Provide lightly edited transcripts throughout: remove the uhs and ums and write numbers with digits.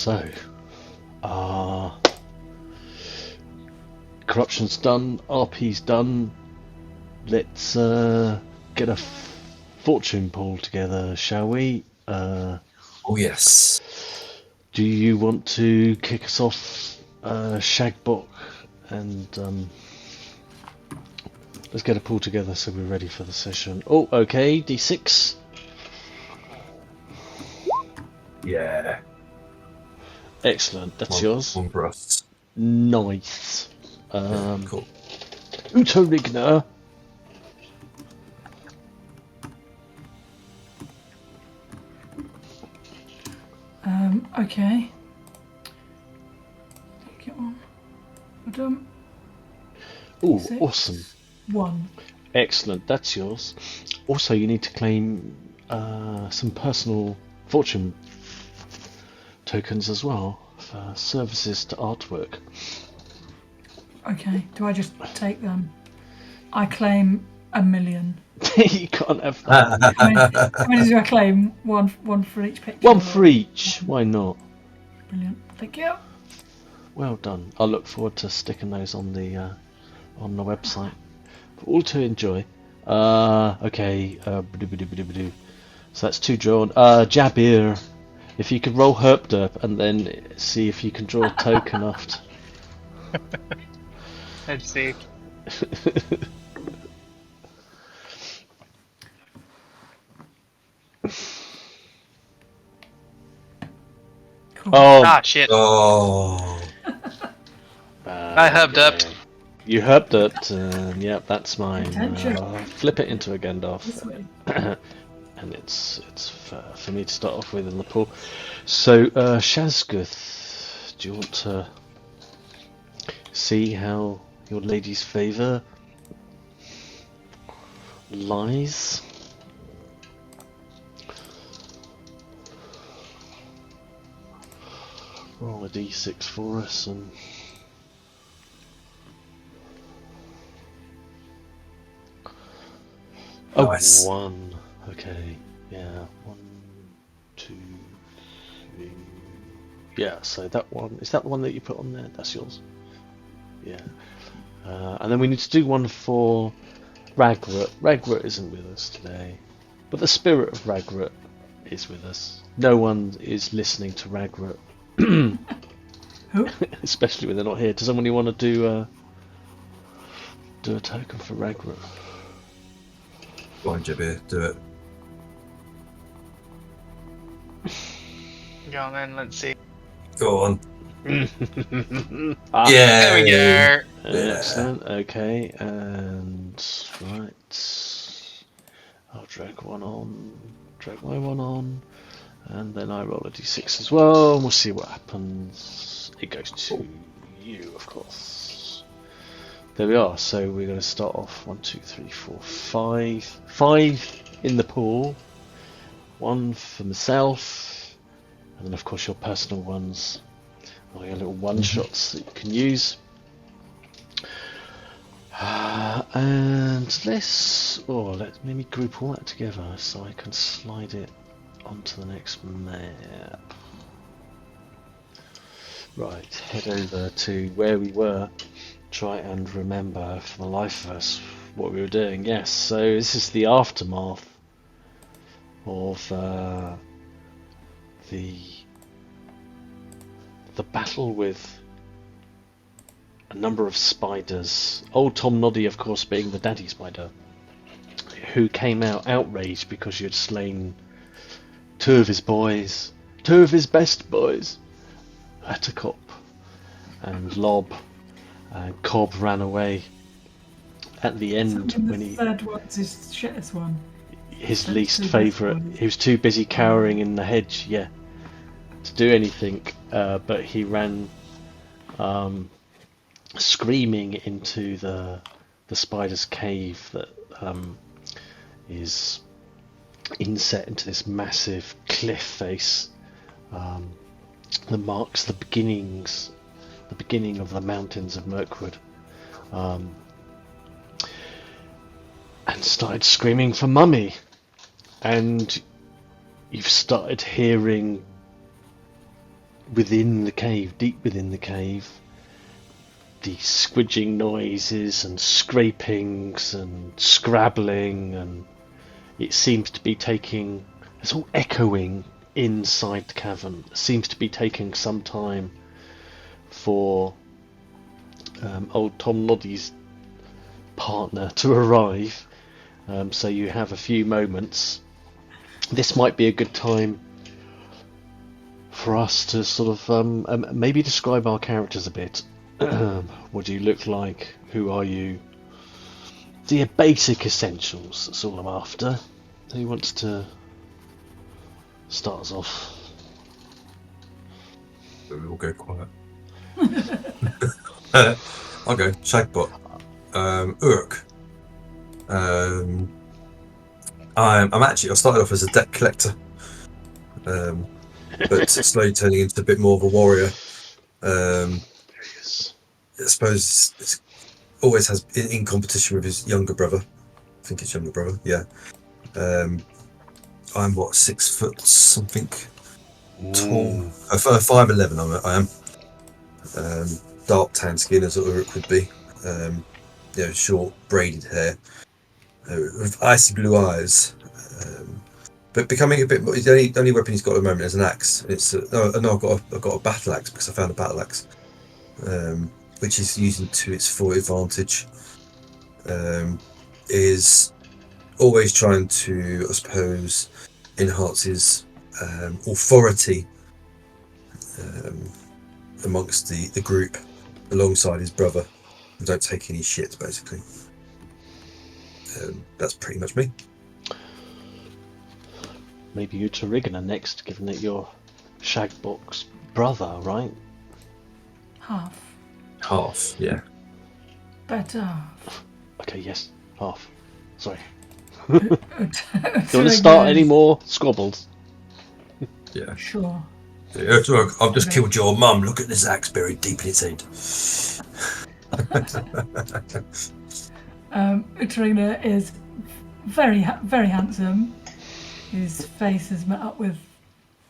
So, corruption's done, RP's done. Let's get a fortune pool together, shall we? Oh yes. Do you want to kick us off, Shagboc, and let's get a pool together so we're ready for the session. Oh, okay, D6. Yeah. Excellent, that's yours. One for us. Nice. Cool. Utteringer. Okay. Get on. Done. Oh, 6. awesome. 1. Excellent, that's yours. Also, you need to claim some personal fortune tokens as well for services to artwork. Okay. Do I just take them? I claim 1,000,000. You can't have that. How many do I claim? One for each picture. One for each. Why not? Brilliant. Thank you. Well done. I look forward to sticking those on the website for all to enjoy. Okay. So that's 2 drawn. Jabir, if you could roll Herp Derp and then see if you can draw a token after. Let's see. Cool. Oh, Shit. Oh. I herped up. You herped it. Yep, that's mine. Attention. Flip it into a Gandalf. This way. And it's for me to start off with in the pool. So, Shazguth, do you want to see how your lady's favour lies? Roll a d6 for us and... Oh, Nice. 1. Okay, yeah, 1, 2, 3. Yeah, so that one, is that the one that you put on there? That's yours. Yeah. And then we need to do one for Ragrutt. Ragrutt isn't with us today, but the spirit of Ragrutt is with us. No one is listening to Ragrutt. Who? Especially when they're not here. Does somebody want to do a token for Ragrutt? Go on, Jabir, do it. Go on then, let's see. Go on. Yeah. There we go. Excellent. Okay, and right. I'll drag one on. Drag my one on, and then I roll a d6 as well. And we'll see what happens. It goes to you, of course. There we are. So we're going to start off 1, 2, 3, 4, 5. 5 in the pool. 1 for myself, and then of course your personal ones. All your little one-shots that you can use. And this, let me group all that together so I can slide it onto the next map. Right, head over to where we were. Try and remember for the life of us what we were doing. Yes, so this is the aftermath of the battle with a number of spiders. Old Tom Noddy, of course, being the daddy spider, who came out outraged because you had slain 2 of his boys, 2 of his best boys, Atticop and Lob, and Cobb ran away at the end when the third one's his shittest one. His That's least the favourite. best one. He was too busy cowering in the hedge, yeah, to do anything, but he ran screaming into the spider's cave that is inset into this massive cliff face that marks the beginning of the Mountains of Mirkwood, and started screaming for Mummy, and you've started hearing within the cave, deep within the cave, the squidging noises and scrapings and scrabbling, and it seems to be taking, it's all echoing inside the cavern. It seems to be taking some time for old Tom Noddy's partner to arrive, so you have a few moments. This might be a good time for us to sort of maybe describe our characters a bit. What do you look like? Who are you? The basic essentials, that's all I'm after. Who wants to start us off? We all go quiet. I'll go. Shagboc. Urk. I started off as a debt collector, but slowly turning into a bit more of a warrior. I suppose it's always has in competition with his younger brother. I think it's younger brother. Yeah. I'm 6 foot something tall. 5'11". I am. Dark tan skin as Elric would be. Short braided hair, with icy blue eyes. But becoming a bit more. The only weapon he's got at the moment is an axe. It's I've got a battle axe because I found a battle axe, which he's using to its full advantage. Is always trying to, I suppose, enhance his authority amongst the group, alongside his brother, who don't take any shit, basically. That's pretty much me. Maybe Utteringer next, given that you're Shagboc's brother, right? Half, yeah. Better. Okay, yes, half. Sorry. Do you want to start any more squabbles? Yeah. Sure. Yeah, I've just killed your mum. Look at this axe buried deep in its head. Utteringer is very, very handsome. His face has met up with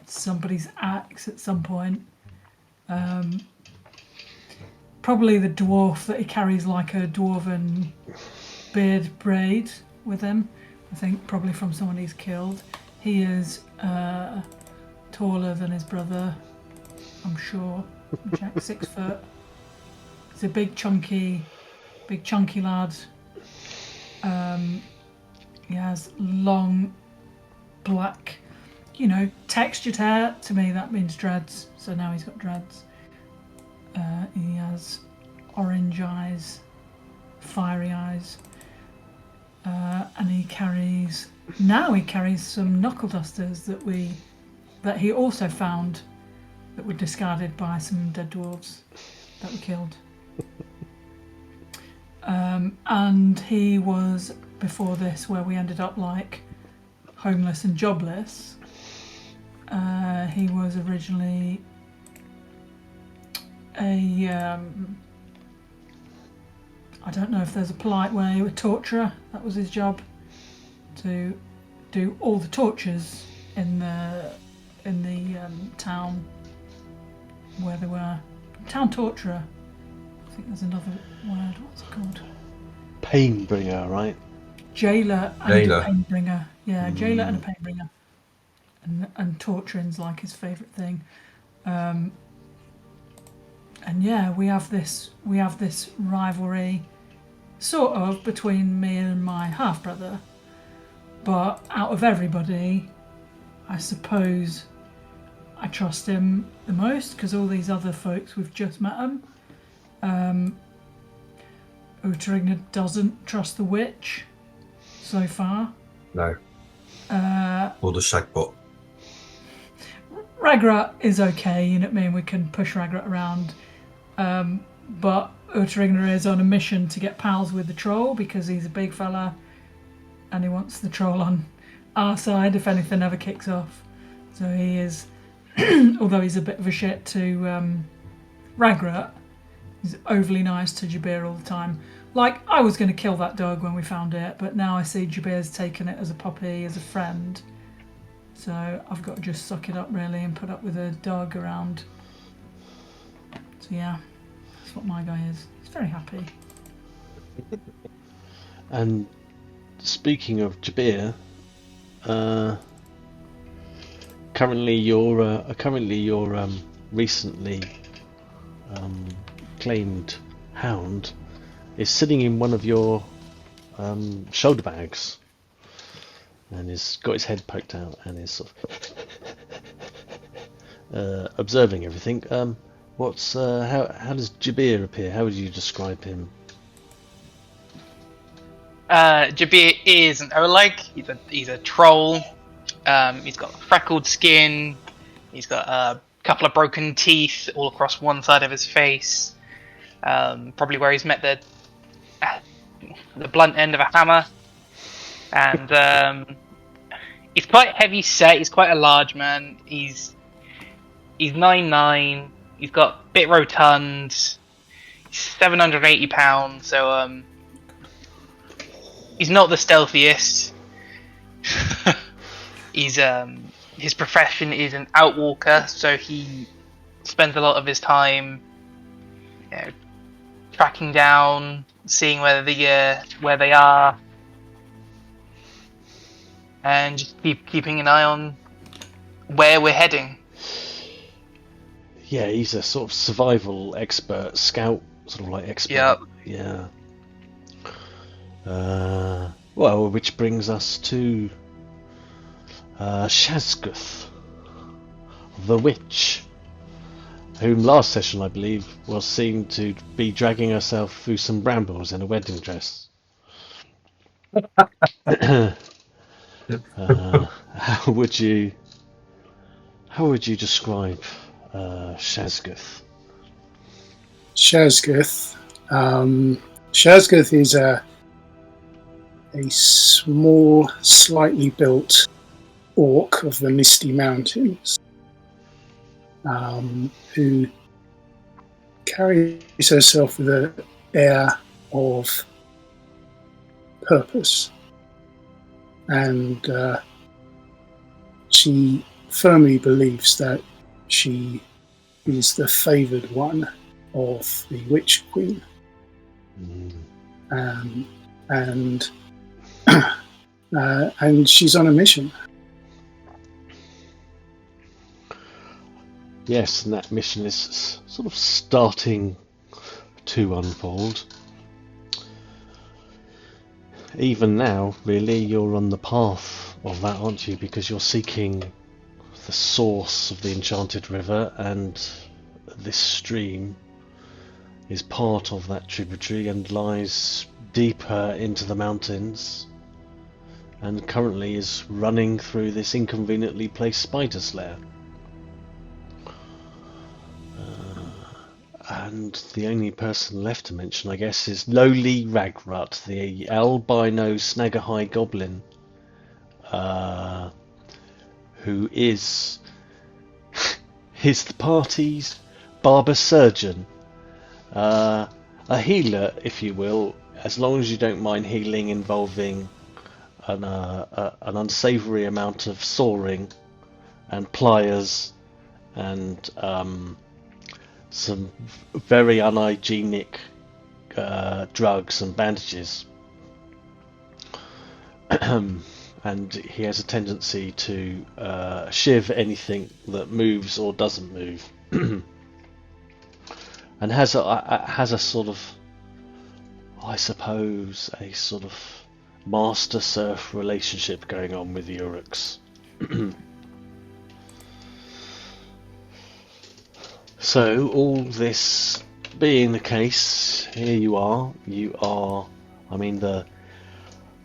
somebody's axe at some point. Probably the dwarf that he carries like a dwarven beard braid with him. I think probably from someone he's killed. He is taller than his brother, I'm sure. Check, 6 foot. He's a big chunky lad. He has long black, textured hair. To me that means dreads, so now he's got dreads. He has orange eyes, fiery eyes, and he carries some knuckle dusters that he also found that were discarded by some dead dwarves that were killed. And he was, before this, where we ended up like homeless and jobless. He was originally I don't know if there's a polite way, a torturer. That was his job, to do all the tortures in the town where they were. Town torturer. I think there's another word. What's it called? Painbringer, right? Jailer and a painbringer. Yeah, jailer and a painbringer. And torturing's like his favourite thing. And yeah, we have this rivalry, sort of, between me and my half brother. But out of everybody, I suppose I trust him the most, because all these other folks, we've just met him. Utteringer doesn't trust the witch so far. No. Or the Shagboc. Ragrutt is okay, you know what I mean? We can push Ragrutt around. But Utteringer is on a mission to get pals with the troll, because he's a big fella and he wants the troll on our side if anything ever kicks off. So he is, although he's a bit of a shit to Ragrutt, he's overly nice to Jabir all the time. Like, I was going to kill that dog when we found it, but now I see Jabir's taken it as a puppy, as a friend. So I've got to just suck it up, really, and put up with a dog around So yeah, that's what my guy is. He's very happy. And speaking of Jabir, currently your recently claimed hound is sitting in one of your shoulder bags, and has got his head poked out and is sort of observing everything. How does Jabir appear? How would you describe him? Jabir is an Oleg. He's a troll. He's got freckled skin. He's got a couple of broken teeth all across one side of his face. Probably where he's met the blunt end of a hammer. And he's quite heavy set. He's quite a large man. He's 9'9". He's got a bit rotund. He's 780 pounds. So he's not the stealthiest. His profession is an outwalker, so he spends a lot of his time, tracking down, seeing where they are, and just keeping an eye on where we're heading. Yeah, he's a sort of survival expert, scout, sort of like expert. Yep. Yeah. Well, which brings us to Shazguth, the witch, whom last session I believe was seen to be dragging herself through some brambles in a wedding dress. How would you describe Shazguth? Shazguth. Shazguth is a small, slightly built orc of the Misty Mountains, who carries herself with an air of purpose, and she firmly believes that she is the favoured one of the Witch Queen. And she's on a mission. Yes, and that mission is sort of starting to unfold. Even now, really, you're on the path of that, aren't you? Because you're seeking the source of the Enchanted River, and this stream is part of that tributary and lies deeper into the mountains, and currently is running through this inconveniently placed spider's lair. And the only person left to mention, I guess, is lowly Ragrutt, the albino snagger-high goblin, who is the party's barber surgeon, a healer, if you will, as long as you don't mind healing involving an unsavoury amount of sawing and pliers and some very unhygienic drugs and bandages. And he has a tendency to shiv anything that moves or doesn't move. And has a sort of, I suppose, a sort of master serf relationship going on with the Elrics. So, all this being the case, here you are, I mean, the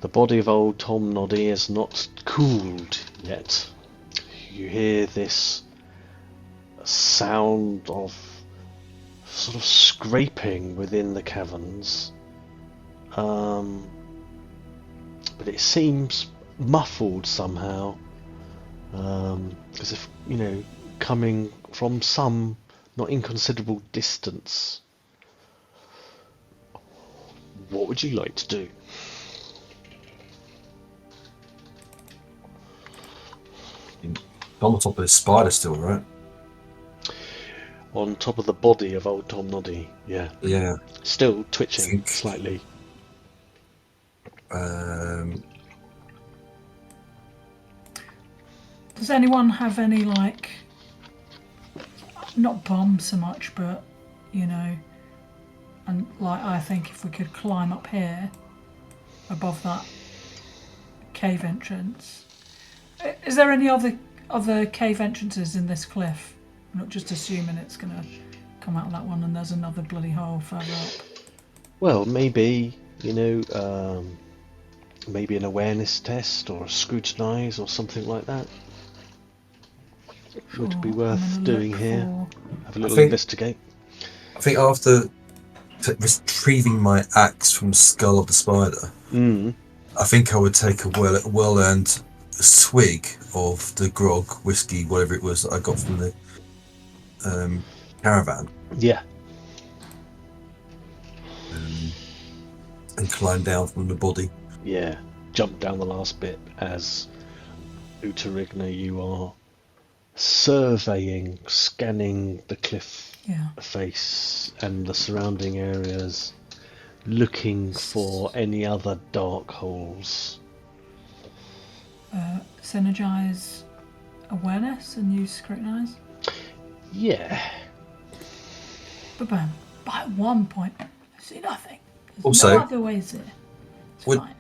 body of old Tom Noddy is not cooled yet. You hear this sound of sort of scraping within the caverns, but it seems muffled somehow, as if, coming from some not inconsiderable distance. What would you like to do? On the top of this spider still, right? on top of the body of old Tom Noddy. Yeah. Yeah. Still twitching Think- slightly. Does anyone have any, like, not bombs so much, but, you know, and like I think if we could climb up here above that cave entrance. Is there any other cave entrances in this cliff? I'm not just assuming it's going to come out of that one and there's another bloody hole further up. Well, maybe, you know, maybe an awareness test or a scrutinise or something like that. Would be Sure, worth doing here. Have a little investigate. I think after retrieving my axe from the skull of the spider, I think I would take a well-earned swig of the grog, whiskey, whatever it was that I got from the caravan. Yeah. And climb down from the body. Yeah. Jump down the last bit as Utteringer, you are surveying, scanning the cliff face and the surrounding areas, looking for any other dark holes. Synergize awareness and use scrutinize? Yeah. But by 1 point, I see nothing. There's Also, no other ways here. It's fine.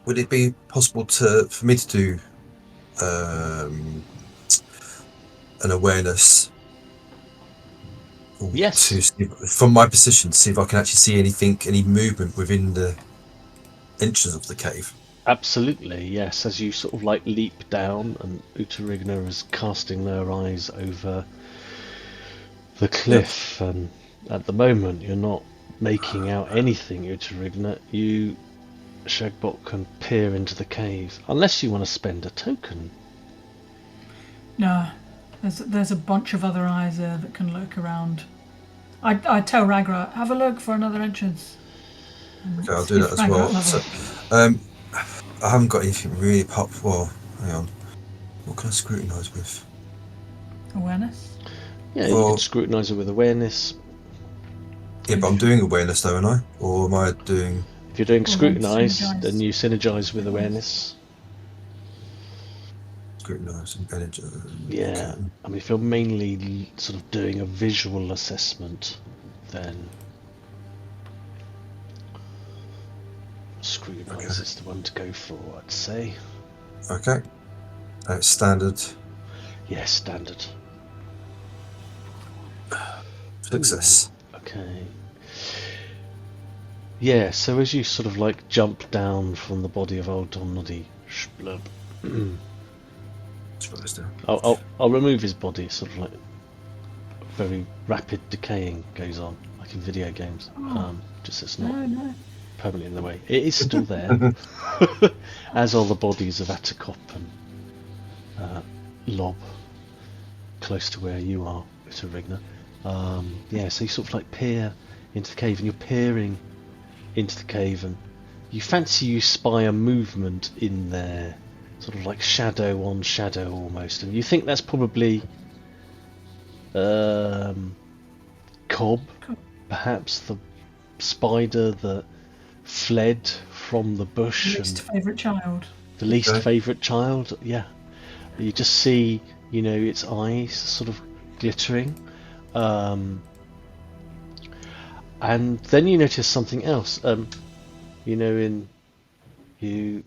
Would it be possible for me to do an awareness? Yes. To see, from my position, to see if I can actually see anything, any movement within the entrance of the cave. Absolutely, yes. As you sort of like leap down, and Utteringer is casting their eyes over the cliff, and at the moment you're not making out anything, Utteringer. You, Shagboc, can peer into the cave, unless you want to spend a token. No, there's a bunch of other eyes there that can look around. I tell Ragrutt, have a look for another entrance. Okay, I'll do that as well. So, I haven't got anything really well, hang on. What can I scrutinise with? Awareness? Yeah, you can scrutinise it with awareness. Yeah, but I'm doing awareness though, aren't I? Or am I doing... If you're doing scrutinise, then you synergise with awareness. Scrutinise and energy. Yeah, okay. I mean, if you're mainly sort of doing a visual assessment, then scrutinise is the one to go for, I'd say. Okay. Standard. Yeah, standard. Success. Ooh, okay. Yeah, so as you sort of like jump down from the body of old Tom Noddy, I'll remove his body. Sort of like very rapid decaying goes on, like in video games. Just so it's not permanently in the way. It is still there, as are the bodies of Atticop and Lob, close to where you are, Utteringer. Yeah, so you sort of like peer into the cave, and you're peering into the cave, and you fancy you spy a movement in there, sort of like shadow on shadow almost, and you think that's probably Cobb, perhaps the spider that fled from the bush. Least favourite child. The least favourite child, yeah. You just see, you know, its eyes sort of glittering. And then you notice something else. You know, you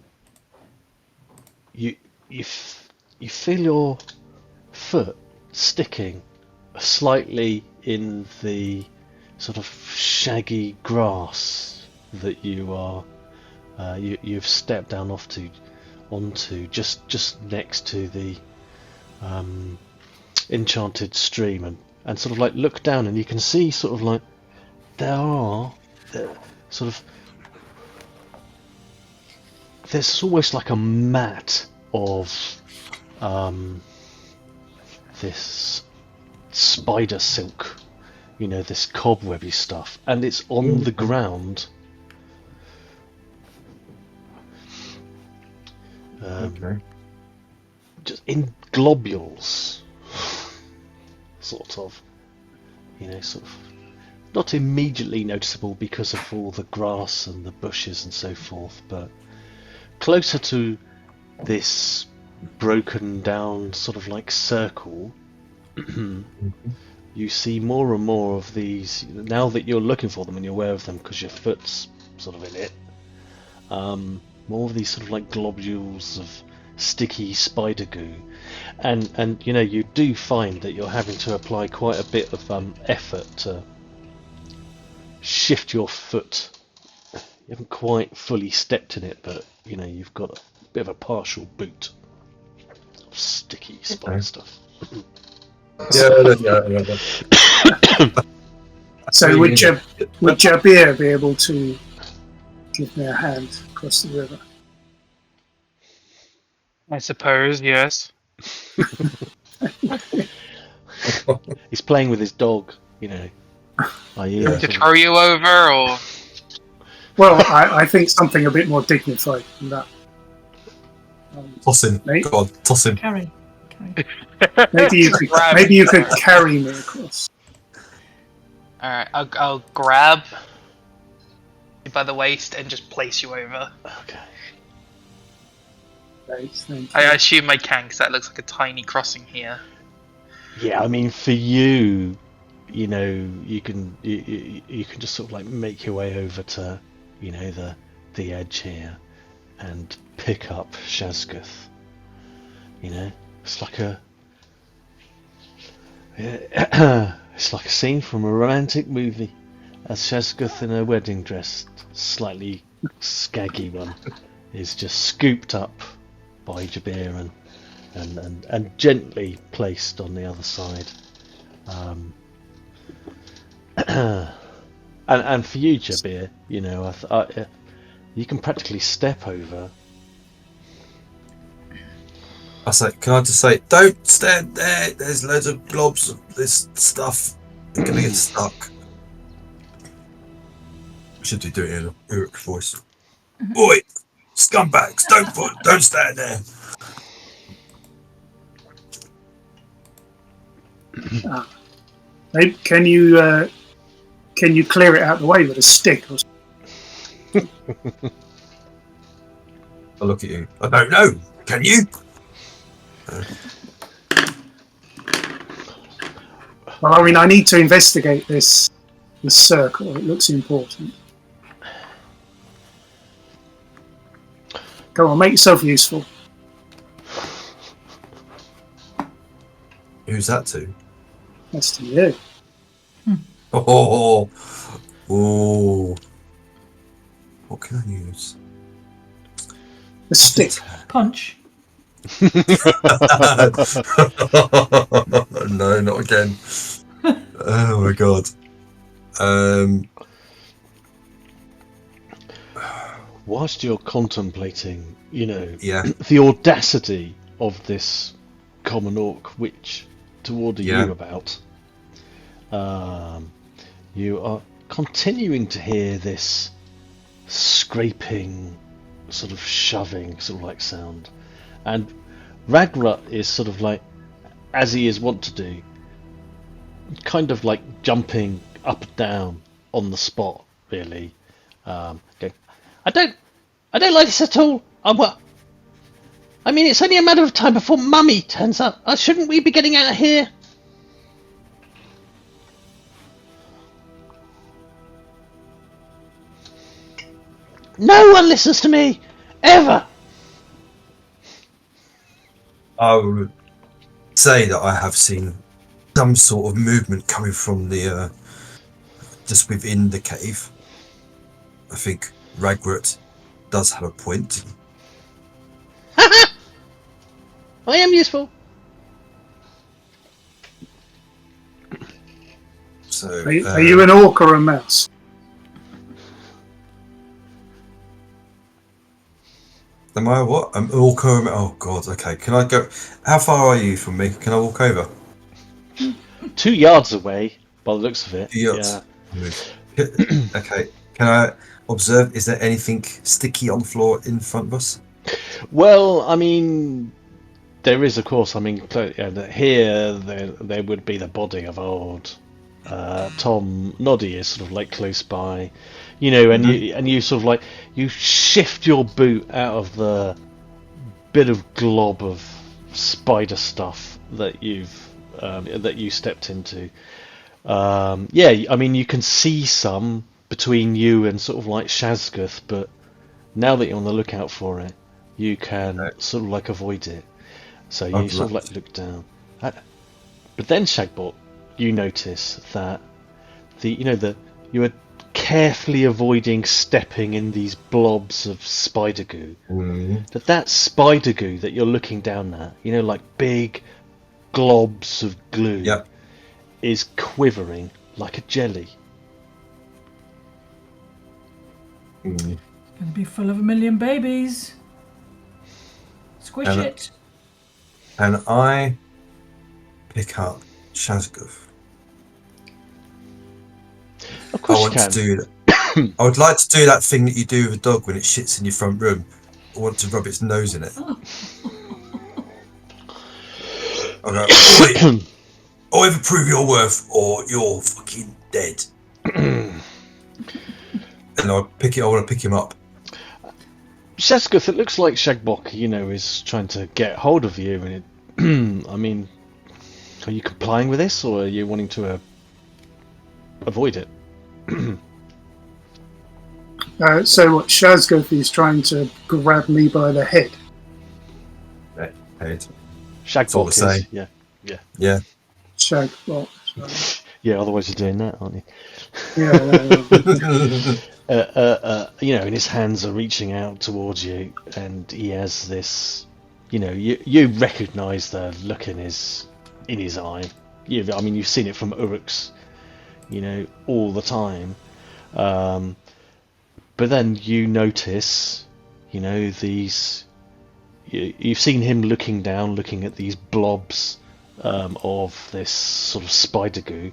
feel your foot sticking slightly in the sort of shaggy grass that you've stepped down onto just next to the enchanted stream, and sort of like look down, and you can see sort of like there's almost like a mat of this spider silk, you know, this cobwebby stuff, and it's on the ground. Just in globules, sort of. sort of not immediately noticeable because of all the grass and the bushes and so forth, but closer to this broken down sort of like circle, you see more and more of these. Now that you're looking for them and you're aware of them because your foot's sort of in it, more of these sort of like globules of sticky spider goo, and you do find that you're having to apply quite a bit of effort to shift your foot. You haven't quite fully stepped in it, but you've got a bit of a partial boot of sticky spider stuff. Yeah. So would Jabir be able to give me a hand across the river? I suppose, yes. He's playing with his dog, To throw you over, or Well, I think something a bit more dignified than that. Toss him. Mate? Go on, toss him. Carry. Maybe you could carry me across. alright, I'll grab you by the waist and just place you over. Okay. Thanks, thank you. I assume I can, because that looks like a tiny crossing here. Yeah, I mean, for you, you can just sort of like make your way over to, the edge here, and pick up Shazguth. It's like it's like a scene from a romantic movie, as Shazguth in a wedding dress, slightly scaggy one, is just scooped up by Jabir and gently placed on the other side. And for you, Jabir, you can practically step over. Can I just say, don't stand there. There's loads of globs of this stuff. You're gonna get stuck. Should be doing it in an Elric voice. Oi, scumbags! Don't stand there. Can you clear it out of the way with a stick? Or I look at you. I don't know. Can you? Well, I mean, I need to investigate this circle. It looks important. Go on, make yourself useful. Who's that to? That's to you. Oh. What can I use? A stick. Punch. No, not again. Oh my god. Whilst you're contemplating, Yeah. the audacity of this common orc witch to order you about, you are continuing to hear this scraping, sort of shoving, sort of like sound. And Ragrutt is sort of like, as he is wont to do, kind of like jumping up and down on the spot, really. Going, I don't like this at all. I mean, it's only a matter of time before Mummy turns up. Shouldn't we be getting out of here? No one listens to me, ever. I would say that I have seen some sort of movement coming from the just within the cave. I think Ragrutt does have a point. I am useful. So, Are you an orc or a mouse? Am I what? I'm orc or oh god, okay. Can I go? How far are you from me? Can I walk over? 2 yards away, by the looks of it. 2 yards. Yeah. Okay. Can I observe? Is there anything sticky on the floor in front of us? Well, I mean, there is, of course. I mean, here there would be the body of old Tom Noddy is sort of like close by, you know, and you sort of like you shift your boot out of the bit of glob of spider stuff that you stepped into. Yeah, I mean you can see some between you and sort of like Shazguth, but now that you're on the lookout for it, you can sort of like avoid it. So you sort of like look down. But then Shagboc, you notice that you are carefully avoiding stepping in these blobs of spider goo. That spider goo that you're looking down at, you know, like big globs of glue, is quivering like a jelly. Gonna be full of a million babies. Squish it. And I pick up Shazguth. Of course I would like to do that thing that you do with a dog when it shits in your front room. I want to rub its nose in it. I go, I'll either prove your worth or you're fucking dead. And I want to pick him up. Shazguth, it looks like Shagboc, you know, is trying to get hold of you, and I mean, are you complying with this, or are you wanting to avoid it? So what? Shazguth is trying to grab me by the head. Head. Shagboc is, yeah. Shagboc. Yeah, otherwise you're doing that, aren't you? Yeah. You know, and his hands are reaching out towards you, and he has this. You know, you recognise the look in his eye. I mean, you've seen it from Elric's, you know, all the time. But then you notice, you know, these. You've seen him looking down, looking at these blobs of this sort of spider goo.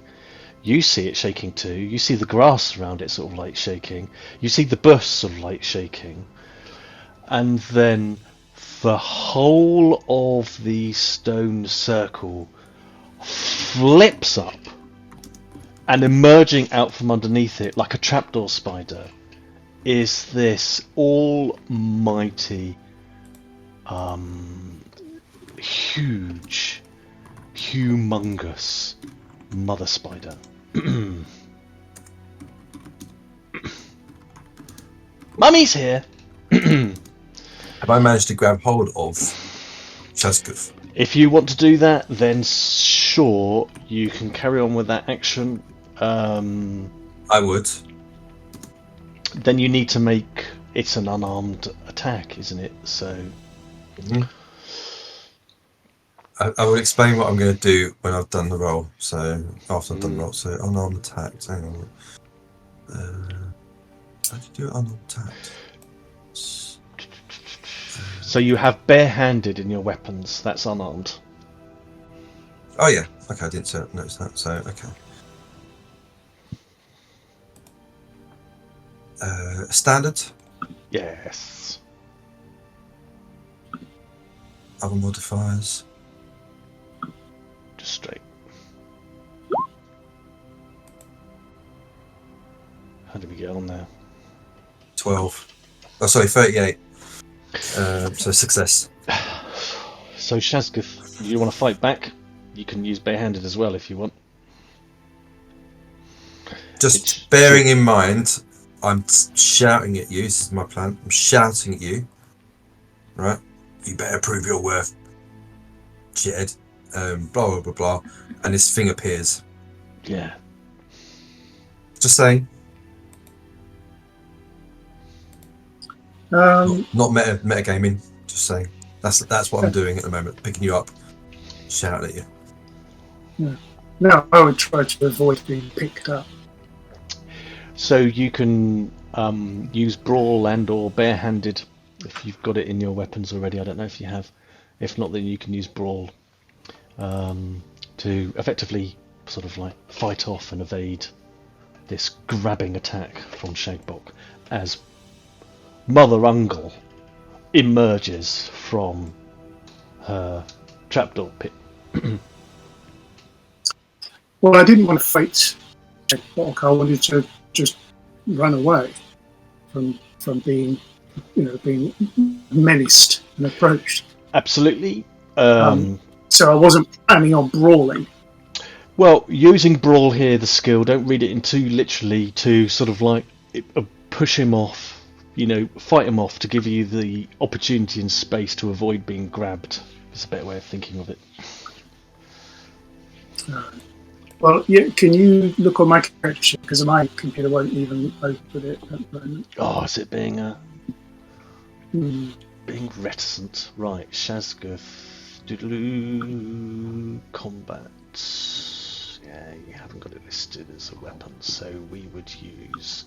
You see it shaking too. You see the grass around it sort of like shaking. You see the bush sort of like shaking. And then the whole of the stone circle flips up, and emerging out from underneath it like a trapdoor spider is this almighty, huge, humongous mother spider. Mummy's here. Have I managed to grab hold of Shazguth? If you want to do that, then sure, you can carry on with that action. I would. Then you need to make it an unarmed attack, isn't it? So. I will explain what I'm going to do when I've done the roll. So after I've done the roll, so unarmed attacks. Hang on. How do you do unarmed attacks? So you have barehanded in your weapons. That's unarmed. Oh yeah. Okay, I didn't notice that. So okay. Standard. Yes. Other modifiers. Just straight. How did we get on there? 12. Oh, sorry, 38. So success. So Shazguth, you want to fight back? You can use barehanded as well if you want. Just bearing in mind, I'm shouting at you. This is my plan. I'm shouting at you. Right? You better prove your worth, shithead. Blah blah blah blah. And this thing appears. Yeah. Just saying. Not metagaming. Just saying. That's what I'm doing at the moment. Picking you up, shouting at you. Yeah. No, I would try to avoid being picked up. So you can use brawl and or barehanded if you've got it in your weapons already. I don't know if you have. If not, then you can use brawl to effectively sort of like fight off and evade this grabbing attack from Shagboc as Mother Ungol emerges from her trapdoor pit. Well, I didn't want to fight Shagboc. I wanted to just run away from being, being menaced and approached. Absolutely. So I wasn't planning on brawling. Well, using brawl here, the skill, don't read it in too literally to sort of like push him off, fight him off to give you the opportunity and space to avoid being grabbed. It's a better way of thinking of it. Well, yeah, can you look on my character? Because my computer won't even open it at the moment. Oh, is it being being reticent? Right, Shazguth. Doodaloo. Combat. Yeah, you haven't got it listed as a weapon, so we would use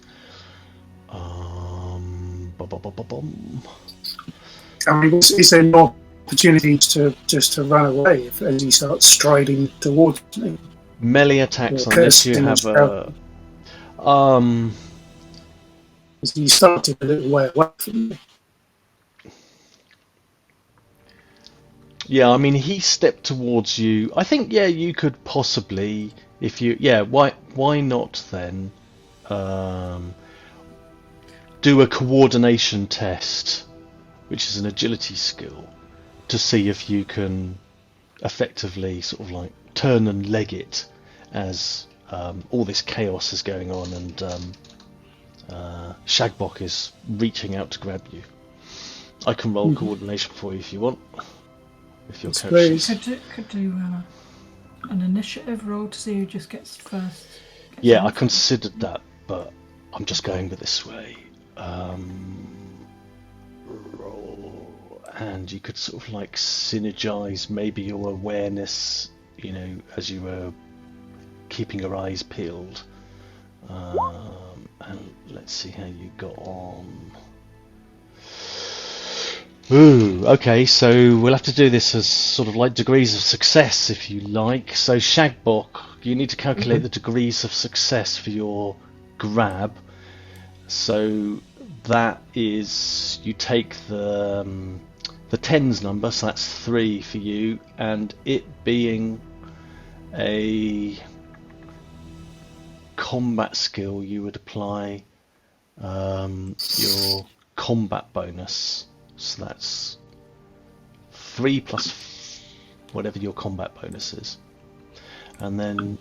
I mean, is there no opportunity to run away as he starts striding towards me? melee attacks unless you have a He started a little way away from me. Yeah, I mean, he stepped towards you. I think, yeah, you could possibly, if you, yeah, why not then do a coordination test, which is an agility skill, to see if you can effectively sort of like turn and leg it as all this chaos is going on and Shagboc is reaching out to grab you. I can roll coordination for you if you want. If you're Could do an initiative roll to see who just gets first. Yeah, I considered that, but I'm just going with this way. Roll, and you could sort of like synergize maybe your awareness, as you were keeping your eyes peeled. And let's see how you got on. Ooh, okay, so we'll have to do this as sort of like degrees of success, if you like. So Shagboc, you need to calculate the degrees of success for your grab. So that is, you take the tens number, so that's 3 for you, and it being a combat skill, you would apply your combat bonus. So that's 3 plus whatever your combat bonus is. And then,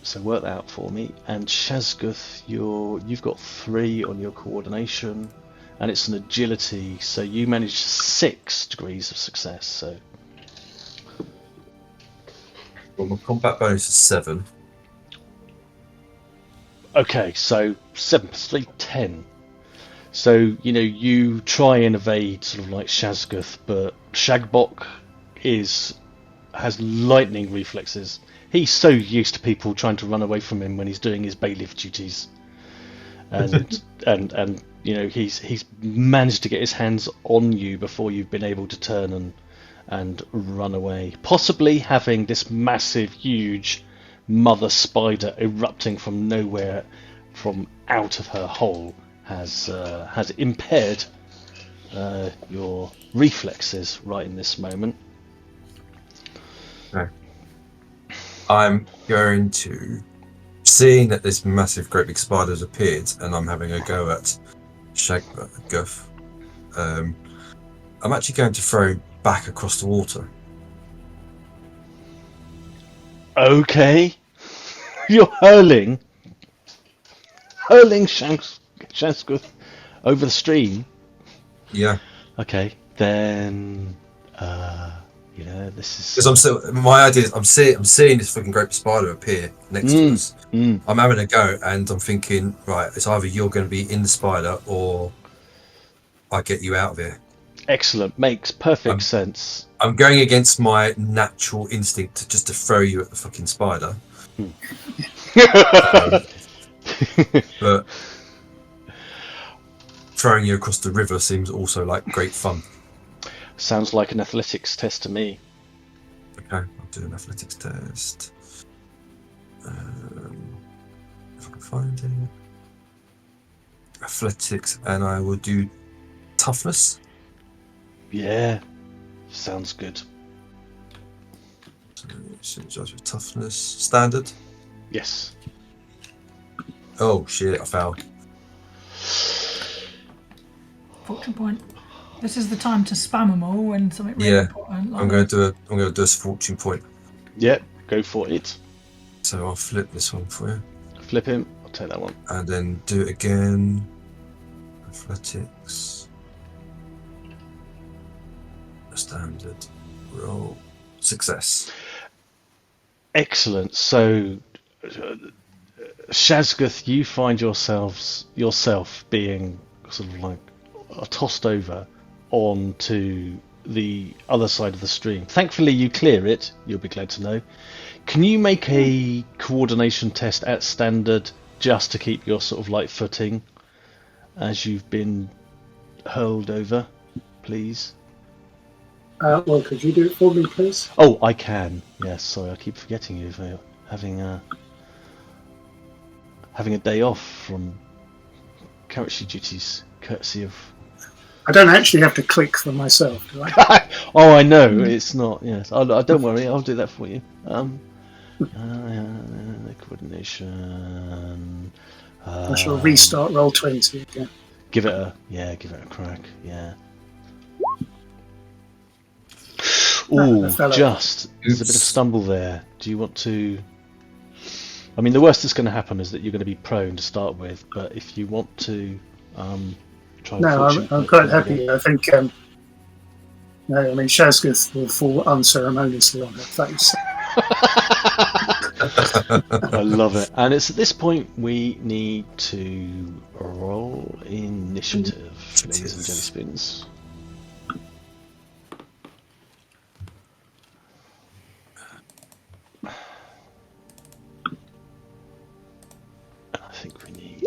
so work that out for me. And Shazguth, you've got 3 on your coordination, and it's an agility, so you managed 6 degrees of success. So, well, my combat bonus is 7. Okay, so 7 plus 3, 10. So, you try and evade sort of like Shazguth, but Shagboc has lightning reflexes. He's so used to people trying to run away from him when he's doing his bailiff duties. And he's managed to get his hands on you before you've been able to turn and run away. Possibly having this massive, huge mother spider erupting from nowhere, from out of her hole, has impaired your reflexes right in this moment. Okay. I'm going to, seeing that this massive great big spider has appeared and I'm having a go at Shagguth, I'm actually going to throw him back across the water. Okay. You're hurling Shazguth over the stream. Yeah. Okay, then this is because I'm still, my idea is I'm seeing this fucking great spider appear next to us. I'm having a go and I'm thinking, right, it's either you're going to be in the spider or I get you out of here. Excellent, makes perfect sense. I'm going against my natural instinct to throw you at the fucking spider. But throwing you across the river seems also like great fun. Sounds like an athletics test to me. Okay, I'll do an athletics test. If I can find it. Athletics, and I will do toughness. Yeah, sounds good. So judge with toughness. Standard? Yes. Oh shit! I failed. Fortune point. This is the time to spam them all when something really Yeah, important. Like I'm going to do a fortune point. Yep, go for it. So I'll flip this one for you, Flip him. I'll take that one. and then do it again. Athletics. Standard roll. Success. Excellent. So, Shazguth, you find yourself being sort of like tossed over onto the other side of the stream. Thankfully, you clear it. You'll be glad to know. Can you make a coordination test at standard just to keep your sort of like footing as you've been hurled over, please? Well, could you do it for me, please? Oh, I can. Yes, sorry, I keep forgetting you for having a day off from character duties, courtesy of. I don't actually have to click for myself, do I? Oh, I know it's not. Yes, don't worry, I'll do that for you. Coordination. I shall restart roll 20 again. Give it a crack. Yeah. Ooh, there's a bit of stumble there. Do you want to? I mean, the worst that's going to happen is that you're going to be prone to start with. But if you want to try. No, I'm quite happy. I think. No, I mean Shazguth will fall unceremoniously on her face. I love it. And it's at this point we need to roll initiative, ladies and jelly spoons. I think we need.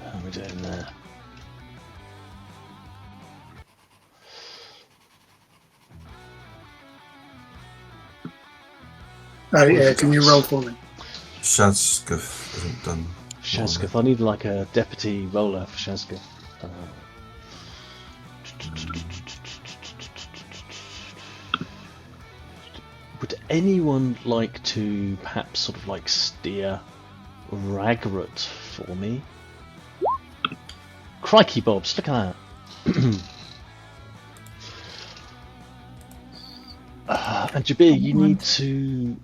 How are we doing there? Oh yeah, can you roll for me? Shazguth isn't done. Shazguth, I need like a deputy roller for Shazguth. Would anyone like to perhaps sort of like steer Ragrutt for me? Crikey Bobs, look at that. And Jabir, you need to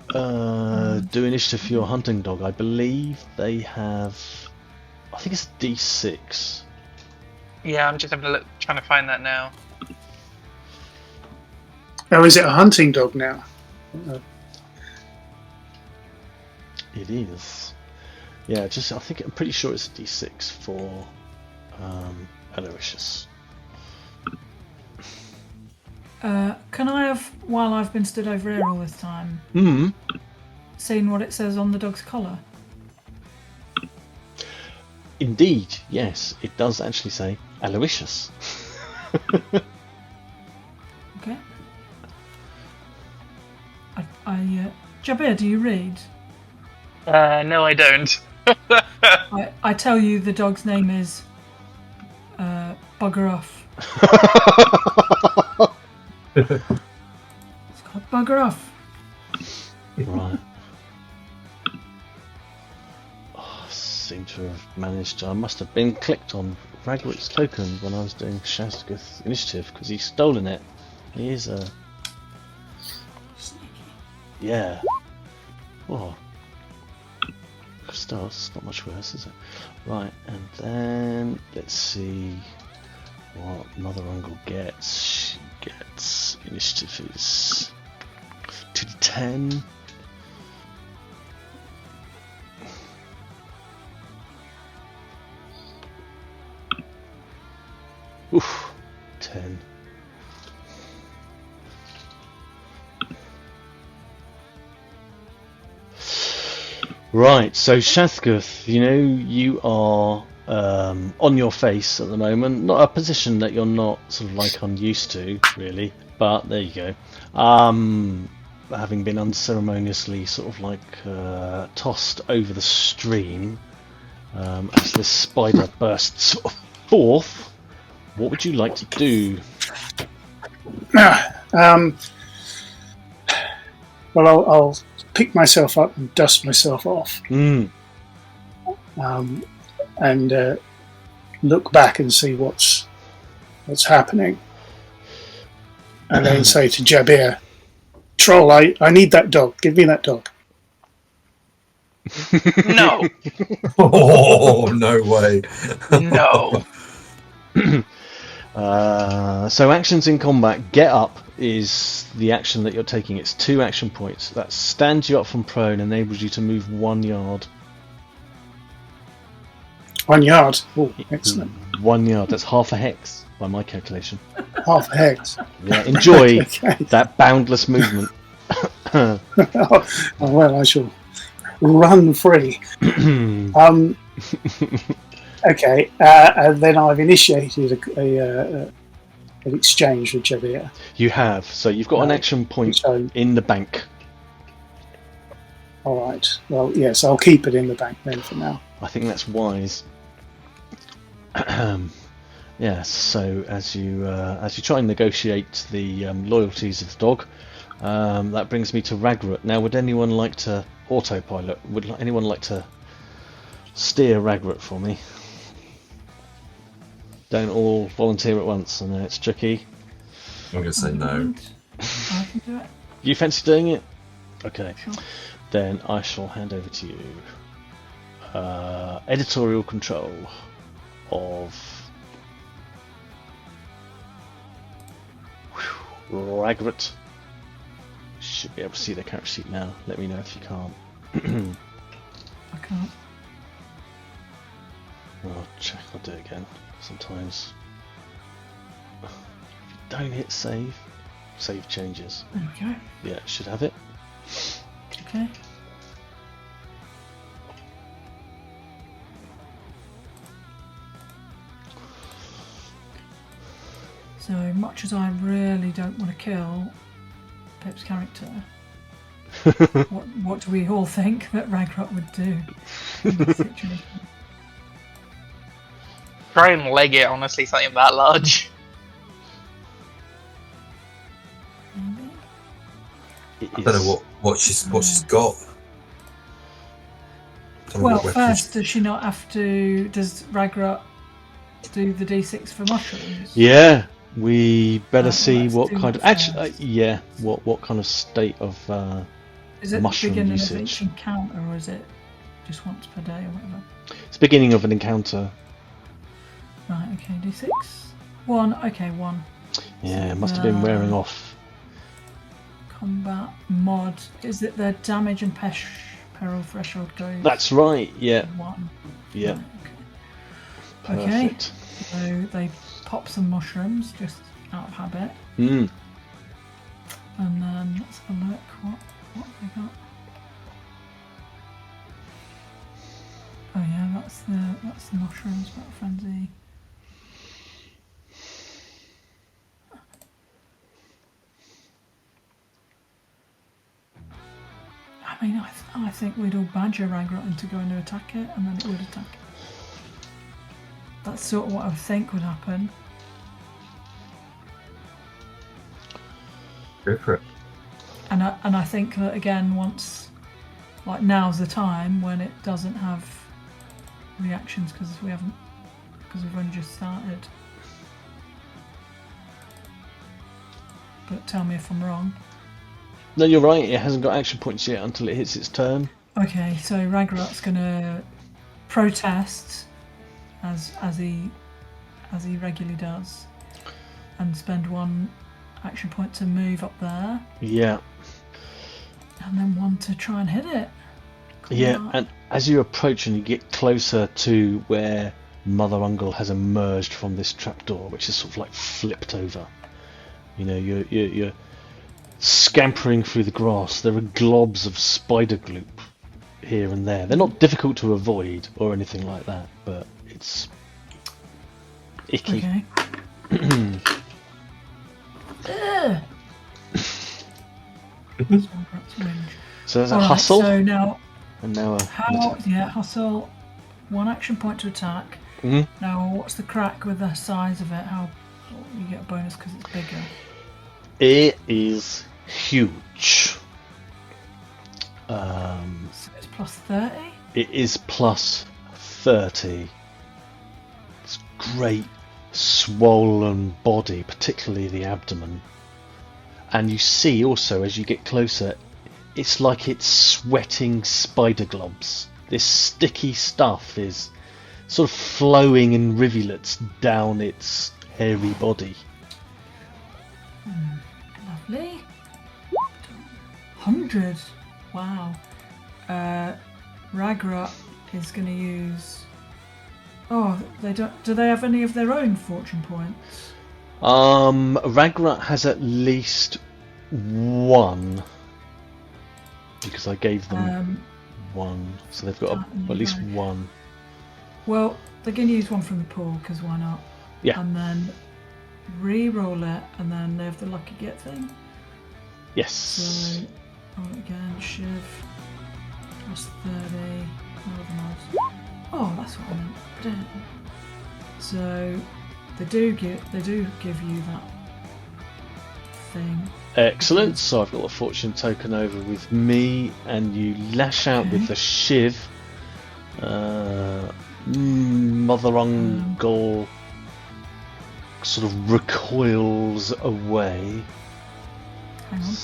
do initiative for your hunting dog. I believe they have. I think it's D6. Yeah, I'm just having a look, trying to find that now. Oh, is it a hunting dog now? It is. Yeah, I'm pretty sure it's a D6 for Aloysius. Can I have, while I've been stood over here all this time, seen what it says on the dog's collar? Indeed, yes, it does actually say Aloysius. Okay. Jabir, do you read? No, I don't. I tell you the dog's name is Bugger Off. It's called Bugger Off. Right. I seem to have managed. I must have been clicked on Ragrutt's token when I was doing Shazguth's initiative because he's stolen it. He is a. Yeah. Oh. Still, it's not much worse, is it? Right, and then let's see what Mother Ungol gets. She gets initiative is 2d10. Oof, 10. Right, so Shazguth, you are on your face at the moment. Not a position that you're not sort of like unused to, really, but there you go. Having been unceremoniously sort of like tossed over the stream, As this spider bursts forth, what would you like to do? Well, I'll pick myself up and dust myself off, and look back and see what's happening, and then say to Jabir, "Troll, I need that dog. Give me that dog." No, Oh, no way. no. So actions in combat. Get up is the action that you're taking. It's 2 action points. That stands you up from prone, enables you to move 1 yard. 1 yard. Oh, excellent. 1 yard. That's half a hex by my calculation. Half a hex. Yeah, enjoy Okay. that boundless movement. Oh, well, I shall run free. Okay, and then I've initiated an exchange with Jabir. You have. So you've got an action point So, in the bank. all right. Well, yes, I'll keep it in the bank then for now. I think that's wise. Yes. So as you try and negotiate the loyalties of the dog, that brings me to Ragrutt. Now, would anyone like to autopilot? Would anyone like to steer Ragrutt for me? Don't all volunteer at once. I know it's tricky. I'm going to say no. I can do it. You fancy doing it? Okay. Sure. Then I shall hand over to you. Editorial control of Ragrutt. Should be able to see the character sheet now. Let me know if you can't. I can't. I'll check. I'll do it again. Sometimes if you don't hit save changes. There we go. Yeah, should have it. Okay. So much as I really don't want to kill Pip's character, what do we all think that Ragrutt would do in this situation? Try and leg it, honestly, something that large. Maybe? It I don't know what she's got. Don't know Well, what weapons- first, does she not have to? Does Ragrutt do the D6 for mushrooms? Yeah, we better see let's what do kind of that actually. first. Yeah, what kind of state of Is it the mushroom beginning usage. of each encounter, or is it just once per day or whatever? It's beginning of an encounter. Right. Okay. D6. 1. Okay. 1. Yeah, it must have been wearing off. Combat mod. Is it the damage and peril threshold goes? That's right. Yeah, 1. yeah, Right, okay. perfect. So they pop some mushrooms just out of habit, Mm. and then let's have a look. What have they got? Oh yeah, that's the mushrooms. Battle frenzy. I mean, I think we'd all badger Ragrutt into going to attack it, and then it would attack it. That's sort of what I think would happen. Go for it. And I think that again, once, like now's the time when it doesn't have reactions because we've only just started. But tell me if I'm wrong. No, you're right. It hasn't got action points yet until it hits its turn. Okay, so Ragrutt's gonna protest as he regularly does, and spend 1 action point to move up there, Yeah, and then 1 to try and hit it. yeah. Combat. And as you approach and you get closer to where Mother Ungol has emerged from this trapdoor, which is sort of like flipped over. You know, you're scampering through the grass. There are globs of spider gloop here and there. They're not difficult to avoid or anything like that, but it's icky. Okay. Ugh. That's Ragrutt's whinge. So there's a Alright, hustle So now, and now a hustle. 1 action point to attack. Mhm. Now, what's the crack with the size of it? How you get a bonus because it's bigger? It is huge. So it's plus 30. It is plus 30. It's great swollen body, particularly the abdomen. And you see also as you get closer, it's like it's sweating spider globs. This sticky stuff is sort of flowing in rivulets down its hairy body. Lovely. 100. Wow. Ragrutt is going to use. Oh, they don't. Do they have any of their own fortune points? Ragrutt has at least one because I gave them one, so they've got at least one. Well, they're going to use one from the pool because why not? Yeah. And then re-roll it, and then they have the lucky get thing. Yes. So roll it again. Shiv plus 30. Oh, that's what I meant. Damn. So they do give you that thing. Excellent. So I've got a fortune token over with me, and you lash out with the shiv. Mother Ungol sort of recoils away. Hang on.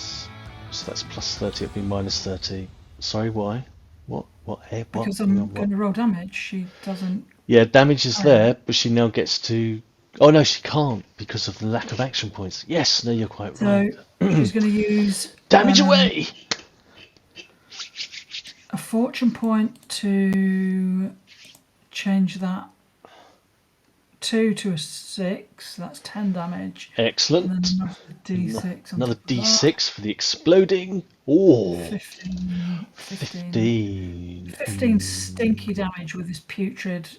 So that's plus 30. It'd be minus 30. Sorry, why? What? Hey, what? Because I'm going to roll damage. She doesn't. Yeah, damage is there, but she now gets to. Oh no, she can't because of the lack of action points. Yes, no, you're quite right. So she's going to use Damage away. a fortune point to change that 2 to a 6. That's 10 damage. Excellent. And then another d6. Another d6 for the exploding. Oh, 15. 15 stinky damage with this putrid,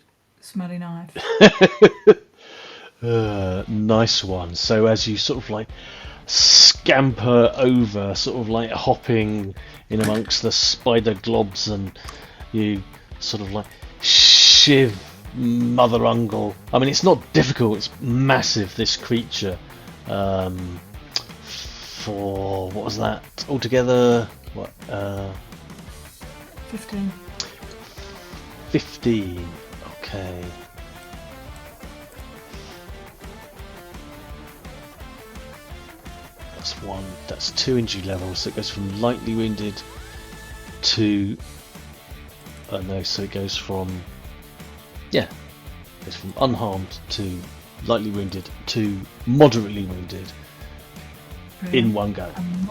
smelly knife. Nice one. So as you sort of like scamper over, sort of like hopping in amongst the spider globs, and you sort of like shiv Mother Ungol. I mean, it's not difficult, it's massive, this creature. For what was that altogether? What 15. 15. Okay. That's 1. That's 2 injury levels. So it goes from lightly wounded to. Oh no, so it goes from. Yeah. It goes from unharmed to lightly wounded to moderately wounded in one go. And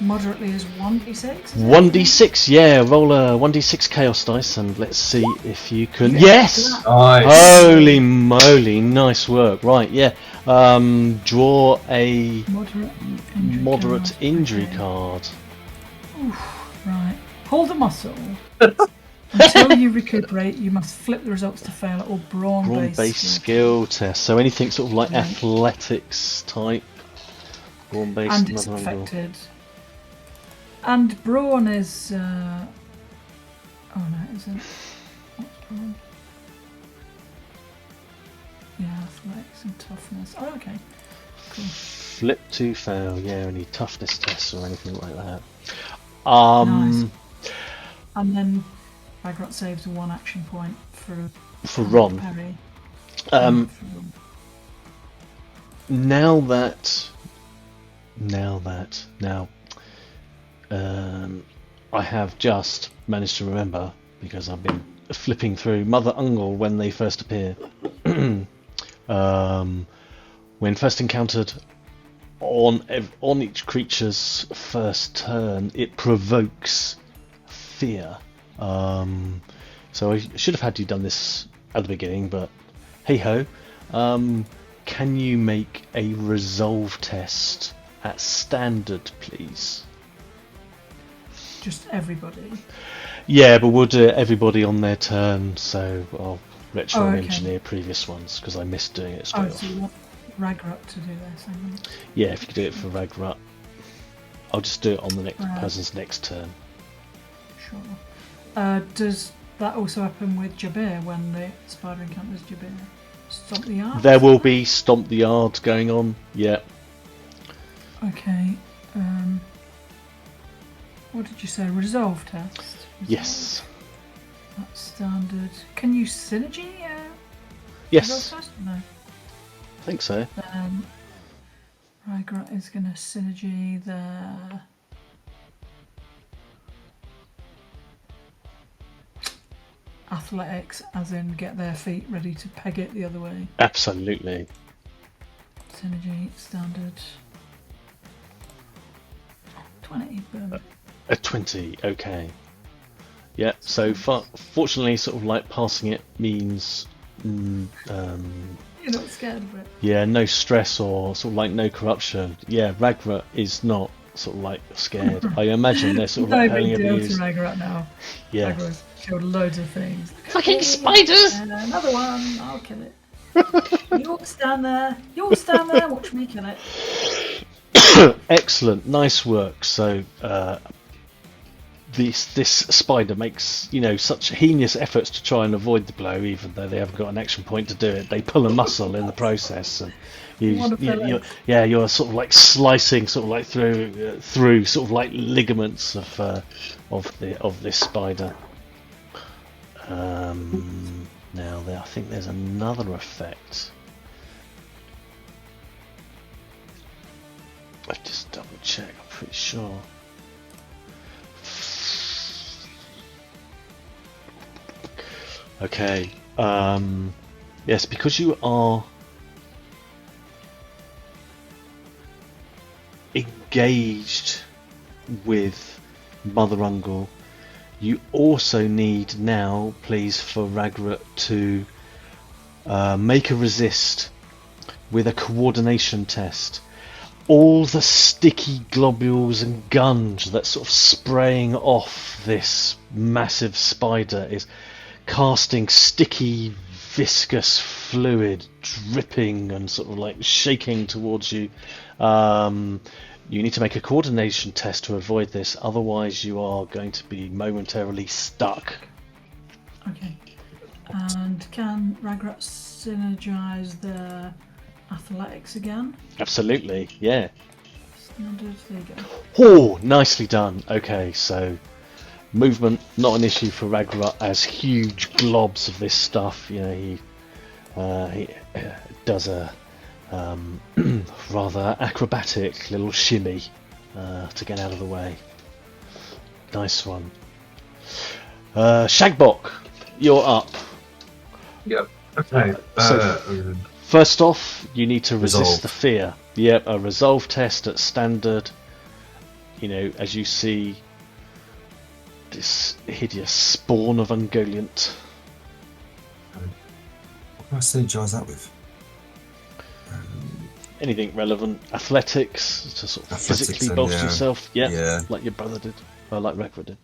moderately is 1d6? 1d6, yeah. Roll a 1d6 chaos dice and let's see if you can. Yes! Nice. Holy moly, nice work. Right, yeah. Draw a moderate injury card. Oof, right. Hold the muscle. Until you recuperate, you must flip the results to fail at all brawn-based skill test. So anything sort of like athletics type. Brawn-based. And it's affected. And brawn is. Oh no, it isn't. What's brawn? Yeah, athletics and toughness. Oh, okay. Cool. Flip to fail. Yeah, any toughness tests or anything like that. Nice. And then Ragrutt saves 1 action point for Ron. Parry. I have just managed to remember, because I've been flipping through Mother Ungol when they first appear. When first encountered on each creature's first turn, it provokes fear. So I should have had you done this at the beginning, but hey ho. Can you make a resolve test at standard, please? Just everybody. Yeah, but we'll do it everybody on their turn, so I'll retro okay. engineer previous ones because I missed doing it straight off. So you want Ragrutt to do this, I mean. Yeah, if you could do it for Ragrutt. I'll just do it on the next person's next turn. Sure. Does that also happen with Jabir when the spider encounters Jabir? Stomp the yard? There will be Stomp the Yard going on, yeah. Okay. What did you say? Resolve test? Yes. That's standard. Can you synergy? Yes, Resolve test? No. I think so. Ragrutt is going to synergy the... athletics, as in get their feet ready to peg it the other way. Absolutely. Synergy, standard. 20, boom. A 20, okay. Yeah, so fortunately, sort of like passing it means... You're not scared of it. yeah, no stress or sort of like no corruption. Yeah, Ragrutt is not sort of like scared. I imagine they're sort of like No having big deal to abused. Ragrutt now. Yeah. Ragrutt's killed loads of things. Fucking spiders! Another one, I'll kill it. You'll stand there, watch me kill it. Excellent, nice work. So this spider makes such heinous efforts to try and avoid the blow, even though they haven't got an action point to do it. They pull a muscle in the process, and you're sort of like slicing, sort of like through sort of like ligaments of this spider. Now I think there's another effect. I just double check. I'm pretty sure. Okay. Yes, because you are engaged with Mother Ungol, you also need now, please, for Ragrutt to make a resist with a coordination test. All the sticky globules and gunge that's sort of spraying off this massive spider is casting sticky, viscous fluid, dripping and sort of like shaking towards you. You need to make a coordination test to avoid this, otherwise you are going to be momentarily stuck. Okay. And can Ragrutt synergize the athletics again? Absolutely, yeah. Standard, there you go. Oh, nicely done. Okay, so movement not an issue for Ragrutt, as huge globs of this stuff. He does a rather acrobatic little shimmy to get out of the way. Nice one. Shagboc, you're up. Yep. Okay. So first off, you need to resist Resolve. the fear. Yep, a resolve test at standard. As you see this hideous spawn of Ungoliant. What can I synergise that with? Anything relevant, athletics to sort of Athletics physically and, bolster yeah. yourself. Yeah. Like your brother did, or like Ragrutt did.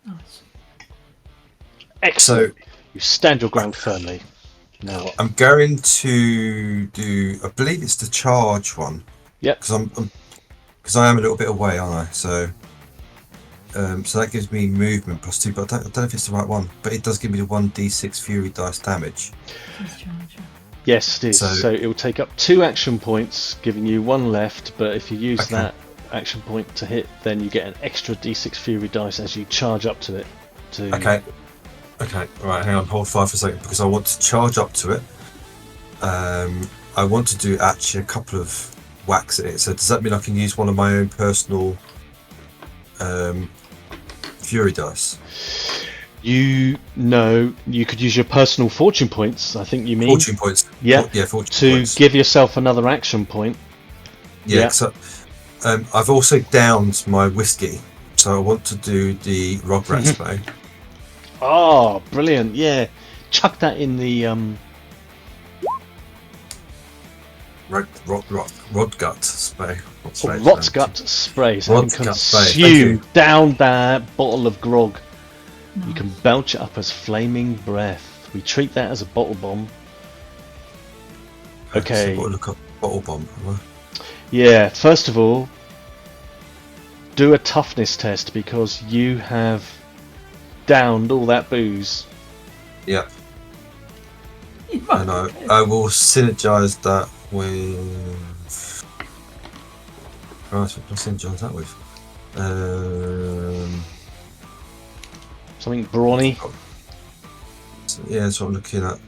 Nice. Excellent. You stand your ground firmly. Now what? I'm going to do. I believe it's the charge one. Yep. Because I am a little bit away, aren't I? So that gives me movement +2, but I don't know if it's the right one. But it does give me the 1d6 fury dice damage. Discharge. Yes, it is. So- So it will take up 2 action points, giving you 1 left. But if you use Okay. that action point to hit, then you get an extra d6 fury dice as you charge up to it. Okay. Right. Hang on. Hold fire for a second, because I want to charge up to it. I want to do actually a couple of whacks at it. So does that mean I can use one of my own personal fury dice? You could use your personal fortune points. I think you mean Fortune points. Yeah. Fortune to points. give yourself another action point. Yeah. Yeah. So I've also downed my whiskey, so I want to do the Ragrutt spray. Oh, brilliant! Yeah, chuck that in the Rodgut spray. Rotgut spray, so you can Rotgut spray, thank consume you. down that bottle of grog. Nice. You can belch it up as flaming breath. We treat that as a bottle bomb. Okay. So I've got to look up bottle bomb. Have I? Yeah, first of all, do a toughness test, because you have downed all that booze. Yeah. And I will synergize that with. Right, what can I synergize that with? Something brawny. Yeah, that's what I'm looking at.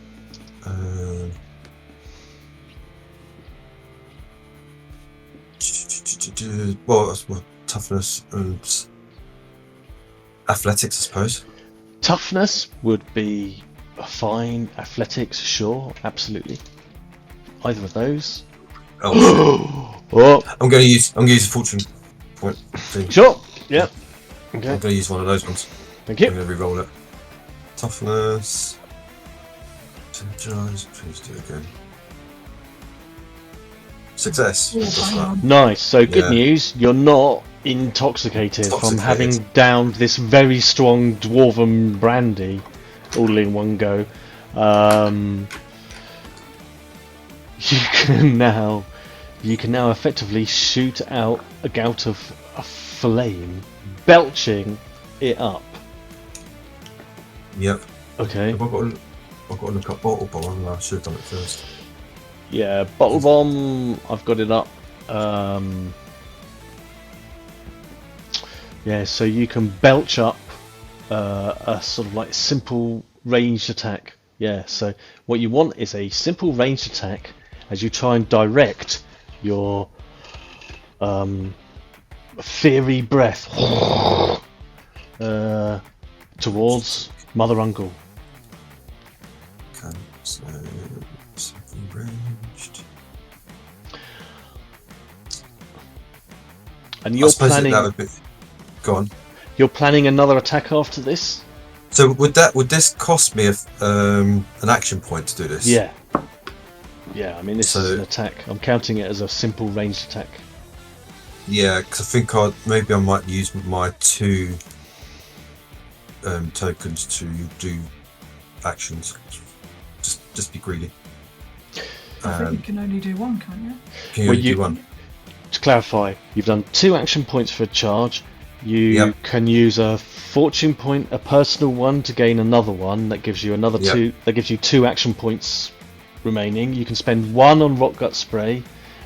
Well, that's more toughness and athletics, I suppose. Toughness would be fine. Athletics, sure, absolutely. Either of those. Oh, Oh, I'm going to use a fortune point thing. sure. Yep. Okay. I'm going to use one of those ones. Thank you. I'm going to re-roll it. Toughness. Synergize. Please do it again. Success. Nice. So good Yeah. news. You're not intoxicated from having downed this very strong dwarven brandy all in one go. You can now effectively shoot out a gout of a flame, belching it up. Yep. Okay. I've got to look up bottle bomb. I should have done it first. Yeah, bottle bomb. I've got it up. Yeah, so you can belch up a sort of like simple ranged attack. Yeah, so what you want is a simple ranged attack as you try and direct your fiery breath towards Mother Ungol. Okay, so something ranged. And you're planning. That would be... Go on. You're planning another attack after this. So would this cost me an action point to do this? Yeah. Yeah, I mean this is an attack. I'm counting it as a simple ranged attack. Yeah, because I think I might use my 2 tokens to do actions. Just be greedy. I think you can only do one, can't you? Can you only do one? To clarify, you've done 2 action points for a charge. You can use a fortune point, a personal one, to gain another one. That gives you another 2. That gives you 2 action points remaining. You can spend 1 on Rock Gut Spray,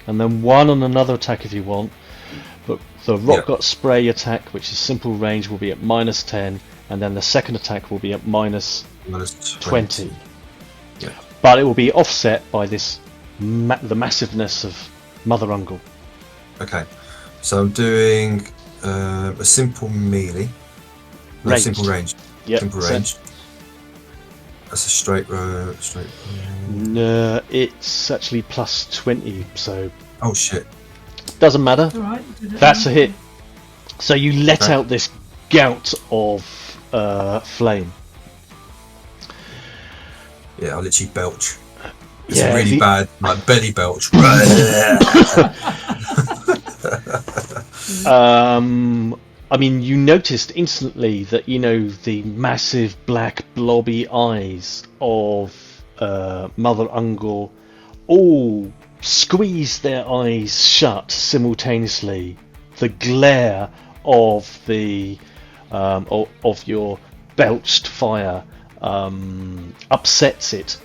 and then 1 on another attack if you want. But the Rock Gut Spray attack, which is simple range, will be at -10, and then the second attack will be at -20. Yeah. But it will be offset by this the massiveness of Mother Ungol. Okay, so I'm doing a simple melee. No, Ranged. simple range. Yep. Simple range. That's a straight row. No, it's actually +20, so Oh shit. doesn't matter. All right. That's a hit. So you let out this gout of flame. Yeah, I literally belch. It's Yeah, a really bad, like belly belch. I mean, you noticed instantly that, the massive black blobby eyes of Mother Ungol all squeeze their eyes shut simultaneously. The glare of the of your belched fire upsets it.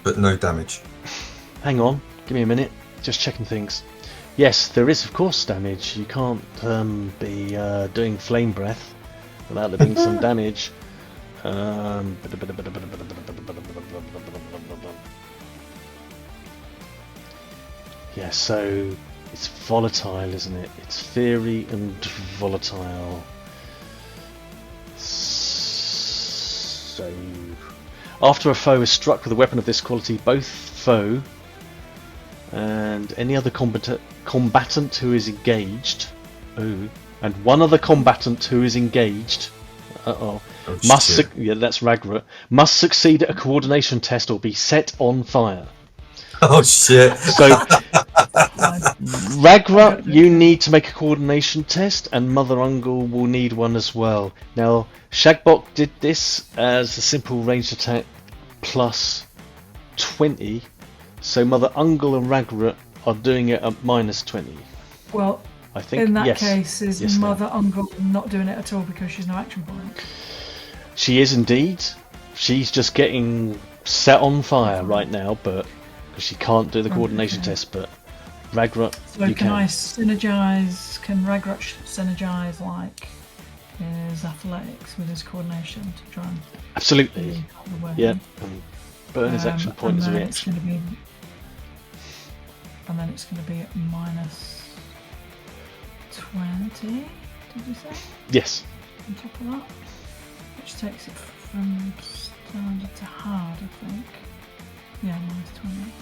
But no damage. Hang on, give me a minute. Just checking things. Yes, there is of course damage. You can't be doing flame breath without there being some damage. Yeah, so it's volatile, isn't it? It's fiery and volatile. So, after a foe is struck with a weapon of this quality, both foe and any other combatant who is engaged, and one other combatant who is engaged, that's Ragrutt, must succeed at a coordination test or be set on fire. Oh shit! So, Ragrutt, you need to make a coordination test, and Mother Ungol will need one as well. Now, Shagboc did this as a simple ranged attack +20, so Mother Ungol and Ragrutt are doing it at -20. Well, I think. in that yes. case, is Yes, Mother Ungol not doing it at all because she's no action point? She is indeed. She's just getting set on fire right now, but because she can't do the coordination Okay. test. But Ragrutt, So you can I can. synergize? Can Ragrutt synergize like his athletics with his coordination to try and Absolutely. be out of the way? Yeah. And burn his action point as a and then reaction. And then it's going to be at minus 20. Did you say? Yes. On top of that, which takes it from standard to hard, I think. Yeah, minus 20.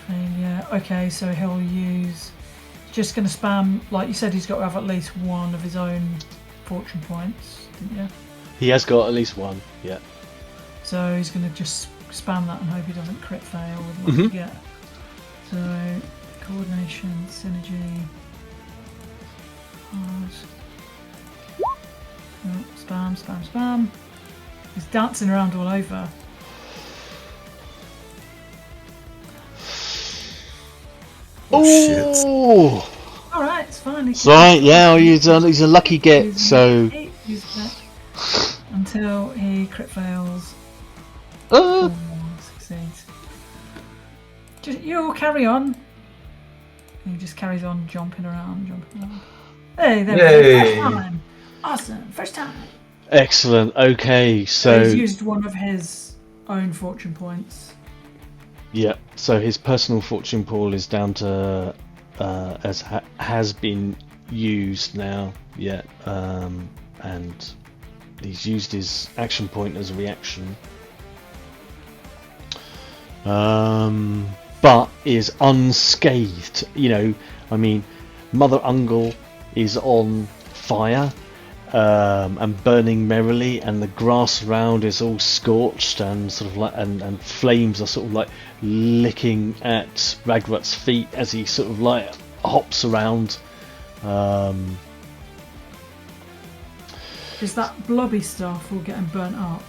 Failure. Okay, so he'll use. Just going to spam, like you said, he's got to have at least one of his own fortune points, didn't you? He has got at least one. Yeah. So he's going to just spam that and hope he doesn't crit fail with what he get. So coordination, synergy, hard. Oh, spam, spam, spam. He's dancing around all over. Oh shit. Oh. All right, it's fine. That's right. Yeah. He's a lucky get. So. Use that until he crit fails. Uh, Or succeeds. Just, you carry on. And he just carries on jumping around. Hey, there we go. Yay. First time. Awesome. First time. excellent. Okay. So. He's used one of his own fortune points. Yeah, so his personal fortune pool is down to has been used now. Yeah, and he's used his action point as a reaction, but is unscathed. You know, I mean, Mother Ungol is on fire. And burning merrily, and the grass around is all scorched, and sort of like, and flames are sort of like licking at Ragrutt's feet as he sort of like hops around. Is that blobby stuff all getting burnt up?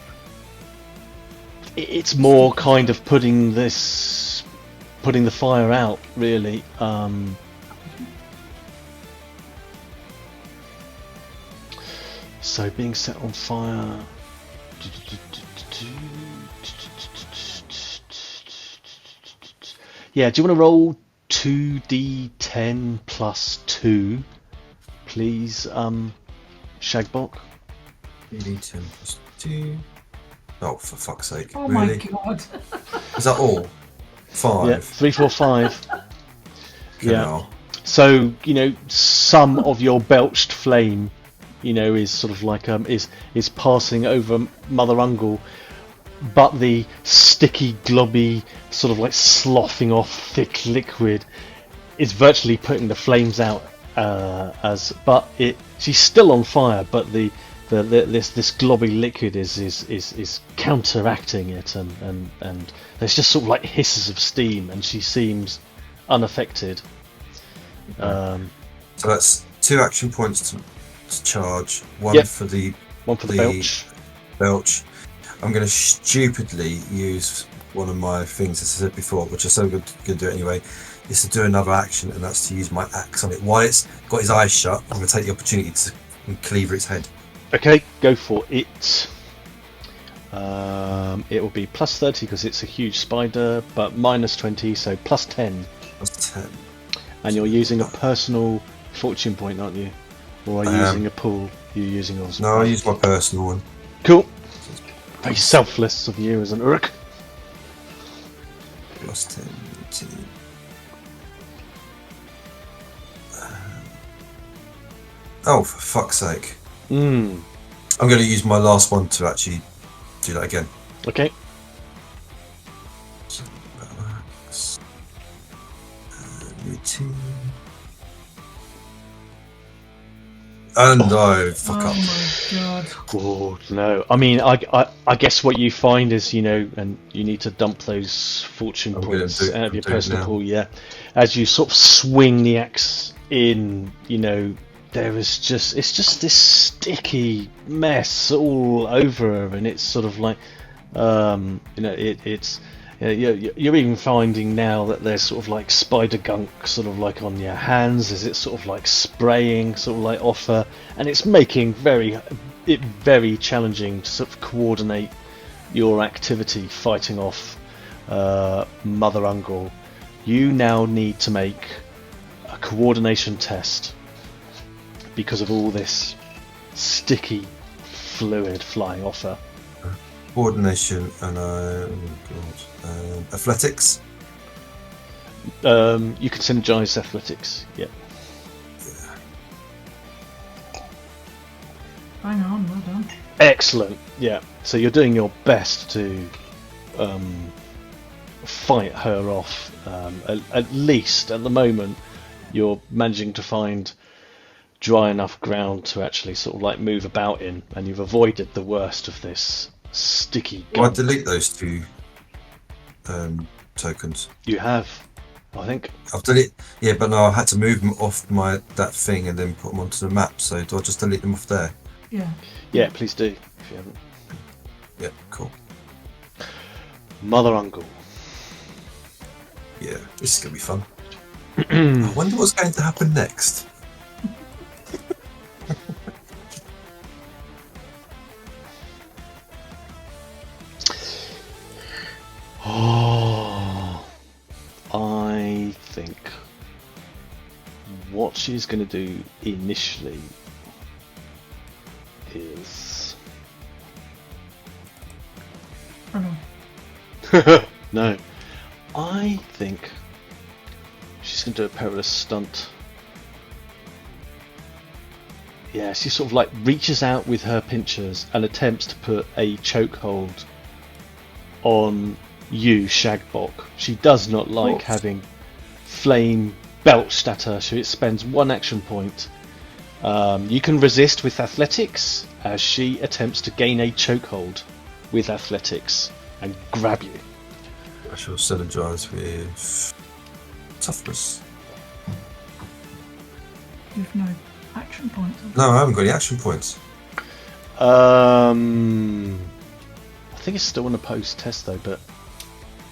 It's more kind of putting the fire out, really. So being set on fire. Yeah, do you want to roll 2d10 plus 2, please, Shagboc? 2d10 plus 2. Oh, for fuck's sake. Oh really? my god. Is that all? 5? Yeah, 3, 4, 5. Yeah. Hell. So, you know, some of your belched flame, you know, is sort of like is passing over Mother Ungol, but the sticky, globby, sort of like sloughing off thick liquid is virtually putting the flames out. She's still on fire, but this globby liquid is counteracting it, and there's just sort of like hisses of steam, and she seems unaffected. So that's 2 action points to charge, one Yep. for the belch. I'm going to stupidly use one of my things, as I said before, which I said I'm going to do it anyway, is to do another action, and that's to use my axe on it. While it's got his eyes shut, I'm going to take the opportunity to cleaver its head. Okay, go for it. It will be plus 30 because it's a huge spider, but minus 20, so plus 10. That's 10. And you're using a personal fortune point, aren't you? Or are you using a pool? You're using yours. No, I use my personal one. Cool. Very selfless of you as an Uruk. Plus 10. 18. Oh, for fuck's sake. Mm. I'm going to use my last one to actually do that again. Okay. So, relax. Routine. And I fuck up. Oh my god. Oh no! I mean, I guess what you find is, you know, and you need to dump those fortune points out of your personal pool. Yeah, as you sort of swing the axe in, you know, it's just this sticky mess all over her, and it's sort of like, you know, it's Yeah, you're even finding now that there's sort of like spider gunk sort of like on your hands as it's sort of like spraying sort of like off her, and it's making it very challenging to sort of coordinate your activity fighting off Mother Ungol. You now need to make a coordination test because of all this sticky fluid flying off her. Coordination and athletics. You can synergize athletics. Yeah. Hang on, well done. Excellent. Yeah. So you're doing your best to fight her off. At least at the moment, you're managing to find dry enough ground to actually sort of like move about in, and you've avoided the worst of this sticky gunk. Well, I delete those 2 tokens. You have, I think. I've deleted. Yeah, but no, I had to move them off that thing and then put them onto the map. So do I just delete them off there? Yeah. Yeah, please do if you haven't. Yeah, cool. Mother Ungol. Yeah, this is gonna be fun. I wonder what's going to happen next. Oh, I think what she's going to do initially is Run on. no. I think she's going to do a perilous stunt. Yeah, she sort of like reaches out with her pincers and attempts to put a chokehold on you, Shagboc. She does not like having flame belched at her, so it spends 1 action point. You can resist with athletics as she attempts to gain a chokehold with athletics and grab you. I shall synergize with toughness. You've no action points. No, I haven't got any action points. I think it's still an opposed test though, but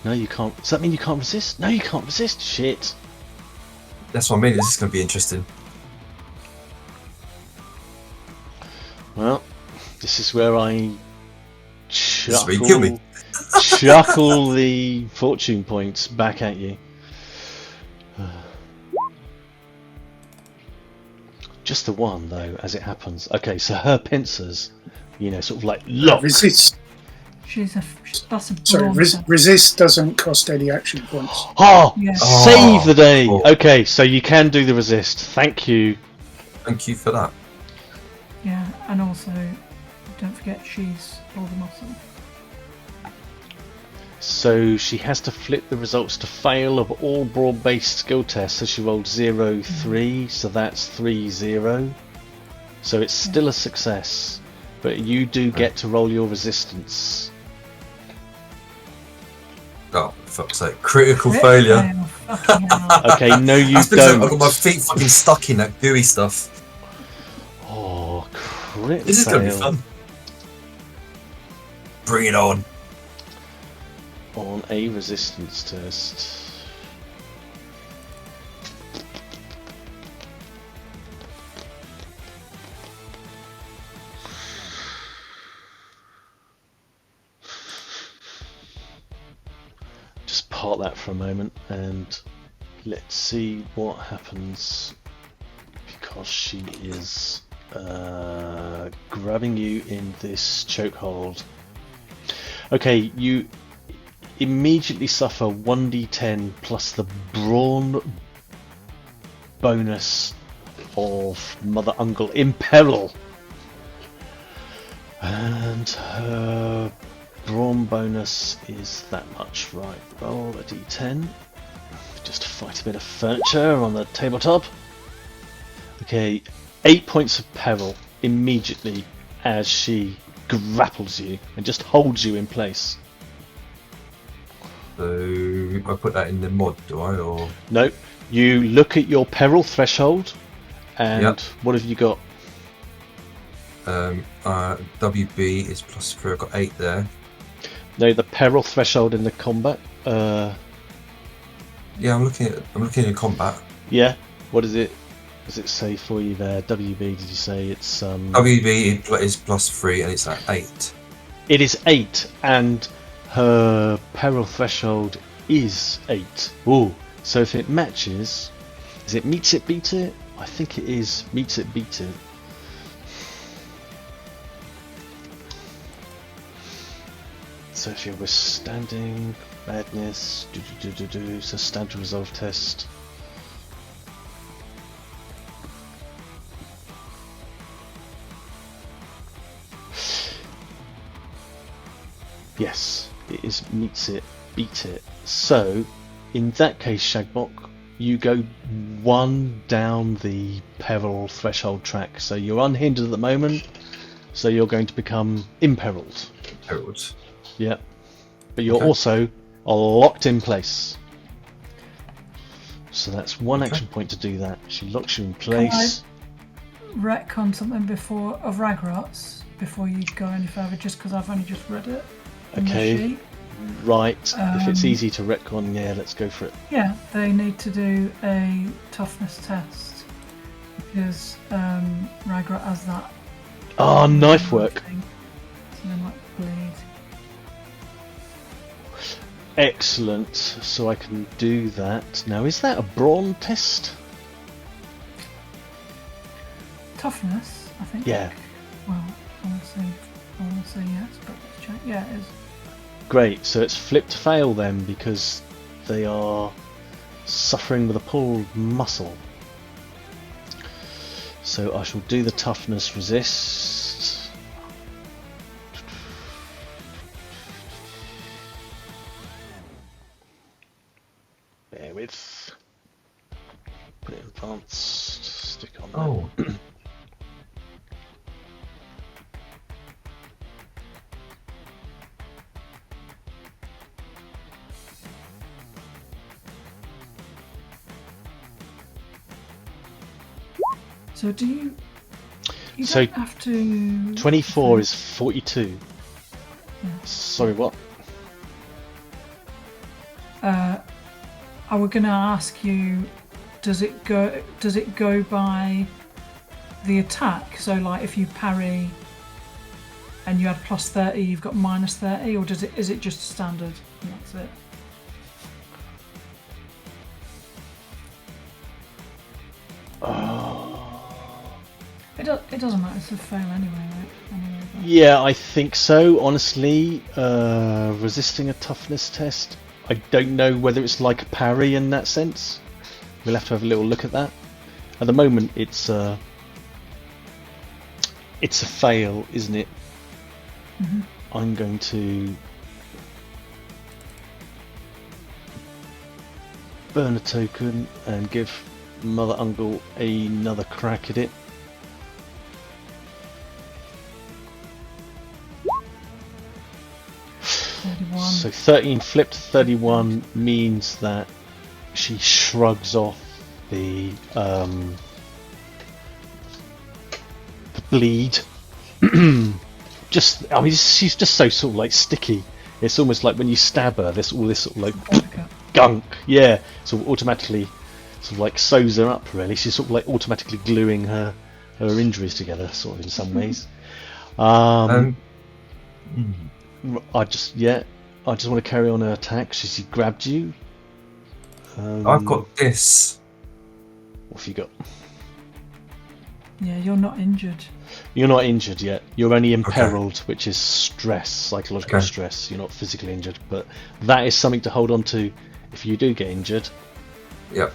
no, you can't. Does that mean you can't resist? No, you can't resist. Shit. That's what I mean. This is going to be interesting. Well, this is where I This is where you kill me. chuckle the fortune points back at you. Just the one though, as it happens. Okay, so her pincers, sort of like lock. Resist. That's a Sorry, brawn test. resist doesn't cost any action points. Oh, Yeah. save the day. Cool. Okay, so you can do the resist. Thank you. Thank you for that. Yeah, and also don't forget she's all the muscle. So she has to flip the results to fail of all broad-based skill tests. So she rolled 0-3, so that's 3-0. So it's still a success, but you do get to roll your resistance. Oh, for fuck's sake. Critical failure. Fail, fucking hell. Okay, no you That's because don't. I've got my feet fucking stuck in that gooey stuff. Oh, crit This is going to be fail fun. Bring it on. on a resistance test. Just park that for a moment and let's see what happens, because she is grabbing you in this chokehold. Okay, you immediately suffer 1d10 plus the brawn bonus of Mother Ungol in peril. And her brawn bonus is that much. Right, roll a d10. Just to fight a bit of furniture on the tabletop. Okay, 8 points of peril immediately as she grapples you and just holds you in place. So I put that in the mod, do I? Or No, you look at your peril threshold and Yep. what have you got? WB is +3. I've got 8 there. No, the peril threshold in the combat. Yeah, I'm looking at combat. Yeah. What is it? Does it say for you there? WB? Did you say it's WB is +3 and it's at 8. It is 8, and her peril threshold is 8. Ooh. So if it matches, is it meets it, beat it? I think it is meets it, beat it. So if you're withstanding badness, it's a standard resolve test. Yes, it is meets it, beat it. So, in that case, Shagboc, you go 1 down the peril threshold track. So you're unhindered at the moment, so you're going to become imperiled. Herald. Yeah. But you're also locked in place. So that's 1 action point to do that. She locks you in place. Can I retcon something before of Ragrutt's before you go any further, just because I've only just read it. Okay. Right. If it's easy to retcon, yeah, let's go for it. Yeah, they need to do a toughness test because Ragrutt has that. Ah, knife work. Thing, so they might bleed. Excellent. So I can do that. Now, is that a brawn test? Toughness, I think. Yeah. Well, I want to say yes, but let's check. Yeah, it is. Great. So it's flipped fail then because they are suffering with a pulled muscle. So I shall do the toughness resist. Bear with. Put it in advanced. Stick on that. Oh. So do you? You So, don't have to. 24 is 42. Yeah. Sorry, what? I was going to ask you, does it go by the attack? So like if you parry and you had +30, you've got -30, or is it just standard and that's it? It doesn't matter, it's a fail anyway, right? But... Yeah, I think so. Honestly, resisting a toughness test, I don't know whether it's like a parry in that sense. We'll have to have a little look at that. At the moment, it's a fail, isn't it? Mm-hmm. I'm going to burn a token and give Mother Ungol another crack at it. So 13 flipped 31 means that she shrugs off the bleed. Just, I mean, she's just so sort of like sticky. It's almost like when you stab her, there's all this sort of like gunk. Yeah, so automatically sort of like sews her up. Really, she's sort of like automatically gluing her injuries together, sort of in some ways. I just want to carry on her attack. She grabbed you. I've got this. What have you got? Yeah, you're not injured. You're not injured yet. You're only imperiled, which is stress, psychological Okay. stress. You're not physically injured, but that is something to hold on to if you do get injured. Yep.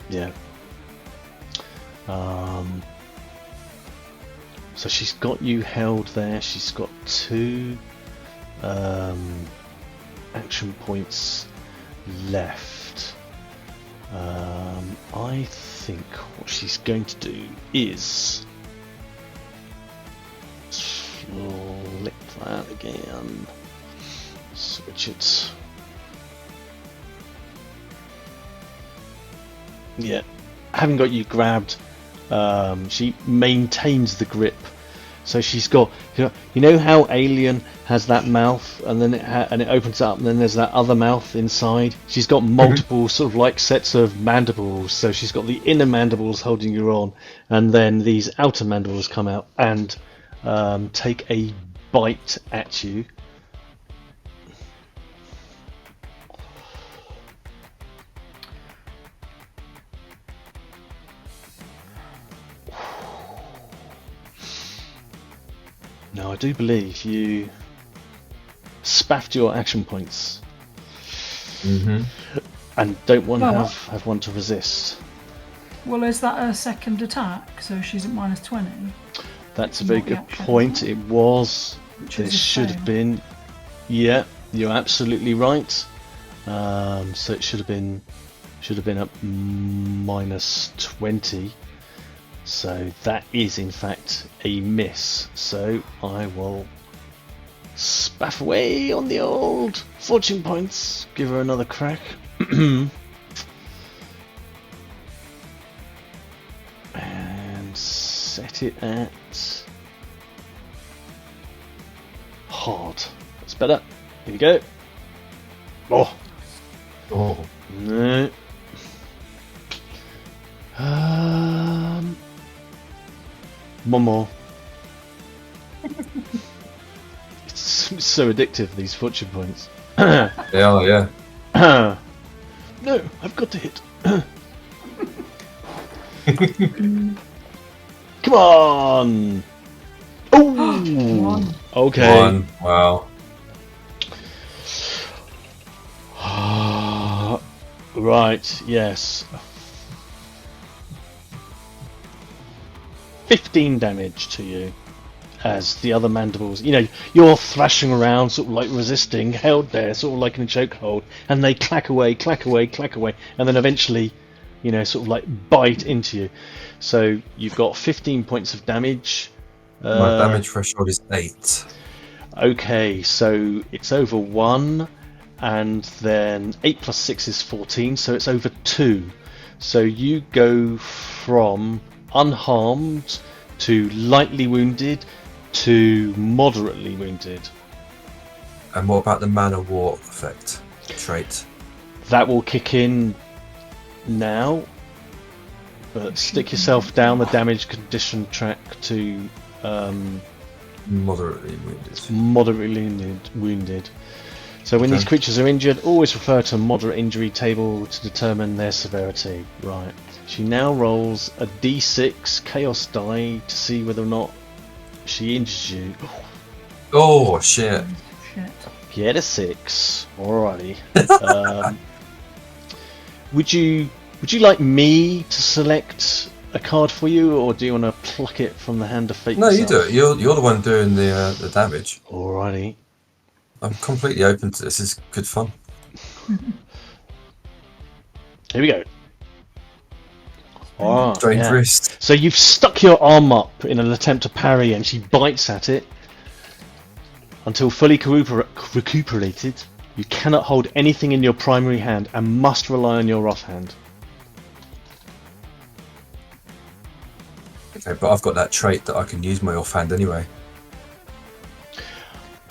Yeah. So she's got you held there. She's got 2 action points left. I think what she's going to do is flip that again. Switch it. Yeah, having got you grabbed, she maintains the grip, So she's got, you know how Alien has that mouth, and then it opens up, and then there's that other mouth inside. She's got multiple sort of like sets of mandibles. So she's got the inner mandibles holding you on, and then these outer mandibles come out and take a bite at you. Now, I do believe you spaffed your action points and don't want to have one to resist. Well, is that a second attack? So she's at -20. That's a very good point. It was. It should have been. Yeah, you're absolutely right. So it should have been at -20. So that is in fact a miss. So I will spaff away on the old fortune points. Give her another crack. And set it at hard. That's better. Here we go. Oh. No. One more. It's so addictive, these fortune points. They are, yeah. No, I've got to hit. Come on! Oh! Okay. 1. Wow. Right, yes. 15 damage to you as the other mandibles, you're thrashing around, sort of like resisting, held there, sort of like in a chokehold, and they clack away, and then eventually, sort of like bite into you. So you've got 15 points of damage. My damage threshold is 8. Okay, so it's over 1, and then 8 plus 6 is 14, so it's over 2. So you go from unharmed to lightly wounded to moderately wounded. And what about the Man of War effect trait? That will kick in now, but stick yourself down the damage condition track to Moderately wounded. Moderately wounded. So when these creatures are injured, always refer to moderate injury table to determine their severity. Right. She now rolls a d6 chaos die to see whether or not she injures you. Oh, shit. Get a 6. Alrighty. Would you like me to select a card for you, or do you want to pluck it from the hand of fate? No, yourself? you do it. You're the one doing the damage. Alrighty. I'm completely open to this. It's good fun. Here we go. Oh, Strange wrist. So you've stuck your arm up in an attempt to parry, and she bites at it. Until fully recuperated, you cannot hold anything in your primary hand and must rely on your offhand. Okay, but I've got that trait that I can use my offhand anyway.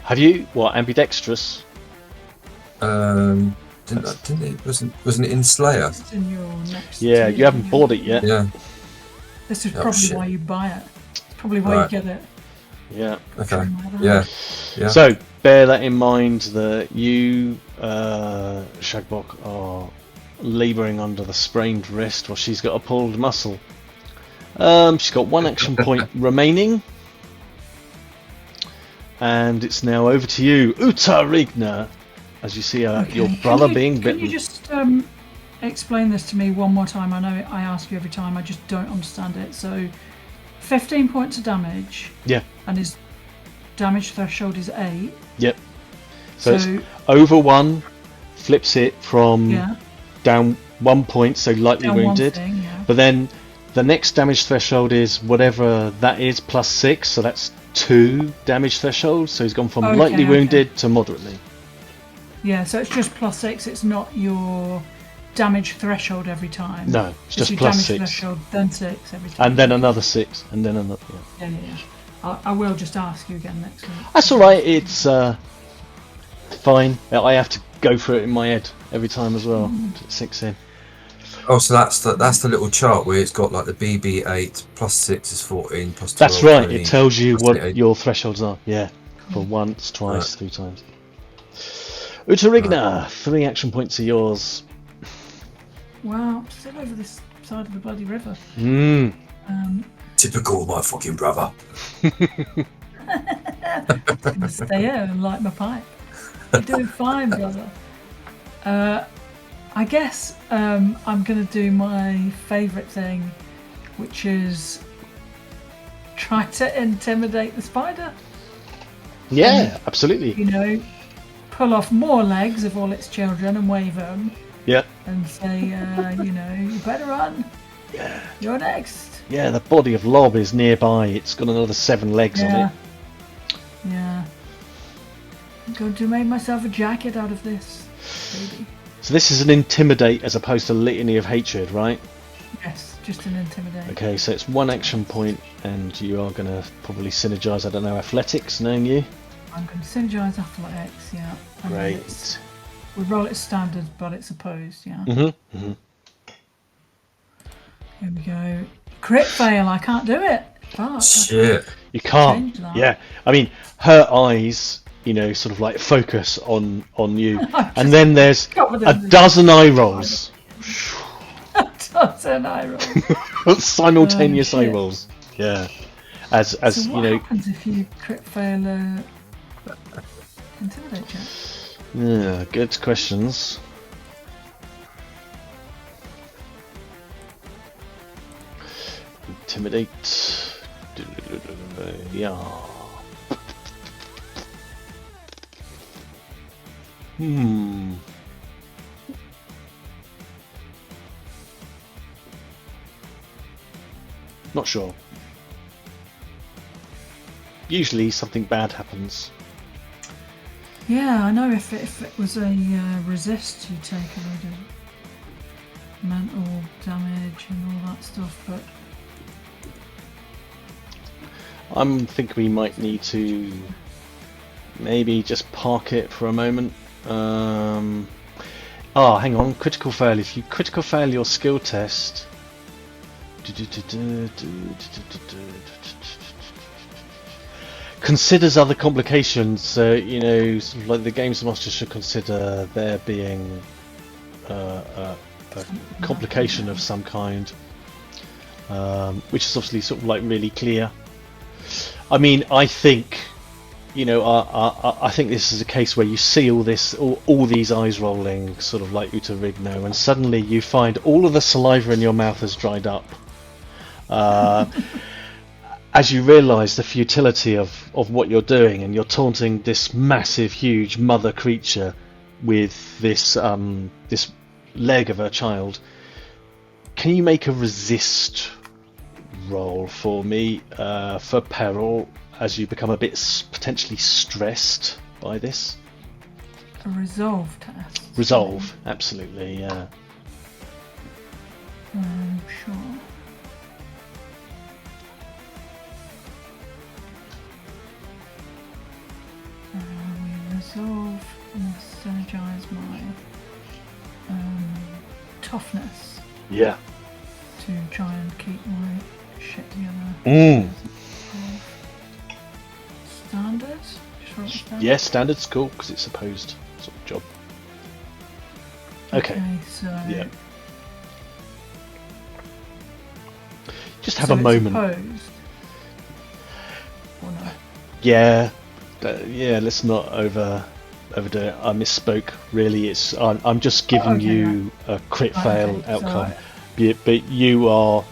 Have you? What, ambidextrous? Didn't it? Wasn't it in Slayer? It's in your next Yeah, you haven't bought it yet. Yeah. This is probably why you buy it. It's probably why you get it. Yeah. Okay. Yeah. So bear that in mind that you, Shagboc, are labouring under the sprained wrist while she's got a pulled muscle. She's got 1 action point remaining. And it's now over to you, Utteringer, as you see your brother being bitten. Can you just explain this to me one more time? I know I ask you every time, I just don't understand it. So, 15 points of damage. Yeah. And his damage threshold is 8. Yep. So it's over 1, flips it from down 1 point, so lightly wounded. But then the next damage threshold is whatever that is plus 6, so that's 2 damage threshold. So he's gone from lightly wounded to moderately. Yeah, so it's just plus 6. It's not your damage threshold every time. No, it's just your plus damage 6. Threshold, then 6 every time. And then another 6, and then another. Yeah. I will just ask you again next week. That's all right. It's fine. I have to go through it in my head every time as well. It sinks in. Oh, so that's the little chart where it's got like the BB8 plus 6 is 14 plus 12. That's right. 20, It tells you plus what 8. your thresholds are. Yeah, for once, twice, 3 times. Utteringer, 3 action points are yours. Well, I'm still over this side of the bloody river. Typical of my fucking brother. I'm gonna stay here and light my pipe. You're doing fine, brother. I guess I'm going to do my favourite thing, which is try to intimidate the spider. Yeah, absolutely. You know, pull off more legs of all its children and wave them. Yeah. And say, you know, you better run. Yeah. You're next. Yeah, the body of Lob is nearby. It's got another 7 legs on it. Yeah. I'm going to make myself a jacket out of this, baby. So this is an intimidate as opposed to litany of hatred, right? Yes, just an intimidate. Okay, so it's 1 action point, and you are going to probably synergise, I don't know, athletics, knowing you? I'm going to synergise athletics, yeah. And Great. We roll it standard, but it's opposed, yeah. Mm-hmm. Here we go. Crit fail, I can't do it. Fuck. Shit. You can't. Change that. Yeah. I mean, her eyes, you know, sort of like focus on you. And then there's covered a in dozen eye rolls. Dozen eye rolls. Simultaneous Oh, eye shit. rolls. Yeah. As So you what know. happens if you crit fail intimidate check? Yeah, good questions. Intimidate. Yeah. Not sure. Usually something bad happens. Yeah, I know if it was a resist, you take a load of mental damage and all that stuff, but I think we might need to maybe just park it for a moment. Hang on, critical fail. If you critical fail your skill test, considers other complications. You know, sort of like the games master should consider there being a complication of some kind, which is obviously sort of like really clear. I mean, I think, you know, I think this is a case where you see all these eyes rolling, sort of like Utteringer, and suddenly you find all of the saliva in your mouth has dried up. As you realise the futility of what you're doing, and you're taunting this massive, huge mother creature with this this leg of her child, can you make a resist roll for me for peril as you become a bit potentially stressed by this? a resolve test. Resolve, absolutely, yeah. Sure. We resolve and synergize my toughness Yeah. to try and keep my shit together. Standard? Just roll it standard? Yeah, standard's cool because it's opposed sort of job. Okay. So Yeah. Just have so a it's moment. Opposed. Or no? Yeah, yeah. Let's not overdo it. I misspoke. Really, it's I'm just giving okay, you a crit fail Okay, outcome. so- But you are,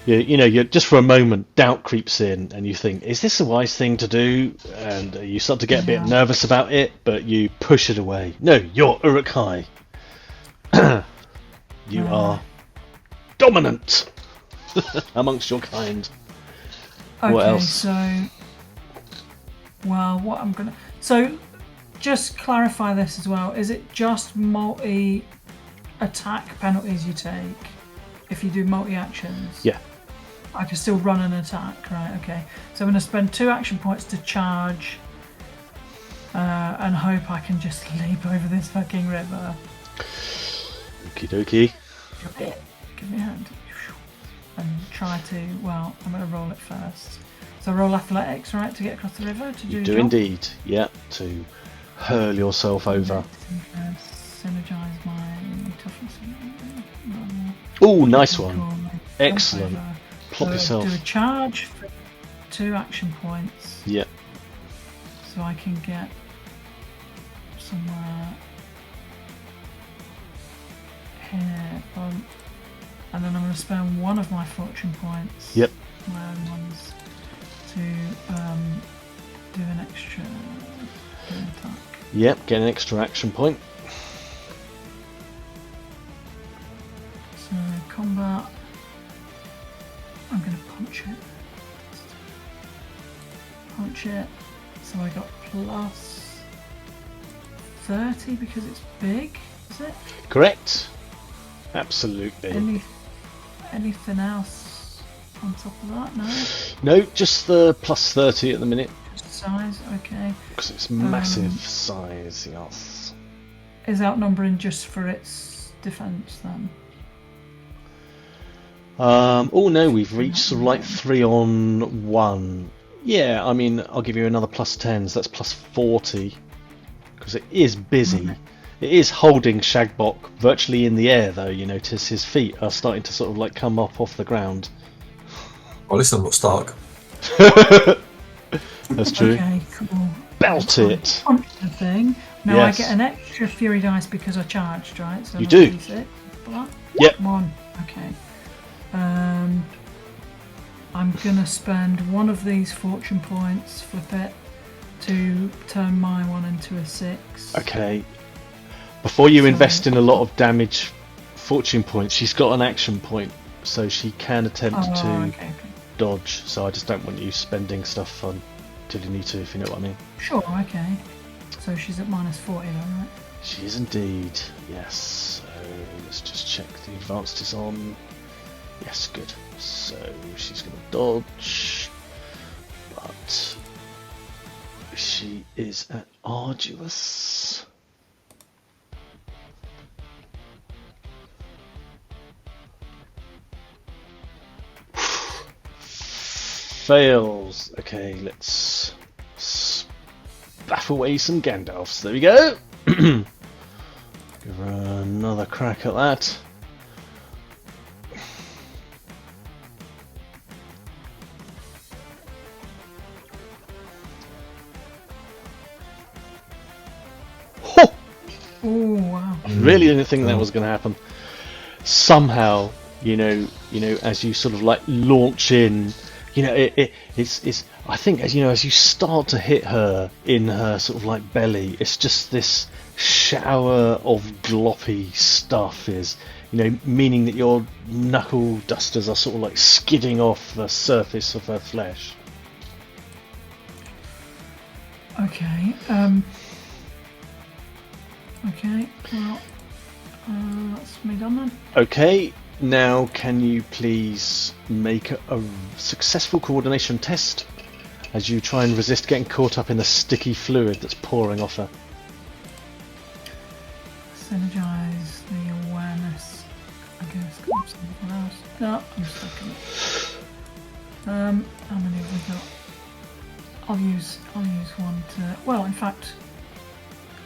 you know, you're just for a moment. Doubt creeps in, and you think, "Is this a wise thing to do?" And you start to get a bit Yeah. nervous about it, but you push it away. No, you're Uruk-hai. You are dominant amongst your kind. Okay, What else? so well, what I'm gonna just clarify this as well. Is it just multi-attack penalties you take if you do multi-actions? Yeah. I can still run and attack, right? Okay. So I'm going to spend 2 action points to charge, and hope I can just leap over this fucking river. Okie dokie. Give me a hand. And try to. Well, I'm going to roll it first. So roll athletics, right, to get across the river to do. You the do job. indeed. Yeah, to hurl yourself over. Synergize my toughness. Oh, nice one. Excellent. Over. Plop So yourself. do a charge for 2 action points. Yep. So I can get somewhere here. And then I'm going to spend 1 of my fortune points. Yep. My own ones to do an extra attack. Yep, get an extra action point. So combat. I'm going to punch it. Punch it. So I got plus 30 because it's big, is it? Correct. Absolutely. Anything else on top of that? No? No, just the plus 30 at the minute. Just size? Okay. Because it's massive size, yes. Is outnumbering just for its defense then? Oh no, we've reached sort of like 3 on 1. Yeah, I mean, I'll give you another plus 10, so that's plus 40. Because it is busy. Right. It is holding Shagboc virtually in the air, though. You notice his feet are starting to sort of like come up off the ground. Well, at least I'm not Stark. That's true. Okay, cool. Belt it. Punch the thing. Now Yes. I get an extra fury dice because I charged, right? So You another do. D6. What? Yep. 1. Okay. I'm gonna spend 1 of these fortune points, flip it, to turn my 1 into a 6. Okay. Before you So- invest in a lot of damage fortune points, she's got an action point, so she can attempt to okay. dodge. So I just don't want you spending stuff until you need to, if you know what I mean. Sure, okay. So she's at minus 40 then, right? She is indeed. Yes. So let's just check the advanced is on. Yes, good. So she's going to dodge, but she is at arduous. Fails. Okay, let's spaff away some Gandalfs. There we go. Give her another crack at that. Ho! Oh, wow. Really didn't think that was going to happen. Somehow, you know, as you sort of like launch in, it's. I think as as you start to hit her in her sort of like belly, it's just this shower of gloppy stuff is, meaning that your knuckle dusters are sort of like skidding off the surface of her flesh. Okay, okay, well, that's me done then. Okay, now can you please make a successful coordination test as you try and resist getting caught up in the sticky fluid that's pouring off her? Synergize the awareness. I guess grab something else. No, I'm stuck in it. How many have we got? I'll use one to. Well, in fact,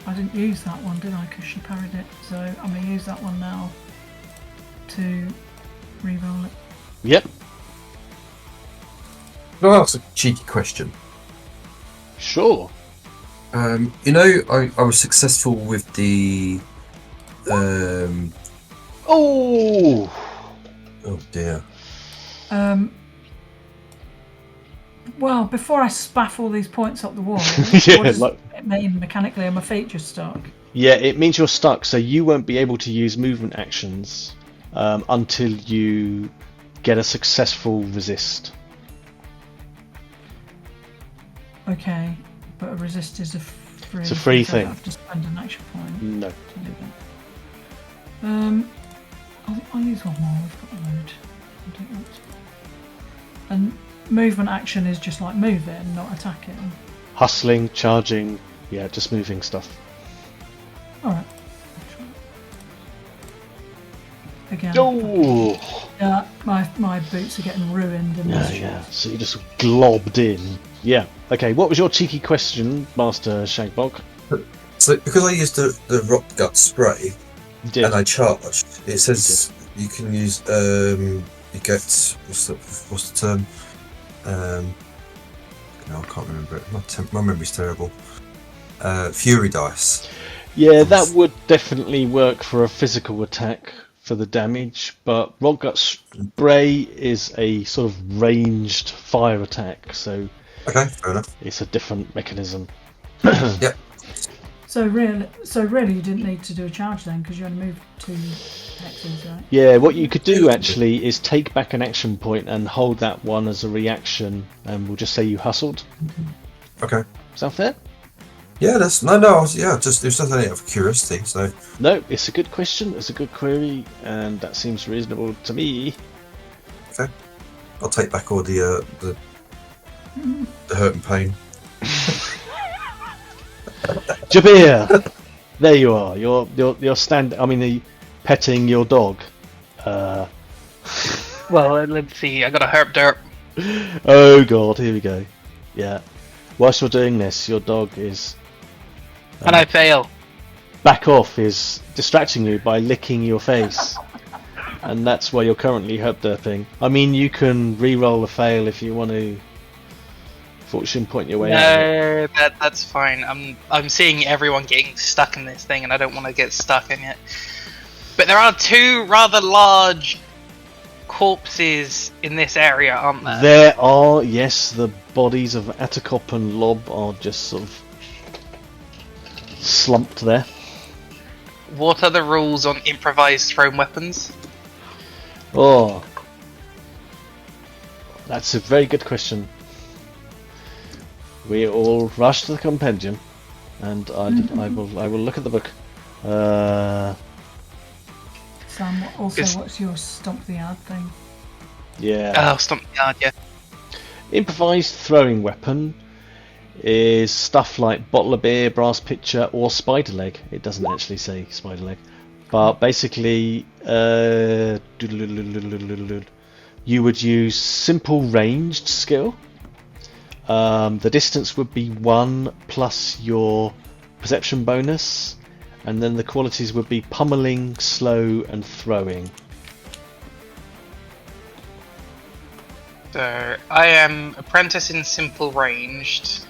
I didn't use that one, did I? Because she parried it. So I'm gonna use that one now to re-roll it. Yep. Can I ask a cheeky question? Sure. I was successful with the. Oh. Oh dear. Well, before I spaff all these points up the wall, Yeah, what does like- it mean mechanically? Are my feet just stuck? Yeah, it means you're stuck, so you won't be able to use movement actions until you get a successful resist. Okay, but a resist is a free. It's a free so I thing. have to spend an action point No. to do that. I'll use one more. We've got a load. I'll take that. movement action is just like moving, not attacking. Hustling, charging, yeah, just moving stuff. Alright. Again. Oh! Yeah, my boots are getting ruined in this. Yeah. So you just globbed in. Yeah. Okay, what was your cheeky question, Master Shagboc? So because I used the rock gut spray You did. and I charged, it says you can use you get what's the term? No, I can't remember it. My memory's terrible. Fury dice. Yeah, that would definitely work for a physical attack for the damage, but Rock Gut Spray is a sort of ranged fire attack, so Okay, fair enough. it's a different mechanism. Yep. So really, you didn't need to do a charge then, because you only moved 2 hexes, right? Yeah, what you could do actually is take back an action point and hold that one as a reaction, and we'll just say you hustled. Okay. Is that fair? Yeah, just it was just out of curiosity. So No, it's a good question, it's a good query, and that seems reasonable to me. okay, I'll take back all the hurt and pain. Jabir! There you are. You're petting your dog. Well, let's see. I got a herp derp. Oh god, here we go. Yeah. Whilst you're doing this, your dog is And I fail. back off, is distracting you by licking your face. And that's why you're currently herp derping. I mean, you can re-roll a fail if you want to fortune point your way out of it. No, that's fine. I'm seeing everyone getting stuck in this thing, and I don't want to get stuck in it. But there are 2 rather large corpses in this area, aren't there? There are, yes, the bodies of Atticop and Lob are just sort of slumped there. What are the rules on improvised thrown weapons? Oh, that's a very good question. We all rush to the compendium, and I will look at the book. Sam, also, what's your stomp the yard thing? Yeah. Oh, stomp the yard, yeah. Improvised throwing weapon is stuff like bottle of beer, brass pitcher, or spider leg. It doesn't actually say spider leg, but basically, you would use simple ranged skill. The distance would be 1 plus your perception bonus, and then the qualities would be pummeling, slow, and throwing. So, I am apprentice in simple ranged.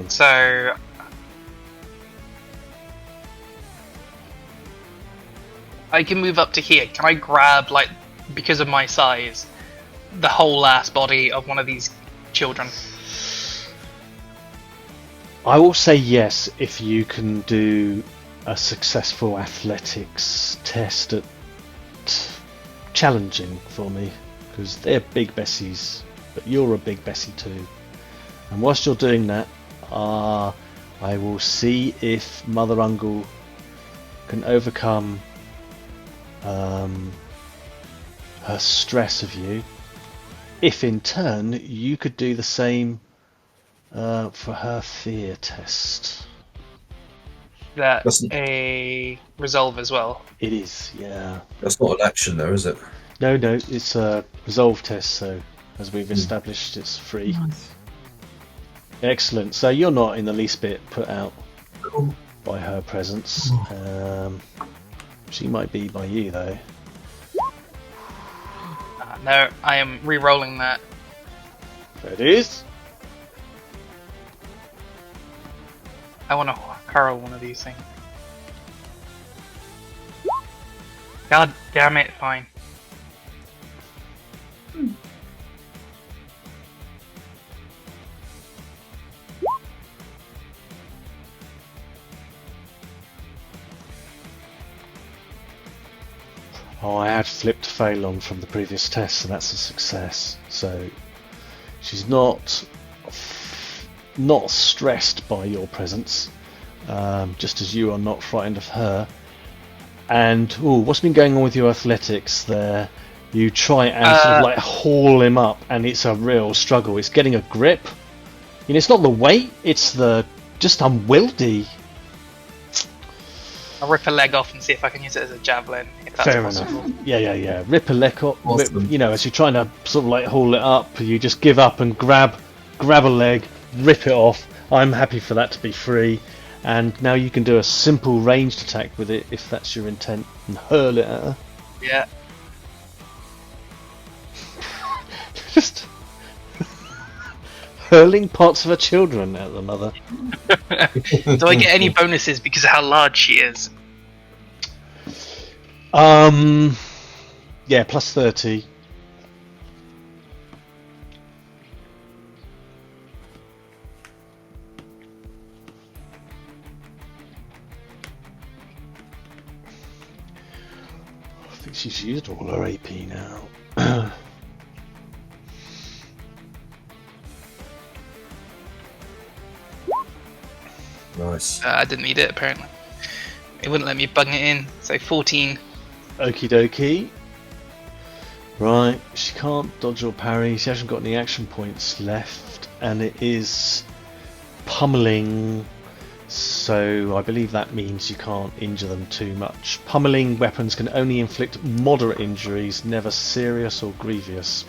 So, I can move up to here. Can I grab, like, because of my size, the whole last body of one of these children? I will say yes if you can do a successful athletics test at challenging for me, because they're big Bessies, but you're a big Bessie too. And whilst you're doing that, I will see if Mother Ungol can overcome her stress of you. If in turn you could do the same for her fear test. That's a resolve as well. It is, yeah. That's not an action though, is it? No, it's a resolve test, so as we've established, it's free. Nice. Excellent. So you're not in the least bit put out by her presence. She might be by you, though. No, I am re-rolling that. There it is. I want to hurl one of these things. God damn it, fine. Oh, I had flipped fail on from the previous test, so that's a success. So she's not stressed by your presence, just as you are not frightened of her. And what's been going on with your athletics there? You try and sort of like haul him up, and it's a real struggle. It's getting a grip. You know, it's not the weight; it's the just unwieldy. I'll rip a leg off and see if I can use it as a javelin, if that's Fair possible. enough. Yeah. Rip a leg up. Awesome. You know, as you're trying to sort of like haul it up, you just give up and grab a leg, rip it off. I'm happy for that to be free, and now you can do a simple ranged attack with it if that's your intent, and hurl it at her. Yeah. Just hurling parts of her children at the mother. Do I get any bonuses because of how large she is? Yeah, plus 30. I think she's used all her AP now. Nice. I didn't need it, apparently. It wouldn't let me bung it in, so 14. Okie dokie. Right, she can't dodge or parry, she hasn't got any action points left, and it is pummeling, so I believe that means you can't injure them too much. Pummeling weapons can only inflict moderate injuries, never serious or grievous.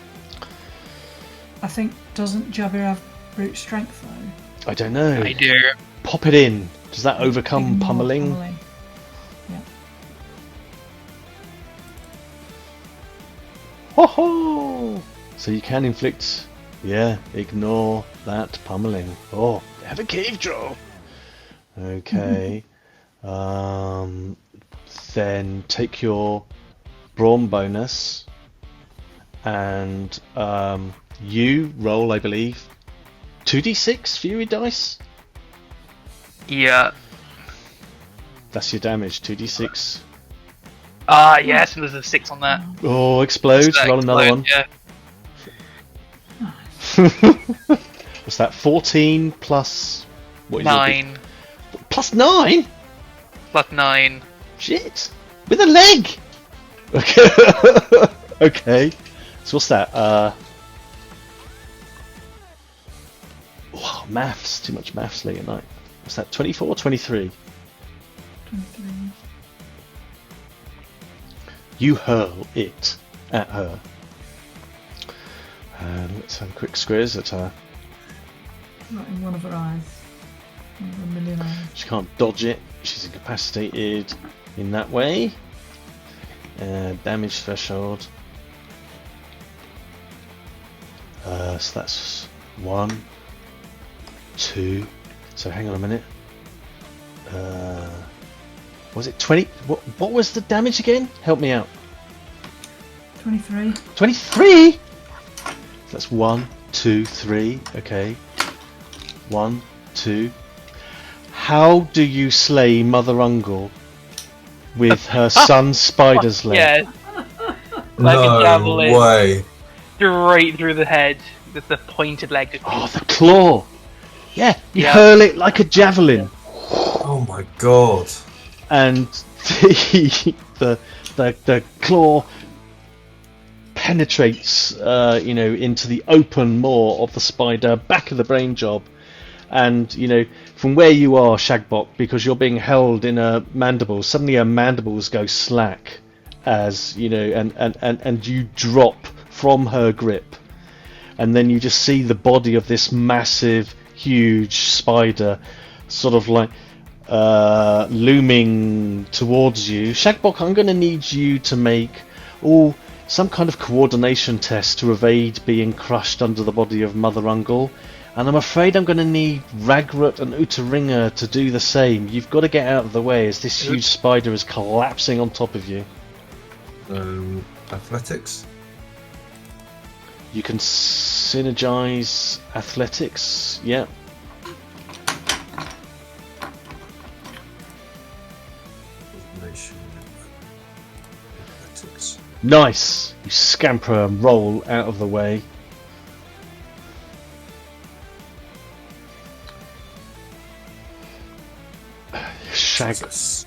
I think, doesn't Jabir have brute strength though? I don't know. I do. Pop it in. Does that overcome Ignore pummeling? Yeah. Ho ho! So you can inflict. Yeah, ignore that pummeling. Oh, have a cave draw. Okay. Then take your brawn bonus and you roll, I believe, 2d6 fury dice. Yeah. That's your damage. 2d6. Yes, and there's a 6 on that. Oh, explodes. That Roll another one. explode, Yeah. What's that? 14 plus what is 9. it? Plus 9? Plus 9. Shit! With a leg! Okay. Okay. So what's that? Wow, maths. Too much maths late at night. What's that? 24? 23? 23. You hurl it at her. And let's have a quick squiz at her. Not in one of her eyes. One of a million eyes. She can't dodge it. She's incapacitated in that way. Damage threshold. So that's 1, 2. So hang on a minute. Was it 20? What was the damage again? Help me out. 23. 23? That's 1, 2, 3. Okay. 1, 2. How do you slay Mother Ungol with her son's spider's leg? Yeah. Like a No javelin. way. Straight through the head with the pointed leg. Oh, the claw! Yeah, you Yeah. hurl it like a javelin, Oh my god. and the claw penetrates, into the open maw of the spider, back of the brain job, and from where you are, Shagboc, because you're being held in a mandible. Suddenly, her mandibles go slack, as and you drop from her grip, and then you just see the body of this massive, huge spider, sort of like looming towards you. Shagboc, I'm going to need you to make some kind of coordination test to evade being crushed under the body of Mother Ungol. And I'm afraid I'm going to need Ragrutt and Utteringer to do the same. You've got to get out of the way as this huge spider is collapsing on top of you. Athletics. You can synergize athletics. Yeah. Coordination. Athletics. Nice. You scamper and roll out of the way. Shagboc Jesus.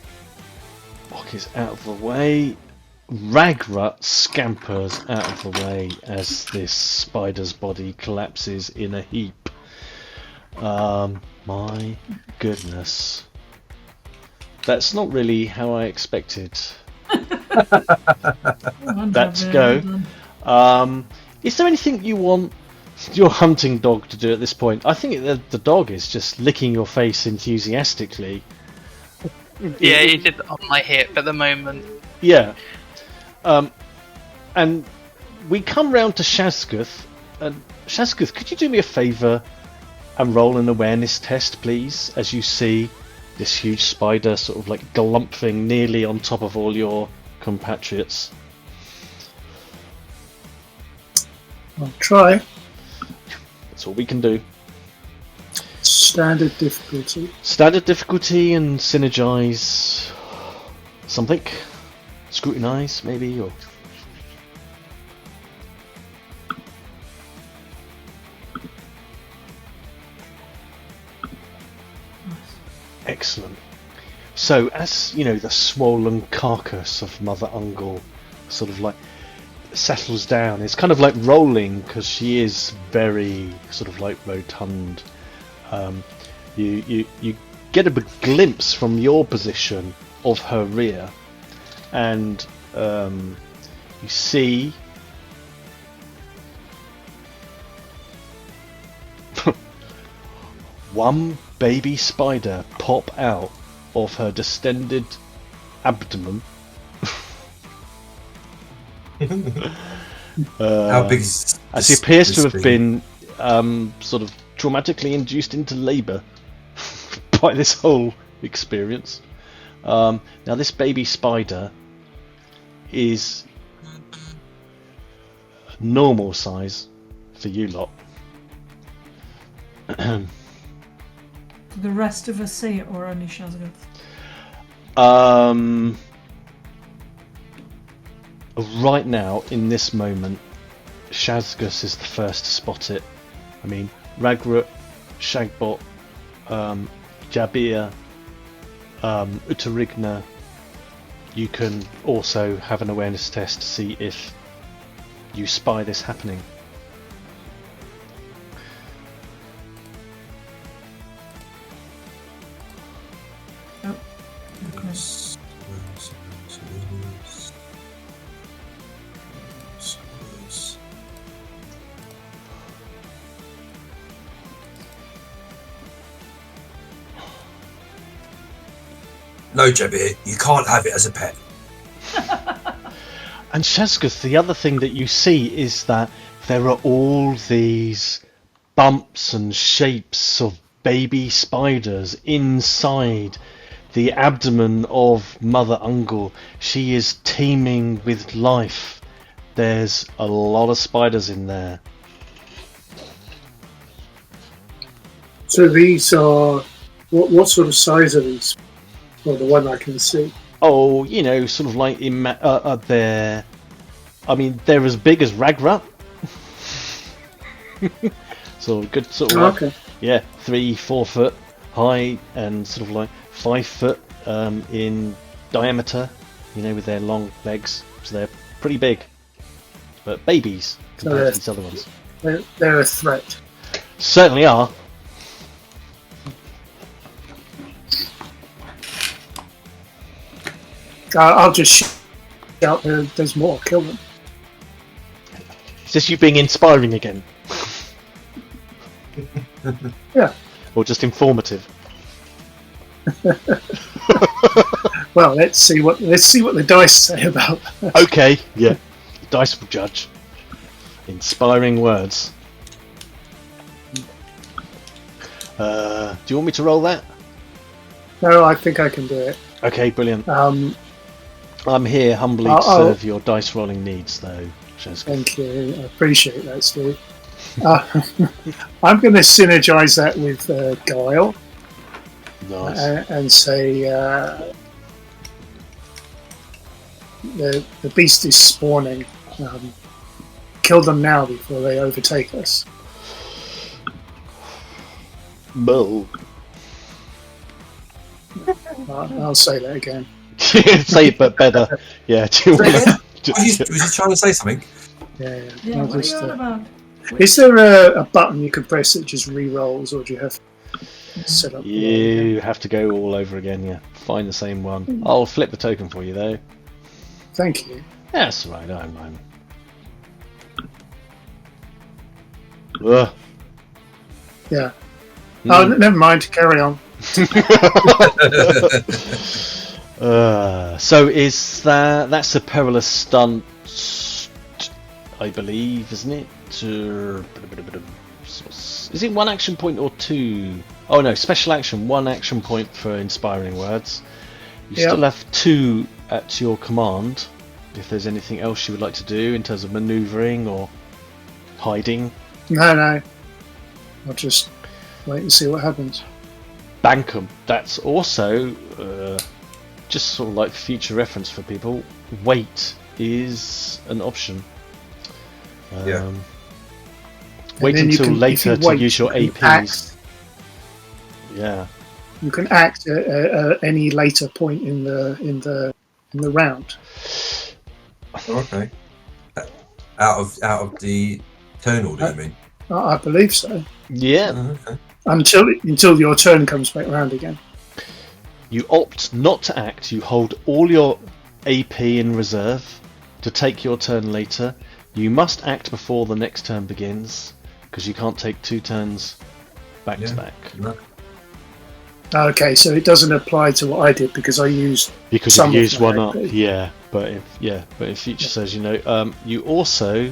is out of the way. Ragrutt scampers out of the way as this spider's body collapses in a heap. My goodness. That's not really how I expected that to go. Is there anything you want your hunting dog to do at this point? I think the dog is just licking your face enthusiastically. Yeah, he's just on my hip at the moment. Yeah. And we come round to Shazguth. And Shazguth, could you do me a favour and roll an awareness test, please, as you see this huge spider sort of like galumphing nearly on top of all your compatriots? I'll try. That's all we can do. Standard difficulty. Standard difficulty and synergize something. Scrutinize, maybe, or... Excellent. So, as you know, the swollen carcass of Mother Ungol sort of like settles down, it's kind of like rolling because she is very sort of like rotund. You get a glimpse from your position of her rear, and you see one baby spider pop out of her distended abdomen. How big is as he appears to have been sort of traumatically induced into labour by this whole experience. Now this baby spider is normal size for you lot. Do the rest of us see it, or only Shazguth? Right now, in this moment, Shazguth is the first to spot it. I mean, Ragrutt, Shagboc, Jabir, Utteringer. You can also have an awareness test to see if you spy this happening. Oh, okay. No, Jabir, you can't have it as a pet. And Shazguth, the other thing that you see is that there are all these bumps and shapes of baby spiders inside the abdomen of Mother Ungol. She is teeming with life. There's a lot of spiders in there. So these are... What sort of size are these? Well, the one I can see. Oh, you know, sort of like they're... I mean, they're as big as Ragrutt. So good sort of like, Okay. yeah, 3-4 foot high and sort of like 5 foot in diameter, you know, with their long legs. So they're pretty big, but babies compared to these other ones. They're a threat. Certainly are. I'll just shout, there's more, kill them. Is this you being inspiring again? Yeah. Or just informative? Well, let's see what the dice say about that. Okay, yeah. The dice will judge. Inspiring words. Do you want me to roll that? No, I think I can do it. Okay, brilliant. I'm here humbly to serve your dice rolling needs, though, Shazguth. Thank you. I appreciate that, Steve. I'm going to synergize that with Guile. Nice. And say the beast is spawning. Kill them now before they overtake us. Bull. I'll say that again. Say it, but better. Yeah. Do you Say want again? to? Was he trying to say something? Yeah. Yeah, I'll what are just, you on about? is there a button you can press that just re-rolls, or do you have to set up the roll again? You have to go all over again. Yeah. Find the same one. I'll flip the token for you though. Thank you. That's right. I'm. Ugh. Yeah. Oh, never mind. Carry on. So is that's a perilous stunt, I believe, isn't it? Is it 1 action point or 2? Oh no, special action, 1 action point for inspiring words. You still have 2 at your command. If there's anything else you would like to do in terms of manoeuvring or hiding. No. I'll just wait and see what happens. Bankum. That's also just sort of like future reference for people. Wait is an option. Yeah. Wait then you until can- later if you to wait, use your you can APs. act. Yeah. You can act at any later point in the round. Okay. Out of the turn order, you mean? I believe so. Yeah. Okay. Until your turn comes back round again. You opt not to act. You hold all your AP in reserve to take your turn later. You must act before the next turn begins because you can't take 2 turns back to back. No. Okay, so it doesn't apply to what I did because I used Because some you of used my one up, AP. yeah. But if future says, you also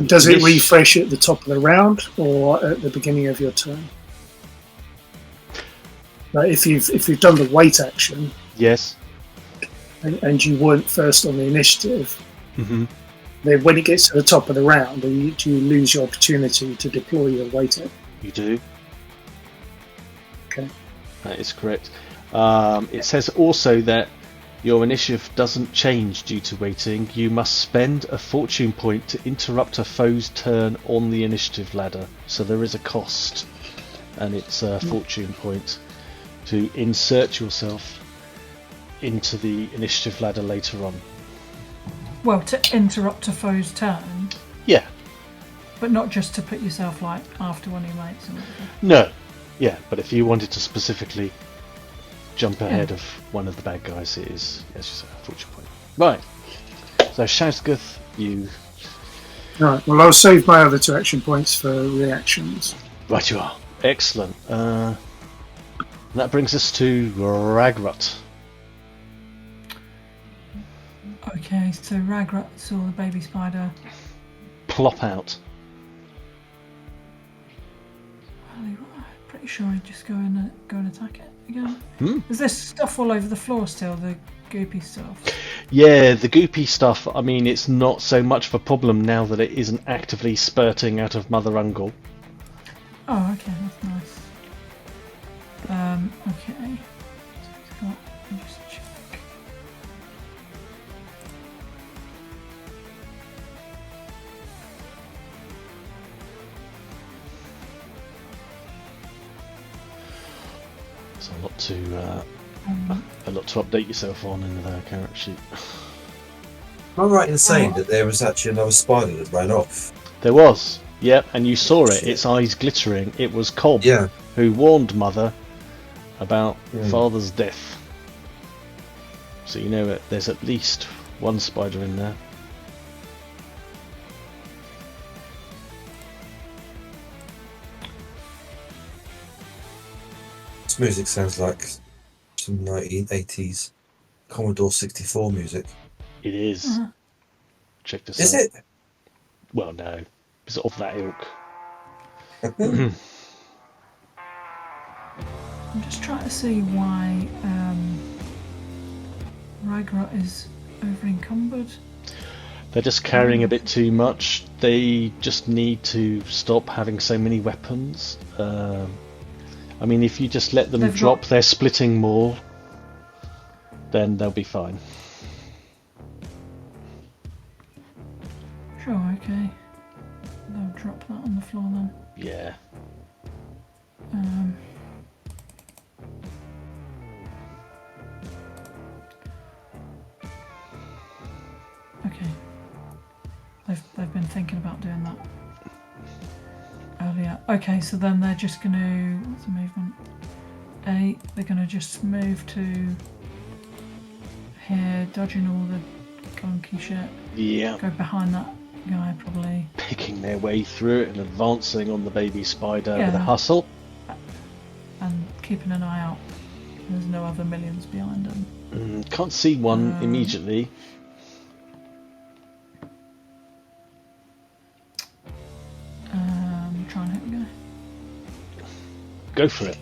Does it refresh at the top of the round or at the beginning of your turn? Like if you've done the wait action Yes. and you weren't first on the initiative, Mm-hmm. then when it gets to the top of the round, do you lose your opportunity to deploy your wait action? You do. Okay. That is correct. It says also that your initiative doesn't change due to waiting. You must spend a fortune point to interrupt a foe's turn on the initiative ladder. So there is a cost, and it's a fortune point to insert yourself into the initiative ladder later on. Well, to interrupt a foe's turn, Yeah. but not just to put yourself like after one of your mates or whatever. No. Yeah, but if you wanted to specifically jump ahead of one of the bad guys, it is, as you say, a fortune point. Right. So Shazguth, you. Right. Well, I'll save my other 2 action points for reactions. Right, you are. Excellent. That brings us to Ragrutt. Okay, so Ragrutt saw the baby spider. Plop out. I'm pretty sure I'd just go and attack it again. Is there stuff all over the floor still? The goopy stuff. Yeah, the goopy stuff, I mean, it's not so much of a problem now that it isn't actively spurting out of Mother Ungol. Oh, okay, that's nice. Okay. So let me just check. There's a lot to update yourself on in the character sheet. Am I right in saying that there was actually another spider that ran off? There was, yep, and you saw it, its eyes glittering. It was Cobb, Yeah. who warned Mother about Father's death. So you know it, there's at least one spider in there. This music sounds like some 1980s Commodore 64 music. It is. Check this Is out. it? Well, no. It's of that ilk. I'm just trying to see why Ragrutt is over encumbered. They're just carrying a bit too much. They just need to stop having so many weapons. I mean, if you just let them drop their splitting maul, then they'll be fine. Sure, okay. They'll drop that on the floor then. Yeah. They've been thinking about doing that earlier. Okay, so then they're just going to... What's the movement? 8. They're going to just move to here, dodging all the clunky shit. Yeah. Go behind that guy, probably. Picking their way through it and advancing on the baby spider with a Yeah. hustle. And keeping an eye out. There's no other millions behind them. Can't see one immediately. Try and hit the guy. Go for it.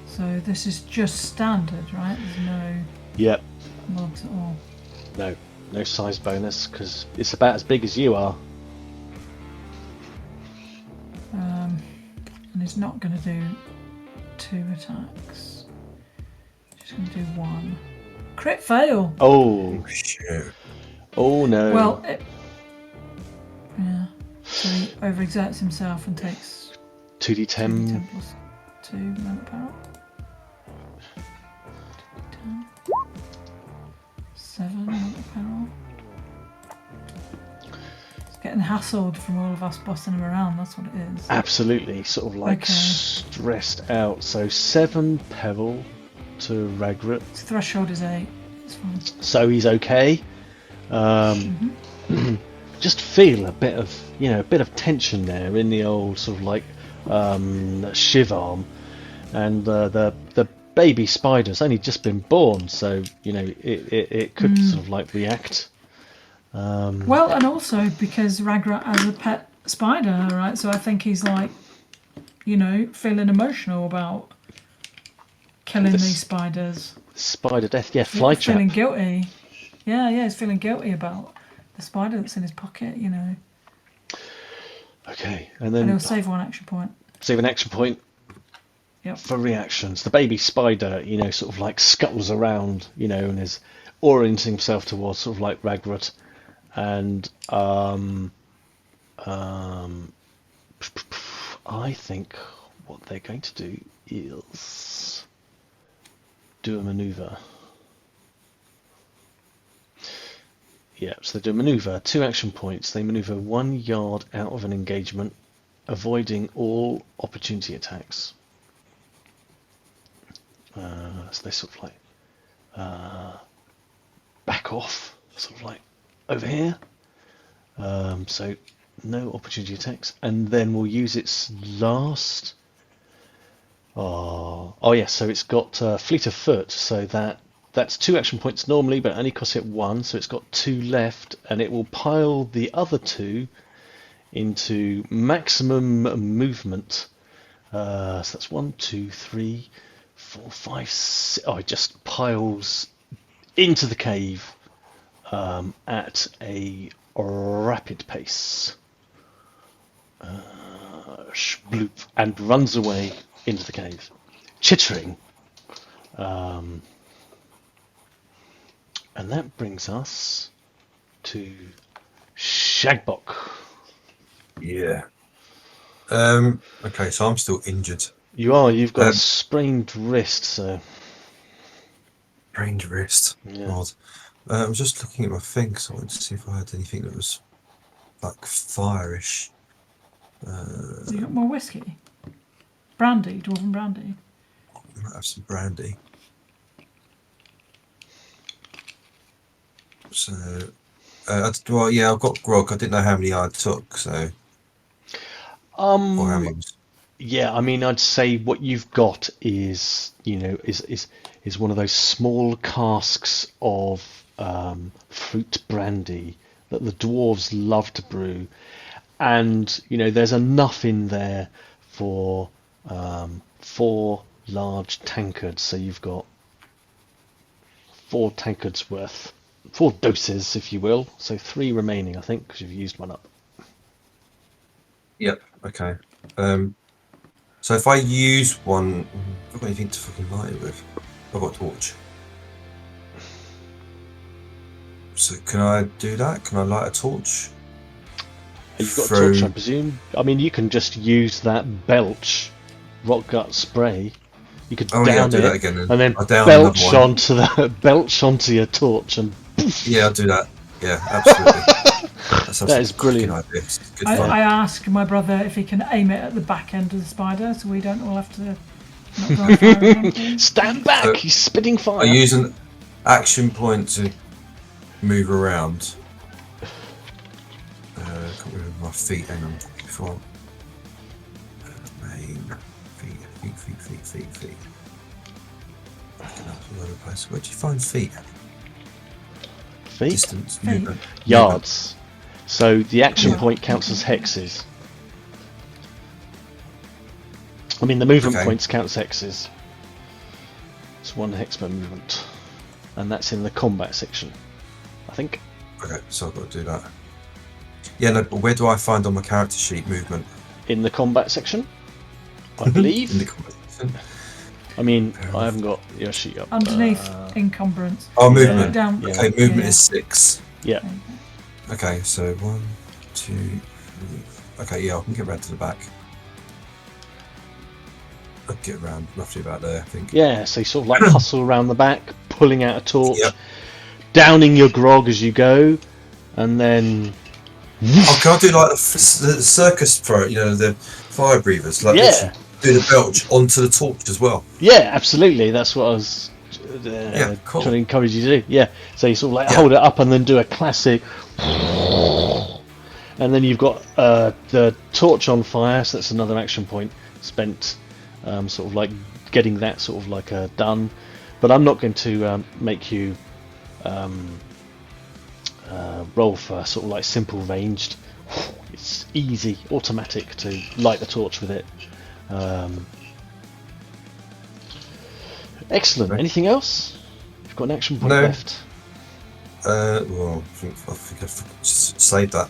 So this is just standard, right? There's no Yep. mods at all. No size bonus because it's about as big as you are. And he's not going to do 2 attacks. Just going to do 1. Crit fail! Oh. Shit. Oh no. Well, yeah. So he overexerts himself and takes 2d10. 10 plus 2 moment power. 10. 7 moment power. He's getting hassled from all of us bossing him around, that's what it is. Absolutely, sort of like Okay. stressed out. So 7 peril to Ragrutt. His threshold is 8. It's fine. So he's okay. Just feel a bit of tension there in the old sort of like shiv arm, and the baby spider's only just been born, so it could sort of like react. Well, and also because Ragrutt has a pet spider, right? So I think he's like, feeling emotional about killing This- these spiders. Spider death, yeah, fly trap. Feeling guilty. Yeah, he's feeling guilty about the spider that's in his pocket, Okay, and And then he'll save 1 action point. save an action point Yep. for reactions. The baby spider, sort of like scuttles around, and is orienting himself towards sort of like Ragrutt, and I think what they're going to do is do a maneuver. Yeah, so they do a maneuver, 2 action points. They maneuver 1 yard out of an engagement, avoiding all opportunity attacks. So they sort of like back off, sort of like over here. So no opportunity attacks, and then we'll use its last. Oh yeah, so it's got fleet of foot, so that's 2 action points normally, but it only costs it 1, so it's got 2 left, and it will pile the other 2 into maximum movement. So that's 1, 2, 3, 4, 5, 6. Oh, it just piles into the cave at a rapid pace. Shbloop, and runs away into the cave, chittering. And that brings us to Shagboc. Yeah. Okay, so I'm still injured. You've got a sprained wrist, so... Sprained wrist. Yeah. Odd. I was just looking at my thing, so I wanted to see if I had anything that was like fire-ish. You got more whiskey? Brandy, dwarven brandy. I might have some brandy. So, well, yeah, I've got grog. I didn't know how many I took, so. Or how many was... Yeah, I mean, I'd say what you've got is, is one of those small casks of fruit brandy that the dwarves love to brew, and there's enough in there for 4 large tankards. So you've got 4 tankards worth, 4 doses, if you will. So 3 remaining, I think, because you've used 1 up. Yep. Okay. So if I use one, I've got anything to fucking light it with. I've got a torch. So can I do that? Can I light a torch? You've got a torch, I presume. I mean, you can just use that belch rock gut spray. You could down I'll do it that again then. and then I'll down belch another one. onto the belch onto your torch and. Yeah, I'll do that. Yeah, absolutely. That is brilliant. Idea. It's good fun. I ask my brother if he can aim it at the back end of the spider, so we don't all have to not go on fire again, please. Stand back! He's spitting fire. I use an action point to move around. Can't remember my feet. Hang on. Before main feet. Where do you find feet? Feet? Distance. Feet. Movement. Yards. So the action point counts as hexes. I mean, the movement points counts hexes. It's 1 hex per movement. And that's in the combat section, I think. Okay, so I've got to do that. Yeah, no, but where do I find on my character sheet movement? In the combat section, I believe. In the combat section. I mean, I haven't got your sheet up. Underneath encumbrance. Oh, movement. Down. Yeah. Okay, movement is 6. Yeah. Okay, so 1, 2, 3. Okay, yeah, I can get round to the back. I'll get around roughly about there, I think. Yeah, so you sort of like hustle around the back, pulling out a torch, Yep. downing your grog as you go, and then... Oh, can I do like the circus pro, the fire breathers? Like Yeah. do the belch onto the torch as well. Yeah, absolutely. That's what I was Cool. trying to encourage you to do. Yeah, so you sort of like Yeah. hold it up and then do a classic... And then you've got the torch on fire, so that's another action point spent sort of like getting that sort of like done. But I'm not going to make you roll for sort of like simple ranged. It's easy, automatic to light the torch with it. Excellent. Okay. Anything else? You've got an action point No. left. Well, I think I've saved that.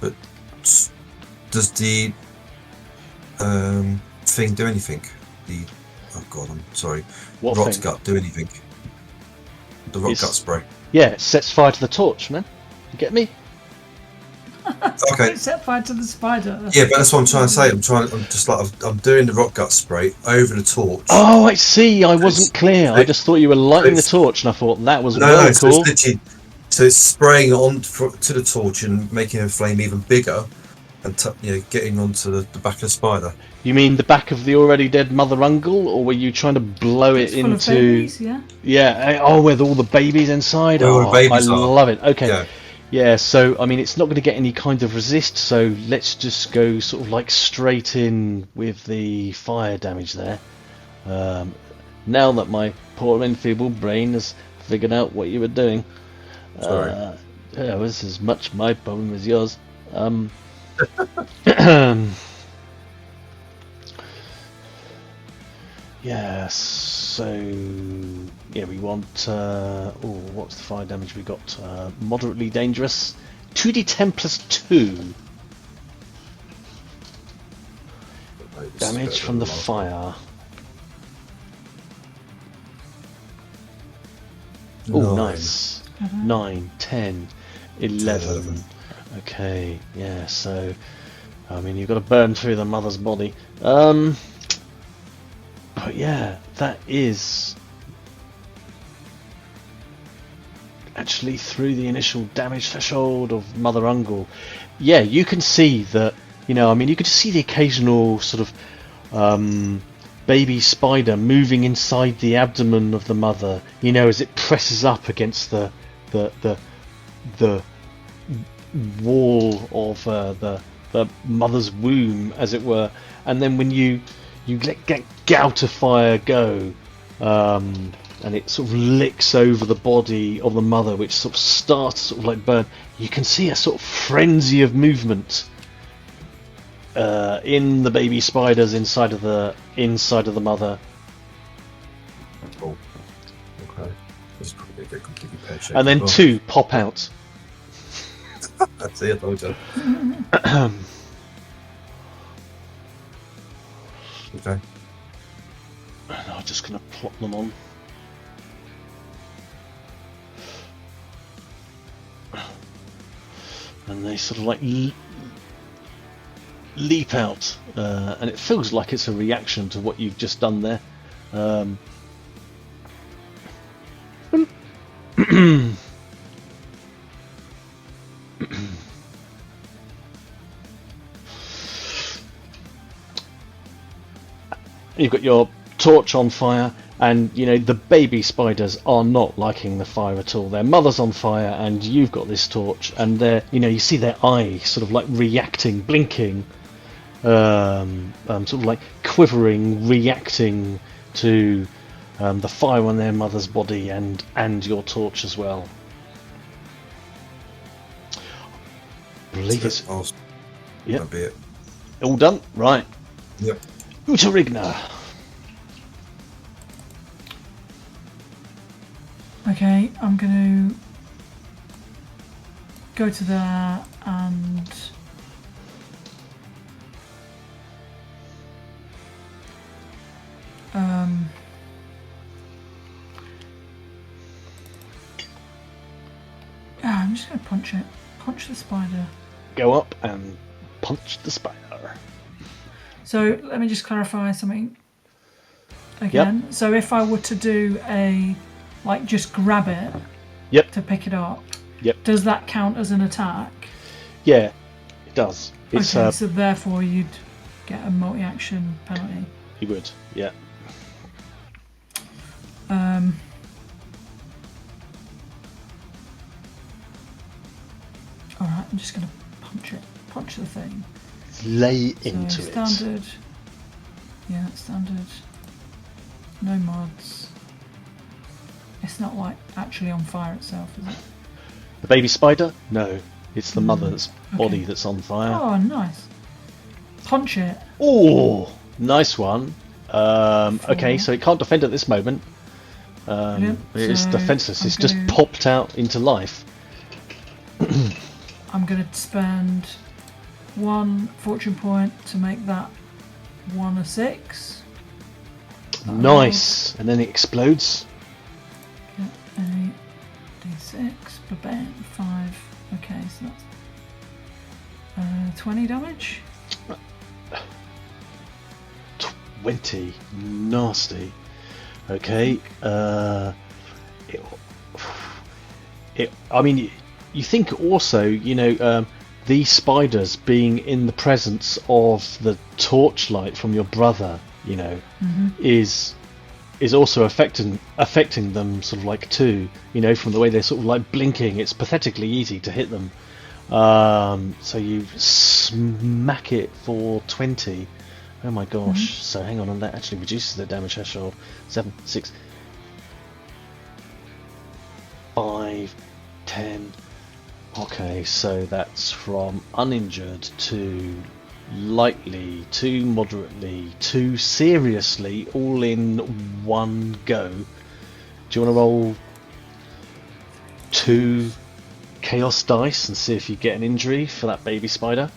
But does the thing do anything? Oh god, I'm sorry. What Rot thing? gut do anything? The rot It's- gut spray. Yeah, it sets fire to the torch, man. You get me? Okay. Don't set fire to the spider. Yeah, but that's what I'm trying to say. I'm doing the rot gut spray over the torch. Oh, I see. I wasn't clear. I just thought you were lighting the torch, and I thought that was No, well so cool. it's literally, so it's spraying on to the torch and making the flame even bigger, and getting onto the back of the spider. You mean the back of the already dead Mother Ungol, or were you trying to blow it It's full of into? babies, yeah. Yeah. Oh, with all the babies inside. Where all the babies I are. love it. Okay. Yeah. Yeah. So I mean, it's not going to get any kind of resist. So let's just go sort of like straight in with the fire damage there. Now that my poor enfeebled brain has figured out what you were doing. Sorry. Yeah, it was as much my problem as yours. Yeah, so yeah, we want what's the fire damage we got? Moderately dangerous. 2d10 plus 2 damage from the fire. Oh, nice. 9, 10, 11. Okay, yeah, so I mean you've got to burn through the mother's body. But yeah, that is actually through the initial damage threshold of Mother Ungol. Yeah, you can see that, I mean, you could see the occasional sort of baby spider moving inside the abdomen of the mother, as it presses up against the wall of the mother's womb, as it were. And then when you get gout of fire go, and it sort of licks over the body of the mother, which sort of starts to sort of like burn. You can see a sort of frenzy of movement in the baby spiders inside of the mother. Cool. Okay. This is probably a completely pear-shaped And then as well. 2 pop out. That's it, I told you. Okay. And I'm just going to plop them on. And they sort of like leap out, and it feels like it's a reaction to what you've just done there. You've got your torch on fire, and you know the baby spiders are not liking the fire at all. Their mother's on fire, and you've got this torch, and they're, you know, you see their eye sort of like reacting, blinking, sort of like quivering, reacting to the fire on their mother's body and your torch as well. I believe it's Yep. That'd be it. all done, right? Yep. Utteringer. Okay, I'm going to go to there and I'm just going to punch it. Punch the spider. Go up and punch the spider. So let me just clarify something again. Yep. So if I were to do just grab it Yep. to pick it up, Yep. does that count as an attack? Yeah, it does. It's Okay, so therefore you'd get a multi-action penalty. you would, yeah. Alright, I'm just going to punch the thing. Lay So into standard. Yeah, standard. No mods. It's not like actually on fire itself, is it? The baby spider? No, it's the mother's okay. body that's on fire. Oh, nice. Punch it. Oh, nice one. Okay, so it can't defend at this moment. Brilliant. It is So defenseless. I'm It's just gonna- popped out into life. I'm going to spend 1 fortune point to make that 1 a 6. Nice. And then it explodes. Get a d6. Bam. 5. Okay, so that's 20 damage. 20. Nasty. Okay. I mean, you think also, you know, these spiders being in the presence of the torchlight from your brother, you know, is also affecting them sort of like too, you know, from the way they're sort of like blinking. It's pathetically easy to hit them. So you smack it for 20. Oh my gosh. So hang on, and that actually reduces the damage threshold. 7, 6, 5, 10. Okay, so that's from uninjured to lightly to moderately to seriously, all in one go. Do you want to roll 2 chaos dice and see if you get an injury for that baby spider?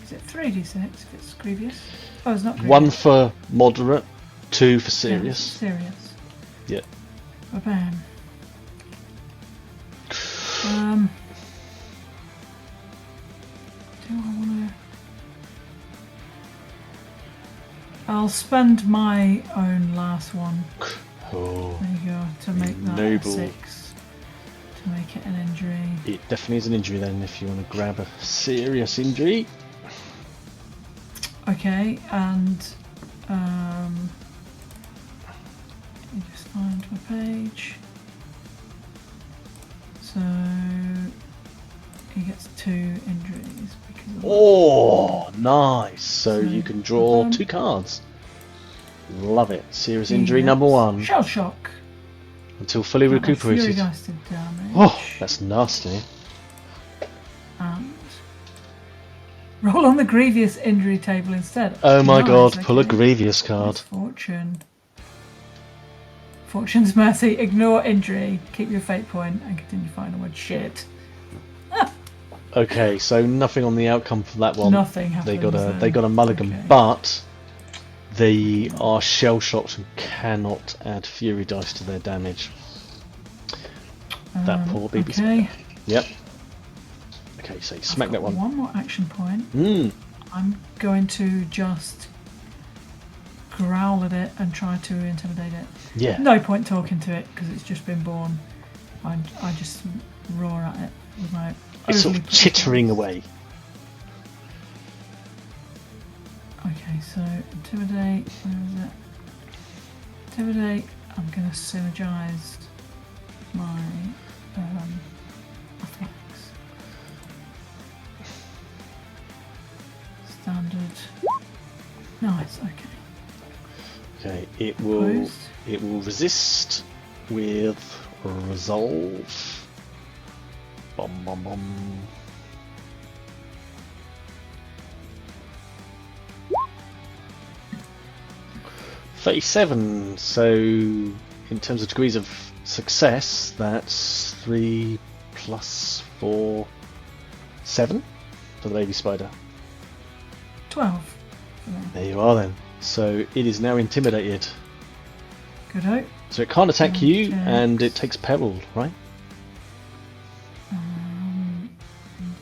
Is it 3d6 if it's grievous? Oh, it's not grievous. 1 for moderate, 2 for Yeah, serious. serious. Yeah. Bam. Do I want to? I'll spend my own last one. Oh, There you go, to make that a noble. 6. To make it an injury. It definitely is an injury then if you want to grab a serious injury. Okay, and let me just find my page. So he gets 2 injuries because of Oh, nice. So you can draw um, 2 cards. Love it. Serious He injury gets number 1 Shell shock. until fully Fury recuperated. Geisted damage. Oh, that's nasty. And roll on the grievous injury table instead. Oh my Nice, god, pull a okay. grievous card. Fortune. Fortune's mercy. Ignore injury. Keep your fate point and continue fighting with shit. Okay, so nothing on the outcome for that one. Nothing happens. They got a mulligan, Okay. but they are shell shocked and cannot add fury dice to their damage. That poor baby. Okay. Yep. Okay, so you smack I've that got one. One more action point. I'm going to just growl at it and try to intimidate it. Yeah. No point talking to it because it's just been born. I just roar at it with my. It's sort overly of pretty chittering voice. away. Okay, so intimidate. Where is it? Intimidate. I'm going to synergize my athletics. Standard. Nice. Okay. Okay, it will resist with resolve. Bum bum bum. $37. So, in terms of degrees of success, that's 3 plus 4, 7 for the baby spider. 12. There you are then. So it is now intimidated. Good out. So it can't attack you, Okay. and it takes peril, right?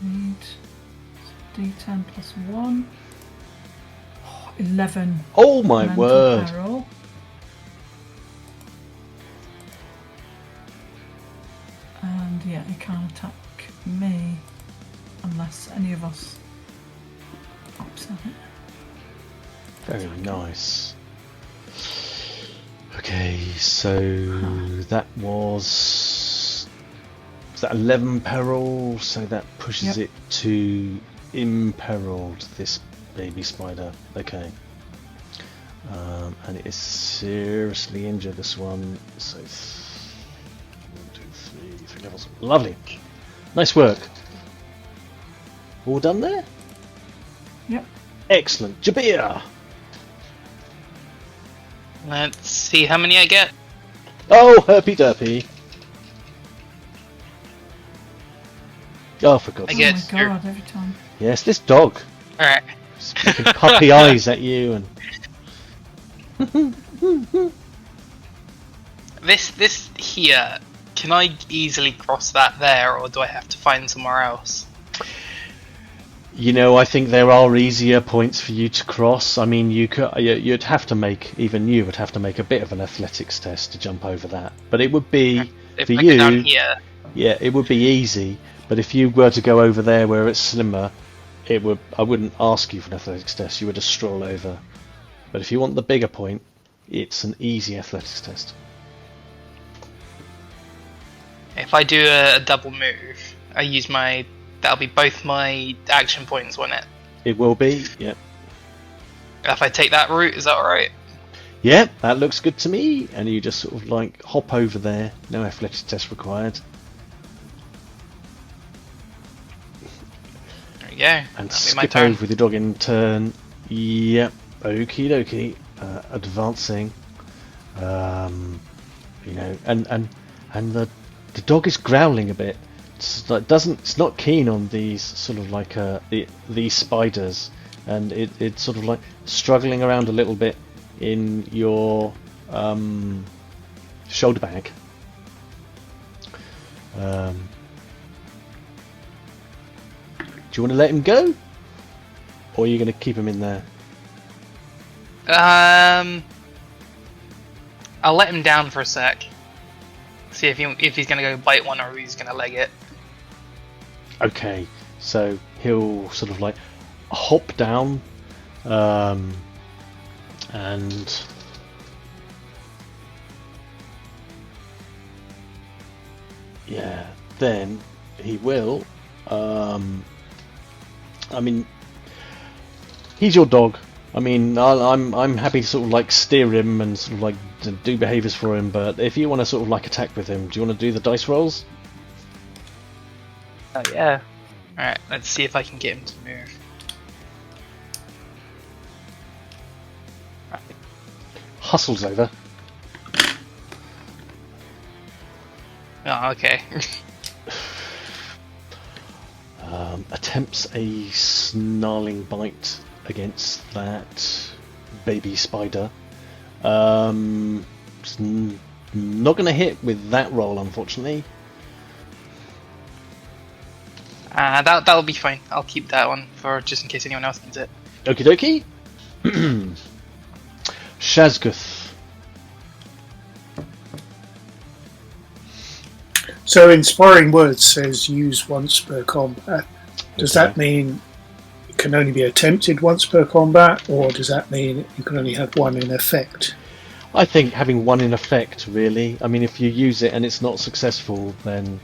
Indeed. D10 plus 1. 11. Oh my mental word! peril. And yeah, he can't attack me unless any of us upset it. Very nice. Okay, so that was that 11 peril, so that pushes Yep. it to imperiled, this baby spider. Okay. And it is seriously injured, this one. So 1, 2, 3 levels. Lovely. Nice work. All done there? Yep. Excellent. Jabir! Let's see how many I get. Oh, herpy derpy. Oh, for God's I sake. get- Oh my god, every time. Yes, this dog. Alright. Just making puppy eyes at you and... This here, can I easily cross that there, or do I have to find somewhere else? You know, I think there are easier points for you to cross. I mean, you'd have to make, even you would have to make a bit of an athletics test to jump over that. But it would be, If for I go down you, here, yeah, it would be easy. But if you were to go over there where it's slimmer, I wouldn't ask you for an athletics test. You would just stroll over. But if you want the bigger point, it's an easy athletics test. if I do a double move, I use my... That'll be both my action points, won't it? It will be, yeah. If I take that route, is that alright? Yeah, that looks good to me. And you just sort of like hop over there. No athletics test required. There we go. And That'll be my skip turn. over with your dog in turn. Yep. Okie dokie. Advancing. You know, and the dog is growling a bit. It's not keen on these sort of like these spiders, and it's sort of like struggling around a little bit in your shoulder bag. Do you want to let him go, or are you going to keep him in there? I'll let him down for a sec. See if he's gonna go bite one or if he's gonna leg it. Okay, so he'll sort of like hop down, and yeah, then he will. I mean, he's your dog. I mean, I'm happy to sort of like steer him and sort of like do behaviours for him. But if you want to sort of like attack with him, do you want to do the dice rolls? Oh yeah. Alright, let's see if I can get him to move. Hustles over. Oh, okay. Attempts a snarling bite against that baby spider. It's not going to hit with that roll, unfortunately. That'll be fine. I'll keep that one for just in case anyone else needs it. Okie dokie. Shazguth. So Inspiring Words says use once per combat. Does that mean can only be attempted once per combat, or does that mean you can only have one in effect? I think having one in effect, really. I mean, if you use it and it's not successful, then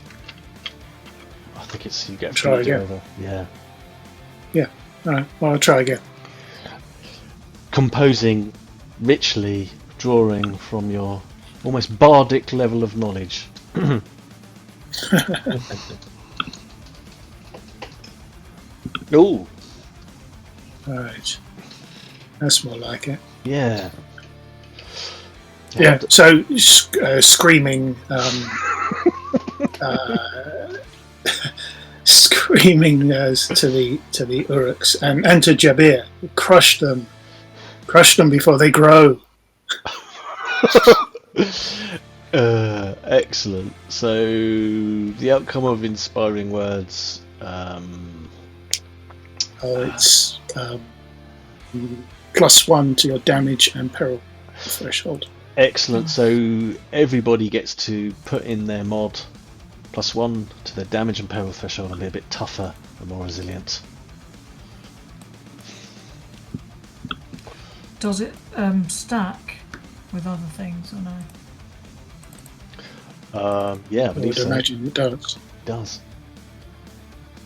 I think it's you get Try to again. over. Yeah. Yeah. All right. Well, I'll try again. Composing richly, drawing from your almost bardic level of knowledge. Ooh, All right. That's more like it. yeah. Yeah. So screaming, screaming to the Uruks and to Jabir, crush them before they grow. Excellent. So the outcome of inspiring words. It's +1 to your damage and peril threshold. Excellent. So everybody gets to put in their mod +1 to their damage and peril threshold and be a bit tougher and more resilient. Does it stack with other things or no? Yeah, I I believe would so. imagine it does. It does.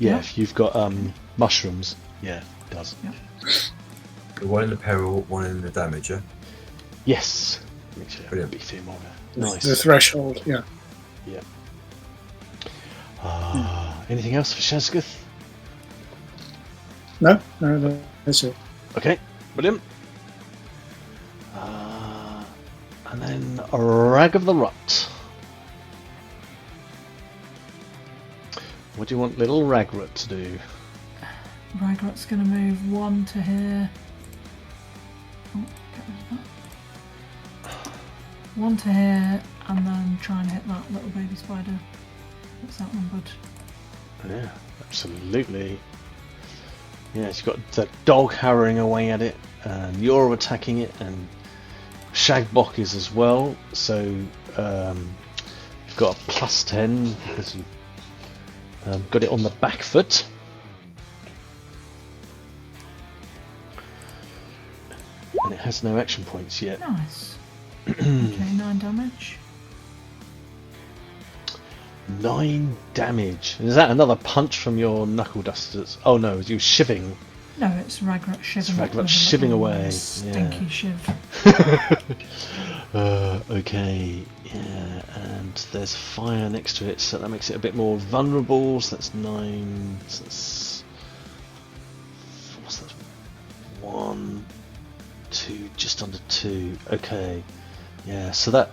Yeah, Yeah. if you've got mushrooms, yeah, it does. One in the peril, one in the damage, yeah? Yes. Makes you Brilliant. be few more. The Nice. threshold, yeah. Yeah. Anything else for Shazguth? No, that's it. Okay, brilliant. And then a Rag of the Rut. What do you want little Ragrutt to do? Ragrutt's going to move 1 to here. Oh, get rid of that. 1 to here, and then try and hit that little baby spider that's outnumbered. Yeah, absolutely. Yeah, you've got the dog harrowing away at it, and you're attacking it, and Shagboc is as well. So you've got a +10 because you've got it on the back foot. And it has no action points yet. Nice. Okay, 9 damage. 9 damage. Is that another punch from your knuckle dusters? Oh no, you shiving. No, it's Ragrutt shiving. It's Ragrutt with a shiving little away, Stinky yeah. shiv. Okay, yeah, and there's fire next to it, so that makes it a bit more vulnerable. So that's 9. So that's, what's that? 1, 2, just under 2. Okay, yeah. So that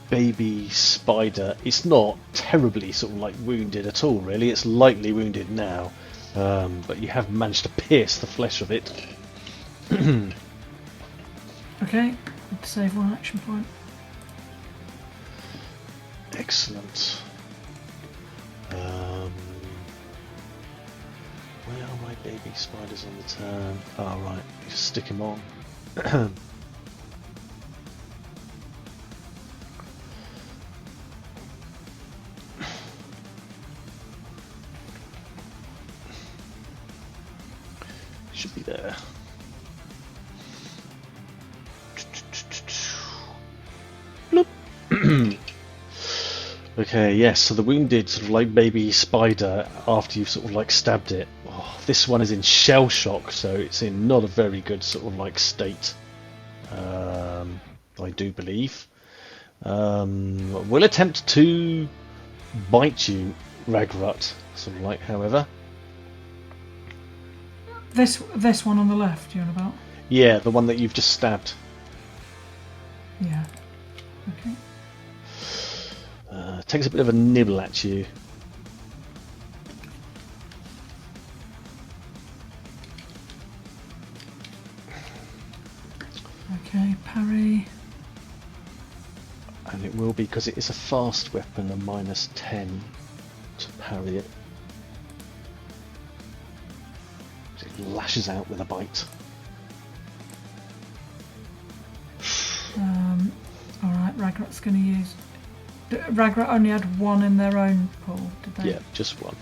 baby spider, it's not terribly sort of like wounded at all, really. It's lightly wounded now, but you have managed to pierce the flesh of it. Okay, need to save 1 action point. Excellent. Where are my baby spiders on the turn? Oh right, you just stick them on. Should be there. Bloop. Okay, yes, so the wounded sort of like baby spider, after you've sort of like stabbed it, this one is in shell shock, so it's in not a very good sort of like state, I do believe. Will attempt to bite you, Ragrutt, sort of like, however. This one on the left, you're on about? Yeah, the one that you've just stabbed. Yeah. Okay. Takes a bit of a nibble at you. Okay, parry. And it will be, because it is a fast weapon, a -10 to parry it. It lashes out with a bite. Alright, Ragrutt's going to use... Ragrutt only had 1 in their own pool, did they? Yeah, just 1.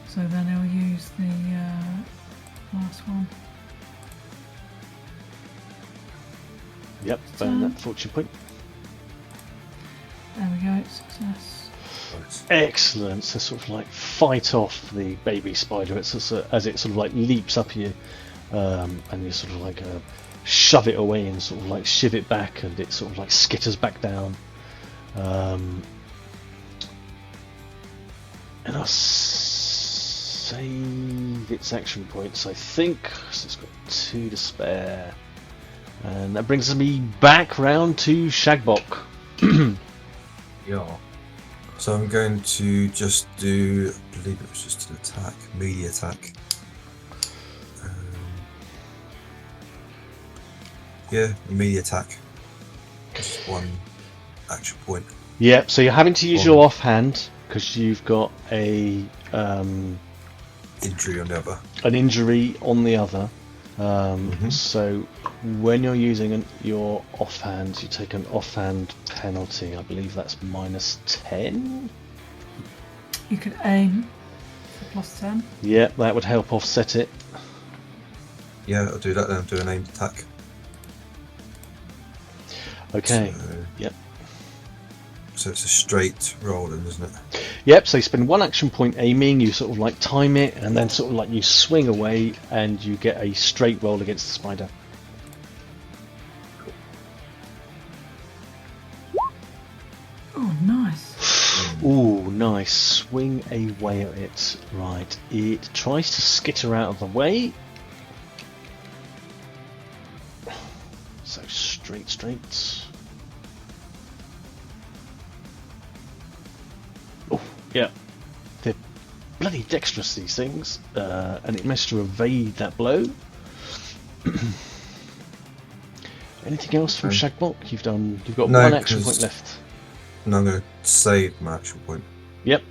So then he'll use the Last one. Yep, burn that fortune point. There we go. Success. Nice. Excellent. So sort of like fight off the baby spider. It's as it sort of like leaps up at you, and you sort of like shove it away and sort of like shiv it back, and it sort of like skitters back down. And I'll save its action points, I think. So it's got 2 to spare. And that brings me back round to Shagboc. Yeah. So I'm going to just do, I believe it was just an attack, melee attack. Yeah, a melee attack. Just 1 action point. Yep, so you're having to use your offhand because you've got a Injury on the other. an injury on the other. So when you're using your offhand, you take an offhand penalty. I believe that's -10. You could aim for +10. Yep, that would help offset it. Yeah, I'll do that then. Do an aimed attack. Okay. So, Yep. So it's a straight roll then, isn't it? Yep, so you spend 1 action point aiming, you sort of like time it, and then sort of like you swing away and you get a straight roll against the spider. Oh, nice. Ooh, nice. Swing away at it. Right, it tries to skitter out of the way. So straight. Oh, yeah. They're bloody dexterous, these things. And it managed to evade that blow. Anything else from Shagboc? You've got No, 1 action 'cause- point left. And I'm going to save my action point. Yep.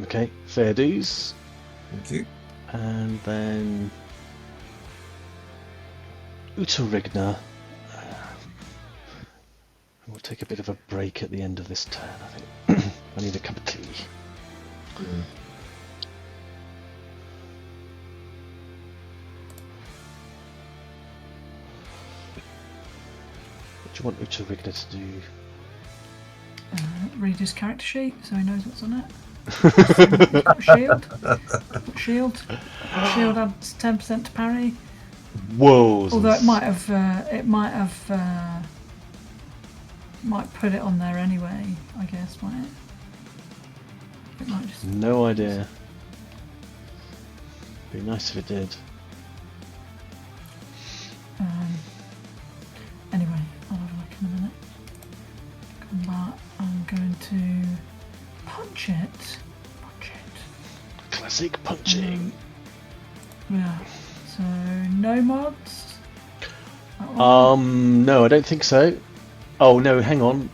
Okay, fair dues. Thank you. And then Utteringer. We'll take a bit of a break at the end of this turn, I think. I need a cup of tea. What do you want Utteringer to do? Read his character sheet so he knows what's on it. Got shield. Shield adds 10% to parry. Whoa! Although it might put it on there anyway, I guess, might it? It might just. No idea. Be nice if it did. Anyway, I'll have a look in a minute. Combat. I'm going to punch it. Classic punching. Yeah. So no mods. That one? No, I don't think so. Oh no, hang on.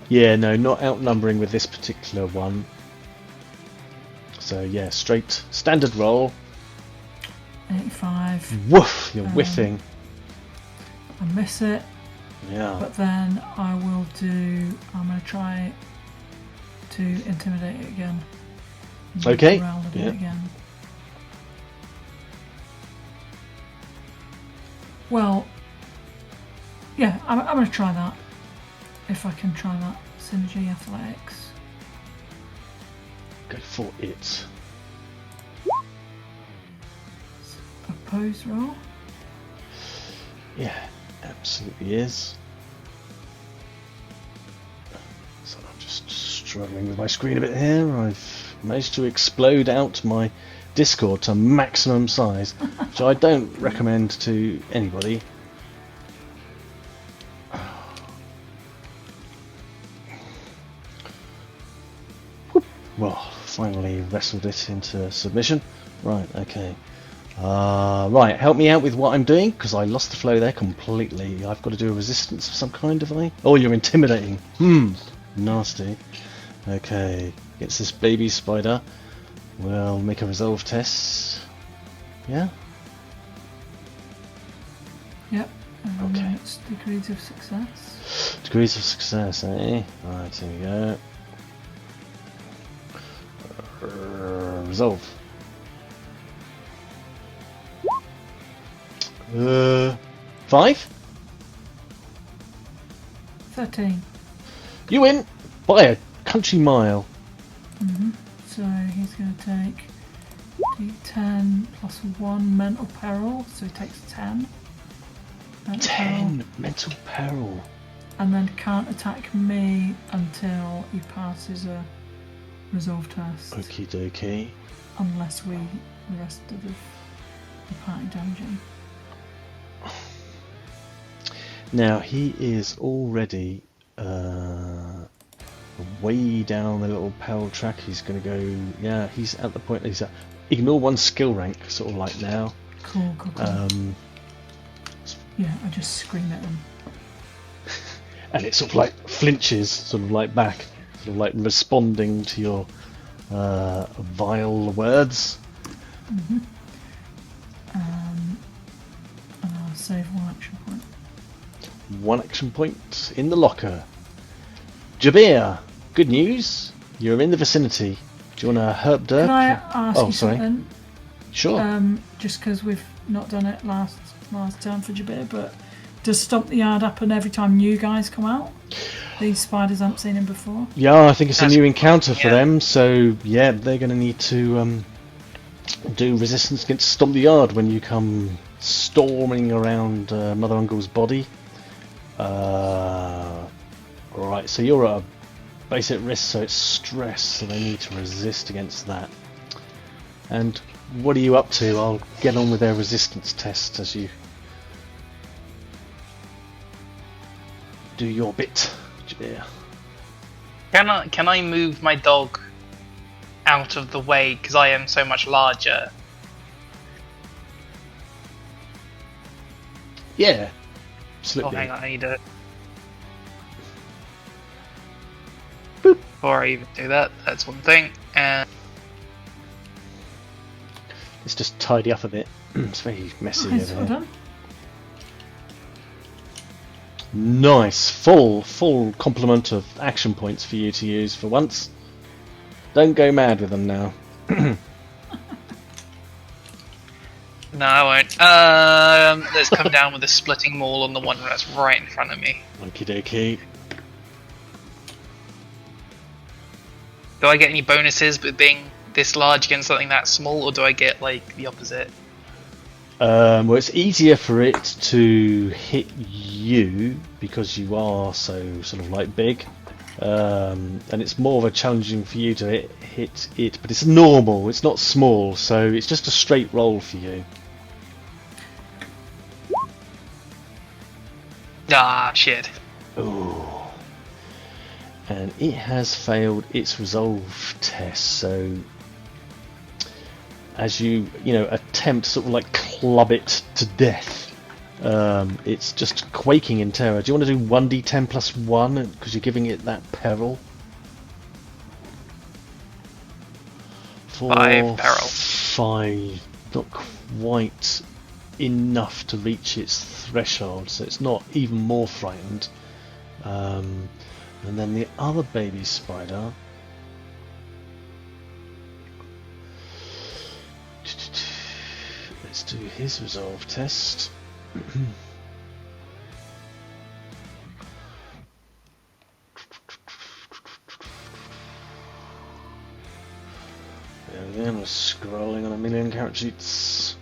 Yeah, no, not outnumbering with this particular one. So yeah, straight standard roll. 85. Woof! You're whiffing. I miss it, Yeah. but then I'm going to try to intimidate it again. Okay, Around a bit yeah. again. Well, yeah, I'm going to try that. If I can try that. Synergy Athletics. Go for it. Opposed roll. Yeah, absolutely is. So I'm just struggling with my screen a bit here. I've managed to explode out my Discord to maximum size, which I don't recommend to anybody. Whoop. Well, finally wrestled it into submission. Right, okay. Right, help me out with what I'm doing, because I lost the flow there completely. I've got to do a resistance of some kind, have I? Oh, you're intimidating. Nasty. Okay, against this baby spider, we'll make a resolve test. Yeah? Yep. Okay. It's degrees of success. Degrees of success, eh? Right, here we go. Resolve. 5? 13. You win by a country mile. So he's going to take D10 plus 1 mental peril, so he takes 10. Mental 10 mental peril. and then can't attack me until he passes a resolve test. Okie dokie. Unless the rest of the party damage him. Now he is already way down the little peril track. He's going to go. Yeah, he's at the point. He's at ignore one skill rank, sort of like now. Cool. Yeah, I just scream at him. And it sort of like flinches, sort of like back, sort of like responding to your vile words. And I'll save 1 action point. 1 action point in the locker. Jabir, good news. You're in the vicinity. Do you want a herb dirt? Can I ask you sorry. something? Sure. Just because we've not done it last turn for Jabir, but does Stomp the Yard happen every time new guys come out? These spiders haven't seen him before. Yeah, I think it's a new encounter for yeah. them. So yeah, they're going to need to do resistance against Stomp the Yard when you come storming around Mother Ungol's body. Right, so you're at a basic risk, so it's stress, so they need to resist against that. And what are you up to? I'll get on with their resistance test as you do your bit, Jabir. Can I move my dog out of the way because I am so much larger? Yeah, Oh, absolutely. hang on, I need to. Boop. Before I even do that, that's one thing. And Let's just tidy up a bit. It's very messy Nice, over well here. done. Nice, full complement of action points for you to use for once. Don't go mad with them now. no, I won't. Let's come down with a splitting maul on the one that's right in front of me. Okie dokie. Do I get any bonuses with being this large against something that small, or do I get like the opposite? Well, it's easier for it to hit you because you are so sort of like big, and it's more of a challenging for you to hit it. But it's normal. It's not small, so it's just a straight roll for you. Ah, shit. Ooh. And it has failed its resolve test, so as you attempt to sort of like club it to death, it's just quaking in terror. Do you want to do 1d10 plus 1 because you're giving it that peril? 5 peril. 5, not quite enough to reach its threshold, so it's not even more frightened. And then the other baby spider, let's do his resolve test. There we go, I'm scrolling on a million character sheets.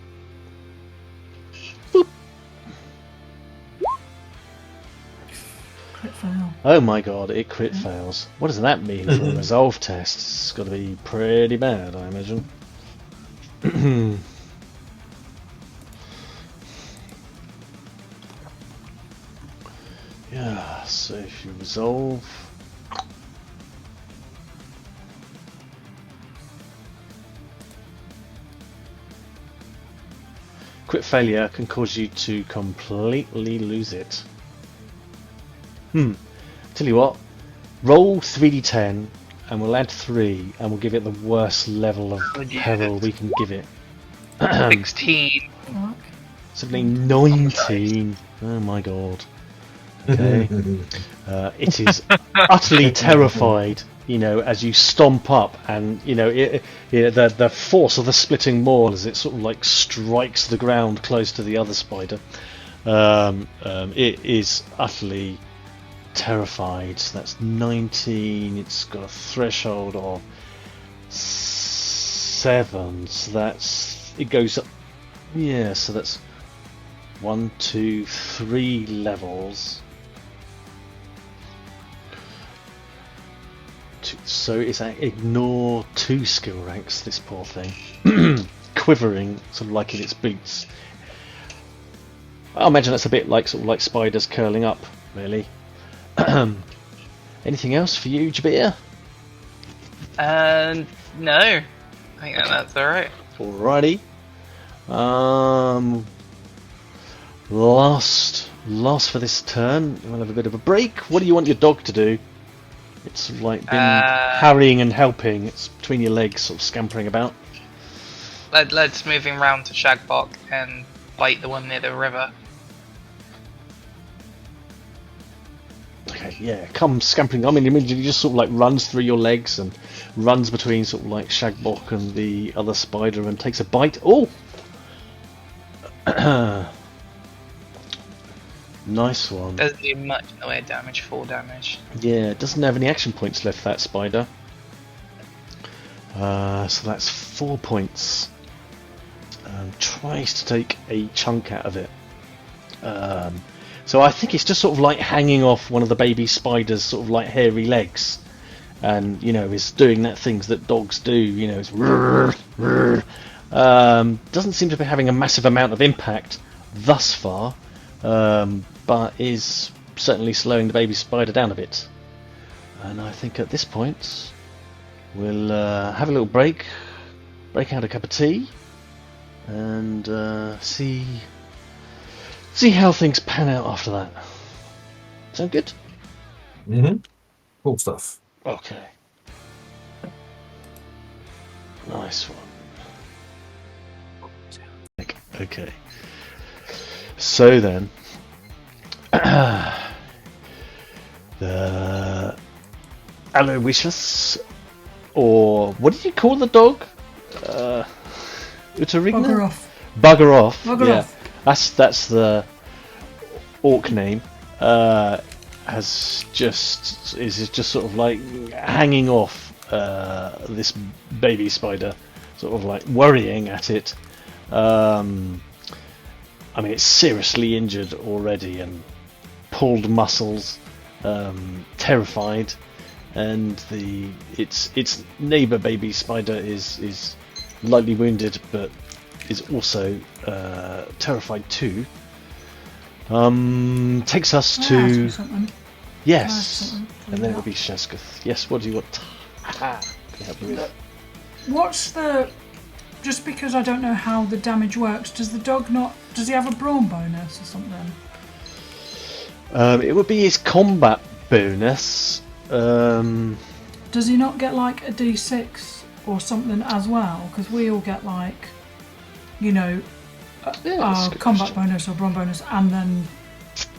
Crit fail. Oh my god, it crit fails. What does that mean for a resolve test? It's got to be pretty bad, I imagine. Yeah, so if you resolve... Crit failure can cause you to completely lose it. Tell you what, roll 3d10 and we'll add 3 and we'll give it the worst level of peril we can give it. 16. Fuck. Suddenly 19. Oh my god. Okay. It is utterly terrified. as you stomp up, and the force of the splitting maul as it sort of like strikes the ground close to the other spider. It is utterly terrified. So that's 19. It's got a threshold of 7. So it goes up. Yeah. So that's 1, 2, 3 levels. So it's ignore 2 skill ranks. This poor thing, quivering, sort of like in its boots. I imagine that's a bit like sort of like spiders curling up, really. Anything else for you, Jabir? No. I think that's alright. Alrighty. Last for this turn. We'll have a bit of a break. What do you want your dog to do? It's sort of like been harrying and helping. It's between your legs, sort of scampering about. Let's move him round to Shagboc and bite the one near the river. Okay, yeah, come scampering. I mean, he just sort of like runs through your legs and runs between sort of like Shagboc and the other spider and takes a bite. Oh! Nice one. Doesn't do much in the way of damage, 4 damage. Yeah, it doesn't have any action points left, that spider. So that's 4 points. Tries to take a chunk out of it. So I think it's just sort of like hanging off one of the baby spider's sort of like hairy legs. And, is doing that things that dogs do, it's doesn't seem to be having a massive amount of impact thus far. But is certainly slowing the baby spider down a bit. And I think at this point we'll have a little break out a cup of tea, and see how things pan out after that. Sound good? Cool stuff. Okay. Nice one. Okay. So then, the Aloysius, or what did you call the dog? Utteringer? Bugger off. Bugger off. Bugger yeah. off. That's the orc name. Is just sort of like hanging off this baby spider, sort of like worrying at it. I mean, it's seriously injured already and pulled muscles, terrified, and its neighbour baby spider is lightly wounded, but is also terrified too. Takes us to yes, and then it will be Shazguth. Yes, what do you want? What's the? Just because I don't know how the damage works, does the dog not? Does he have a brawn bonus or something? It would be his combat bonus. Does he not get like a D6 or something as well? Because we all get like, our combat bonus or brawn bonus, and then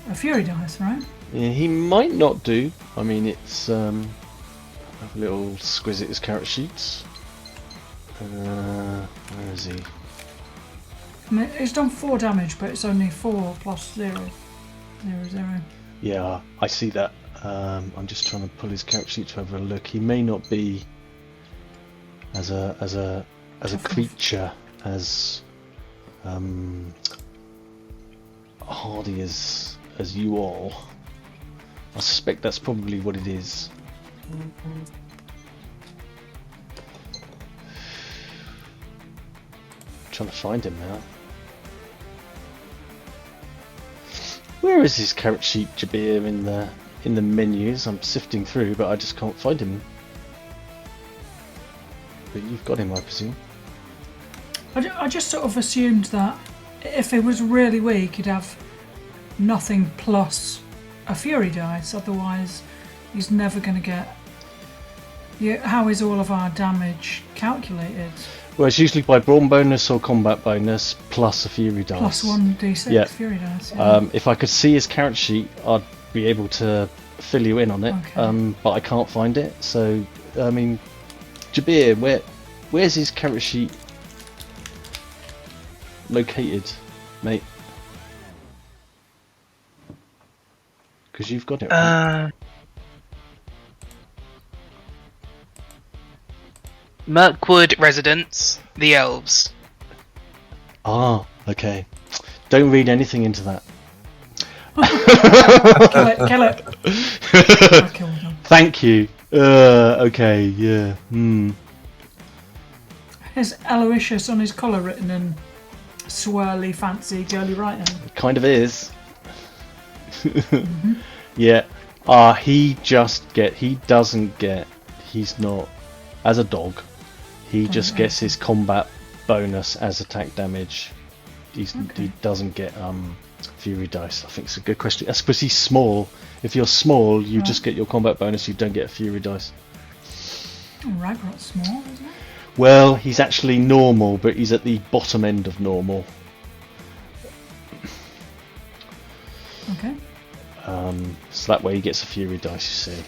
a fury dice, right? Yeah, he might not do. I mean, it's have a little squiz at his character sheets. Where is he? I mean, it's done 4 damage, but it's only 4 plus 0. 0, 0. Yeah, I see that. I'm just trying to pull his character sheet to have a look. He may not be as a creature as hardy as you all. I suspect that's probably what it is. Trying to find him now. Where is his character sheet, Jabir, in the menus? I'm sifting through, but I just can't find him. But you've got him, I presume. I just sort of assumed that if he was really weak, he'd have nothing plus a fury dice. Otherwise, he's never going to get. Yeah, how is all of our damage calculated? Well, it's usually by brawn bonus or combat bonus plus a fury dice. Plus 1d6 yeah. fury dice. Yeah. If I could see his character sheet, I'd be able to fill you in on it. Okay. But I can't find it, so I mean, Jabir, where's his character sheet located, mate? Because you've got it. Right? Mirkwood residents, the elves. Ah, okay. Don't read anything into that. Kill it. I killed him. Thank you. Okay, yeah. Is Aloysius on his collar written in swirly, fancy, girly writing? It kind of is. Yeah. He's not, as a dog, he just gets his combat bonus as attack damage. He doesn't get fury dice. I think it's a good question. That's because he's small. If you're small, you just get your combat bonus, you don't get a fury dice. Oh, Ragrutt's small, isn't it? Well, he's actually normal, but he's at the bottom end of normal. Okay. So that way he gets a fury dice, you see.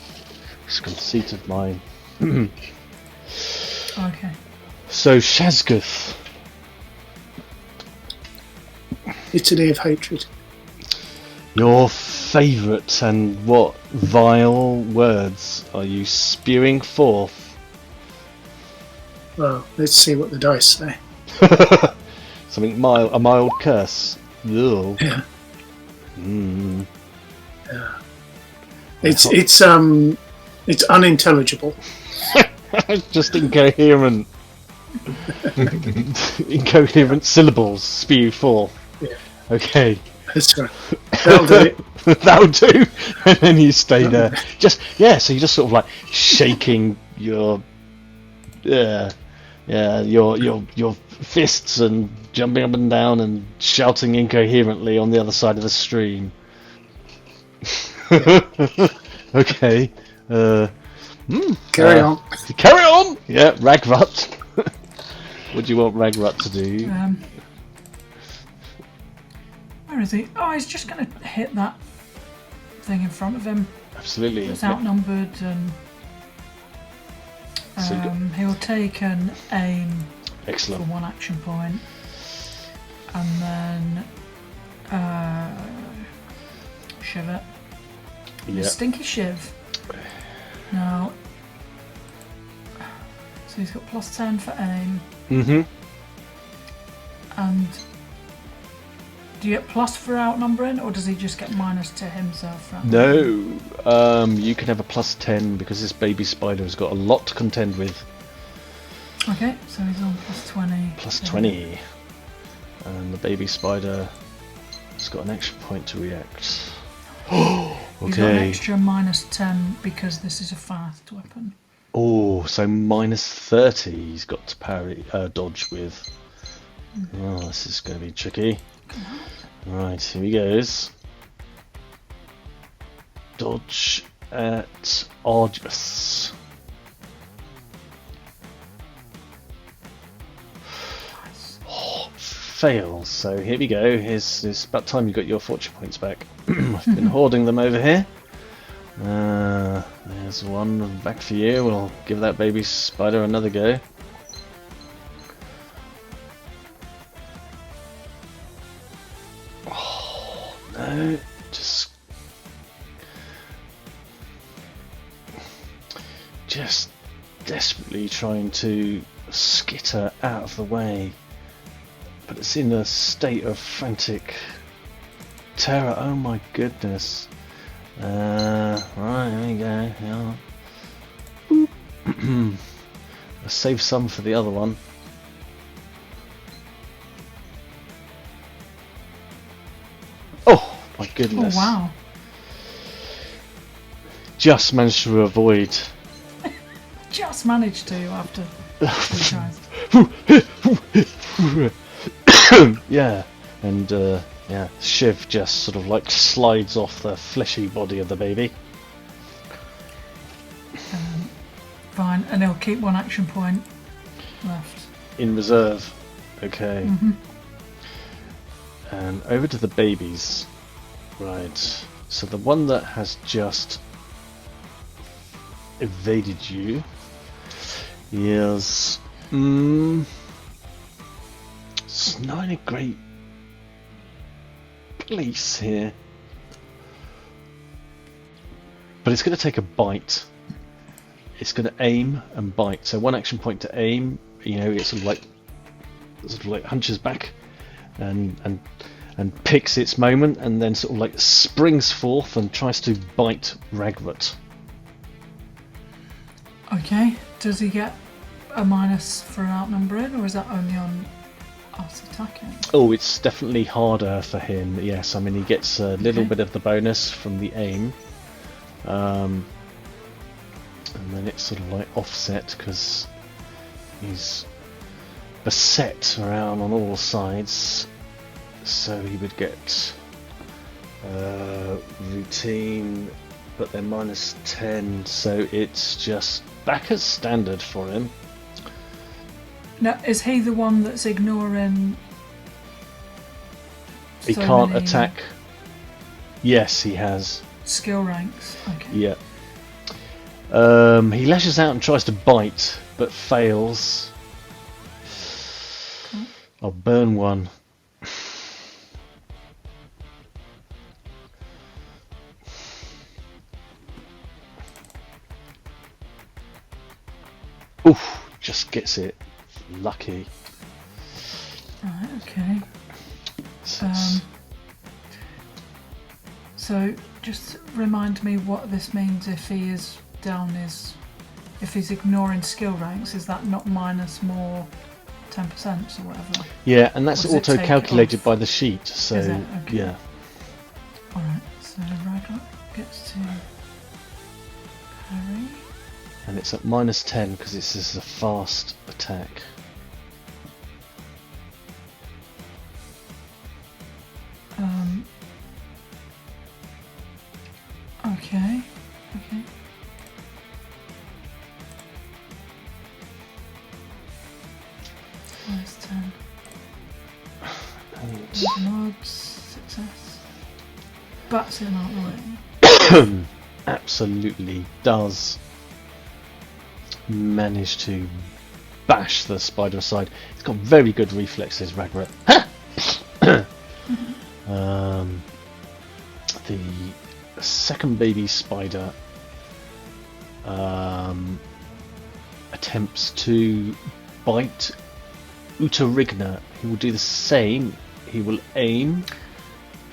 It's a conceit of mine. Okay. So, Shazguth. Litany of hatred. Your favourite, and what vile words are you spewing forth? Well, let's see what the dice say. Something mild, a mild curse. Ugh. Yeah. Yeah. It's unintelligible. Just incoherent. Incoherent syllables spew forth. Yeah. Okay. That's right. That'll do it. That'll do. And then you stay there. So you're just sort of like shaking your your fists and jumping up and down and shouting incoherently on the other side of the stream. Okay. Carry on. Carry on. Yeah, Ragrutt. What do you want Ragrutt to do? Where is he? Oh, he's just going to hit that thing in front of him. Absolutely. It's outnumbered, and he'll take an aim Excellent. for 1 action point, and then shiv it. Yeah. Stinky shiv. Now, so he's got +10 for aim. And do you get plus for outnumbering, or does he just get minus to himself? For No, you can have a +10 because this baby spider has got a lot to contend with. Okay, so he's on +20. +20, and the baby spider has got an extra point to react. He's got an Okay. extra -10 because this is a fast weapon. Oh, so -30 he's got to parry, dodge with. Oh, this is going to be tricky. Right, here he goes. Dodge at Arduous. Oh, fails. So here we go. It's about time you got your fortune points back. I've been hoarding them over here. There's one back for you. We'll give that baby spider another go. Oh, no. Just desperately trying to skitter out of the way. But it's in a state of frantic terror. Oh my goodness. Right, there we go. Yeah. Boop. I'll save some for the other one. Oh my goodness. Oh wow. Just managed to avoid. Just managed to after 3 tries. Yeah, and yeah, Shiv just sort of like slides off the fleshy body of the baby. Fine, and he'll keep 1 action point left. In reserve. Okay. Mm-hmm. And over to the babies. Right. So the one that has just evaded you Yes. It's not in a great place here. But it's going to take a bite. It's going to aim and bite. So 1 action point to aim. You know, it sort of like hunches back and picks its moment, and then sort of like springs forth and tries to bite Ragrutt. Okay. Does he get a minus for outnumbering, or is that only on us attacking? Oh, it's definitely harder for him. Yes, I mean he gets a little Okay. bit of the bonus from the aim. And then it's sort of like offset because he's beset around on all sides, so he would get routine, but they're minus 10, so it's just back as standard for him. Now, is he the one that's ignoring? He so can't many attack. Yes, he has. skill ranks. Okay. Yeah. He lashes out and tries to bite, but fails. Okay. I'll burn one. Oof, just gets it. Lucky. Right. Okay. So it's- So just remind me what this means if he is down his, if he's ignoring skill ranks, is that not minus more 10% or whatever? yeah, and that's Or does it take it auto-calculated off? by the sheet, so Is it? Okay. yeah. Alright, so Ragrutt gets to parry. And it's at minus 10 because this is a fast attack. Okay. Okay. Minus 10. Mods, success. Bats him out the way. Absolutely does manage to bash the spider aside. It's got very good reflexes, Ragrutt. The second baby spider attempts to bite Utteringer. He will do the same. He will aim.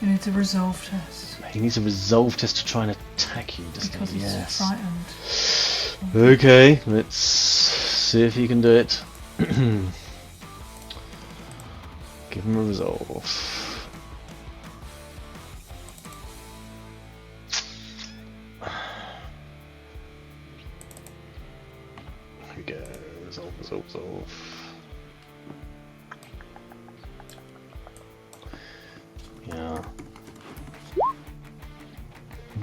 He needs a resolve test He needs a resolve test to try and attack you, doesn't because he? he's Yes. frightened. Okay, let's see if he can do it. Give him a resolve. Here we go. Resolve, resolve, resolve. Yeah.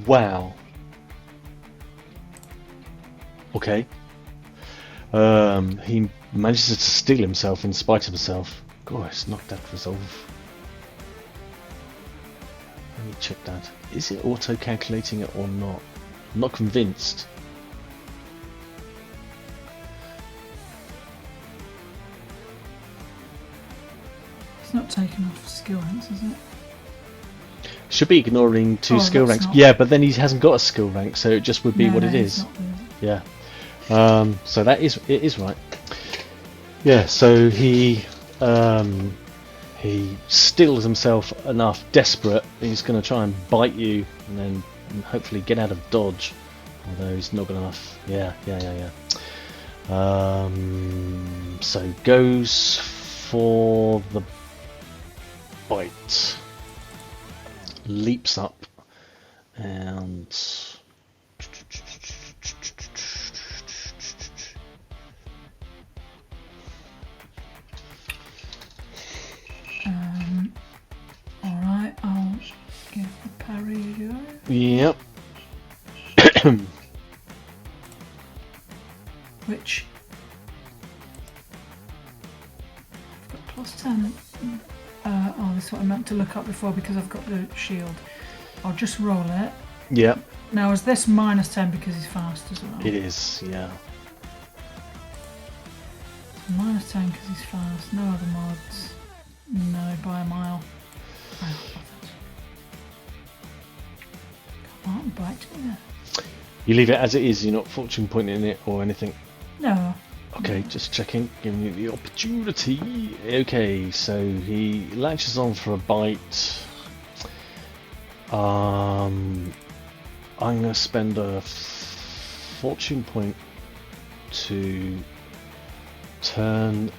Wow. Okay. He manages to steal himself in spite of himself. God, it's knocked that resolve. Let me check that. Is it auto-calculating it or not? I'm not convinced. It's not taken off skill ranks, is it? Should be ignoring two Oh, skill that's ranks. not- Yeah, but then he hasn't got a skill rank, so it just would be No, what no, it it's is. not really. Yeah. So that is, it is right. Yeah. So he stills himself enough, desperate. He's going to try and bite you, and then hopefully get out of dodge. Although he's not good enough. Yeah. So goes for the bite. Leaps up and. Alright, I'll give the parry a go. Yep. Which I've got plus 10. Oh, this is what I meant to look up before because I've got the shield. I'll just roll it. Yep. Now, is this minus 10 because he's fast as well? It is. Yeah. -10 because he's fast. No other mods. No, by a mile. Oh, come on, bite me there. You leave it as it is. You're not fortune pointing it or anything. No. Okay, just checking, giving you the opportunity. Okay, so he latches on for a bite. I'm gonna spend a fortune point to turn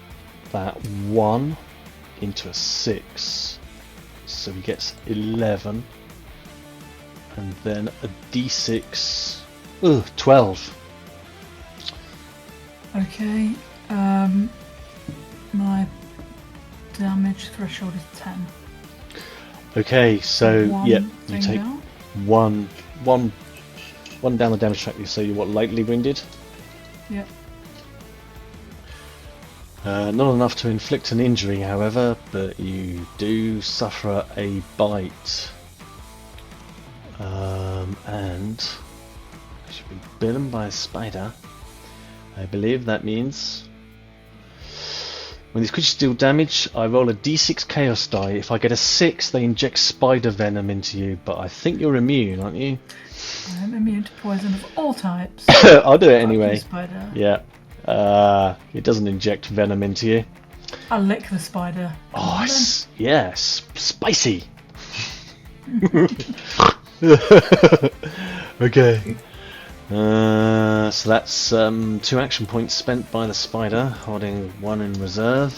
that 1 into a 6, so he gets 11, and then a d6. 12. Okay. My damage threshold is 10. Okay, so yeah, you thing take down. one down the damage track. So you're what, lightly wounded? Yep. Not enough to inflict an injury, however, but you do suffer a bite, and you should be bitten by a spider. I believe that means when these creatures deal damage, I roll a d6 chaos die. If I get a 6, they inject spider venom into you, but I think you're immune, aren't you? I'm immune to poison of all types. I'll do it anyway. Spider. Yeah. It doesn't inject venom into you. I'll lick the spider. Oh, yes, spicy. Okay. So that's 2 action points spent by the spider, holding 1 in reserve.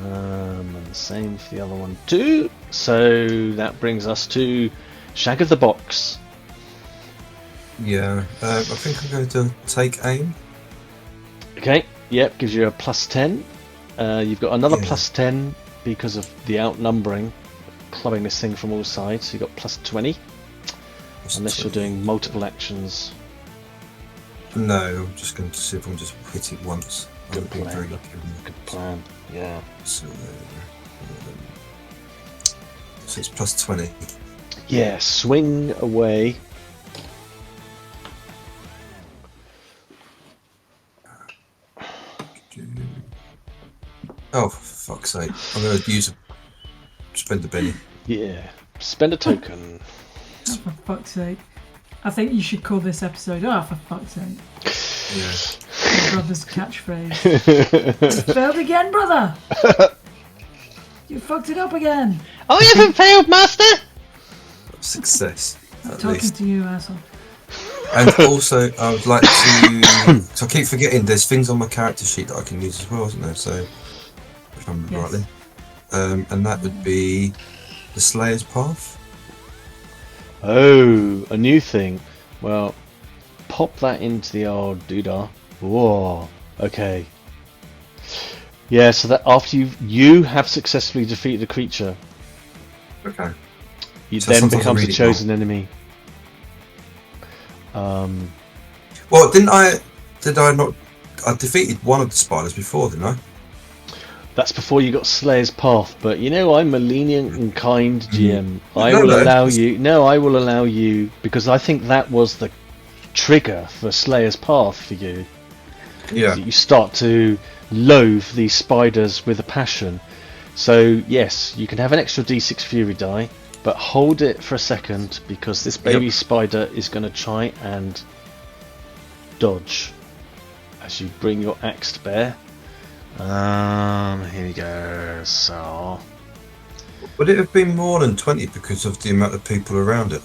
And the same for the other one too. So that brings us to Shag of the Box. Yeah, I think I'm going to take aim. Okay, yep, gives you a +10. You've got another Yeah. +10 because of the outnumbering, clubbing this thing from all sides. So you've got +20, unless you're doing multiple actions. No, I'm just going to see if I can just hit it once. Good I've been plan. very lucky with that. Good plan, yeah. So it's +20. Yeah, swing away. Oh, for fuck's sake. I'm going to spend a penny. Yeah, spend a token. Oh, for fuck's sake. I think you should call this episode, oh, for fuck's sake. Yeah. My brother's catchphrase. Failed again, brother! You fucked it up again! Oh, you haven't failed, master! Success. I'm At talking least. to you, asshole. And also, I would like to. So I keep forgetting there's things on my character sheet that I can use as well, isn't there? So, if I remember Yes. rightly. And that would be the Slayer's Path. Oh, a new thing. Well, pop that into the old doodah. Whoa, okay. Yeah, so that after you have successfully defeated a creature, Okay. it So then sometimes I becomes a read it chosen enemy. Well, did I not? I defeated one of the spiders before, didn't I? That's before you got Slayer's Path, but you know I'm a lenient and kind GM. I No, will no. allow you. No, I will allow you because I think that was the trigger for Slayer's Path for you. Yeah. You start to loathe these spiders with a passion. So yes, you can have an extra D6 Fury die, but hold it for a second because this baby spider is going to try and dodge as you bring your axe to bear. Here we go. So Would it have been more than 20 because of the amount of people around it?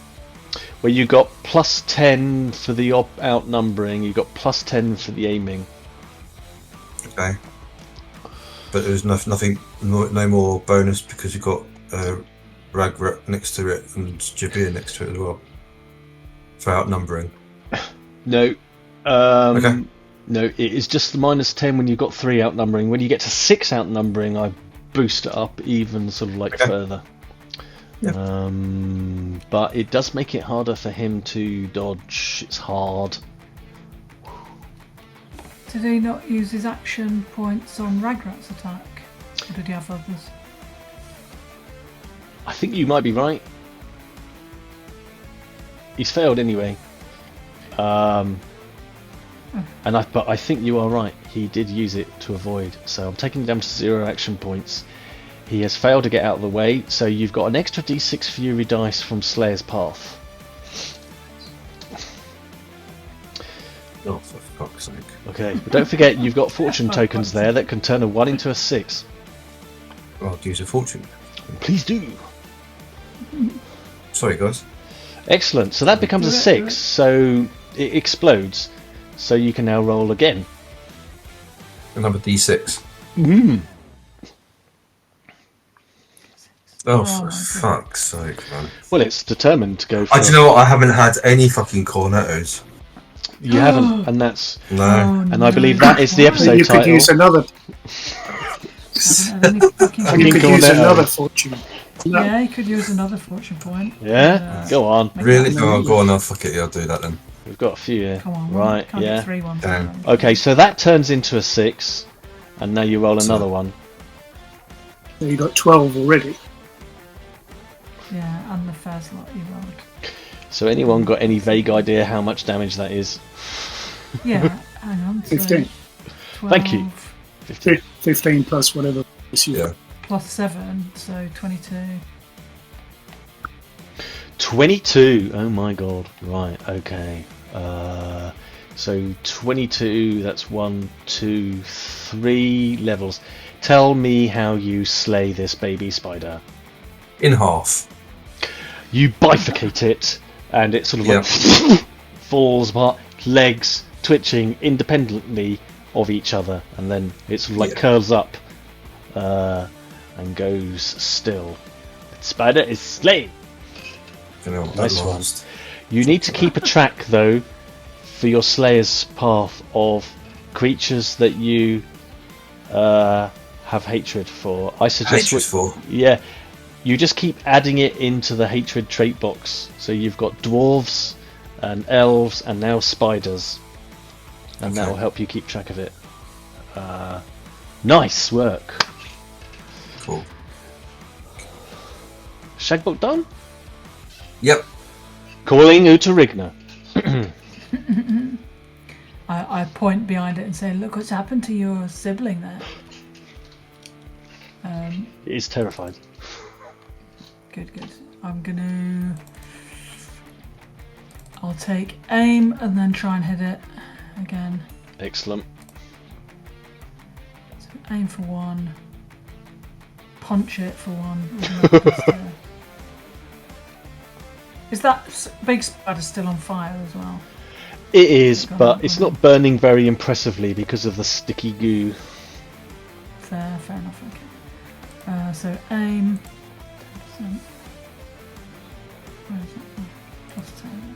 well, you got +10 for the outnumbering. You got +10 for the aiming. Okay. But there was no more bonus because you got Ragrutt next to it and Jabir next to it as well for outnumbering. No. Okay. No, it is just the -10 when you've got 3 outnumbering. When you get to 6 outnumbering, I boost it up even sort of like further. Yeah. But it does make it harder for him to dodge. It's hard. Did he not use his action points on Ragrutt's attack? Or did he have others? I think you might be right. He's failed anyway. But I think you are right. he did use it to avoid. So I'm taking him down to 0 action points. He has failed to get out of the way, so you've got an extra d6 Fury dice from Slayer's Path. Oh, for fuck's sake. Okay, but don't forget you've got fortune tokens there that can turn a 1 into a 6. I'll use a fortune. Please do. Sorry, guys. Excellent. So that becomes a 6. So it explodes. So you can now roll again. Another d6. Mm. Oh, Oh, for my fuck's sake, man. Well, it's determined to go for. Do you know what? I haven't had any fucking Cornettos. You haven't, and that's. No. Oh, And I believe that is the Why? episode You could title. use another. I don't have any fucking Fucking You could use Cornetto. another fortune. No. Yeah, you could use another fortune point. Yeah? Go on. Make Really? that- Oh, go on, I'll fuck it. Yeah, I'll do that then. We've got a few here. Come on, Right, can't yeah. get 3 ones. Damn. Okay, so that turns into a 6. And now you roll another one. So you got 12 already. Yeah, and the first lot you rolled. So anyone got any vague idea how much damage that is? Yeah, hang on. So 15. 12 Thank you. 50. 15 plus whatever. Yeah. plus 7, so 22. 22. Oh my god. Right, okay. So 22, that's 1, 2, 3 levels. Tell me how you slay this baby spider. In half. You bifurcate it, and it sort of like falls apart, legs twitching independently of each other, and then it sort of like curls up and goes still. The spider is slain. You know what Nice that one. last. You need to keep a track, though, for your Slayer's Path of creatures that you have hatred for. I suggest Hatred for. yeah, you just keep adding it into the hatred trait box. So you've got dwarves and elves and now spiders, and that Okay. will help you keep track of it. Nice work. Cool. Shagboc done? Yep. Calling Utteringer. I point behind it and say, look what's happened to your sibling there. It is terrified. Good. I'll take aim and then try and hit it again. Excellent. So aim for 1. Punch it for 1. with my pistol. Is that big spider still on fire as well? It is, but it's not burning very impressively because of the sticky goo. Fair enough, okay. So aim. 10%. Where is it? Oh, plus 10.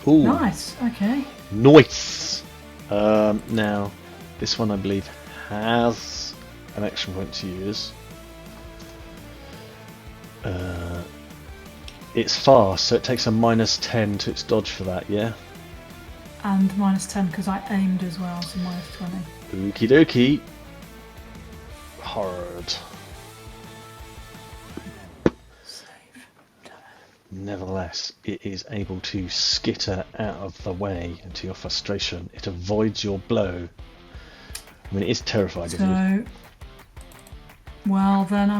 Ooh, Nice, okay. nice. Now, this one I believe has an action point to use. It's fast, so it takes a -10 to its dodge for that, yeah? And -10 because I aimed as well, so -20. Okie dokie. Hard. Save. Nevertheless, it is able to skitter out of the way, and to your frustration, it avoids your blow. I mean, it is terrified of you. So, well then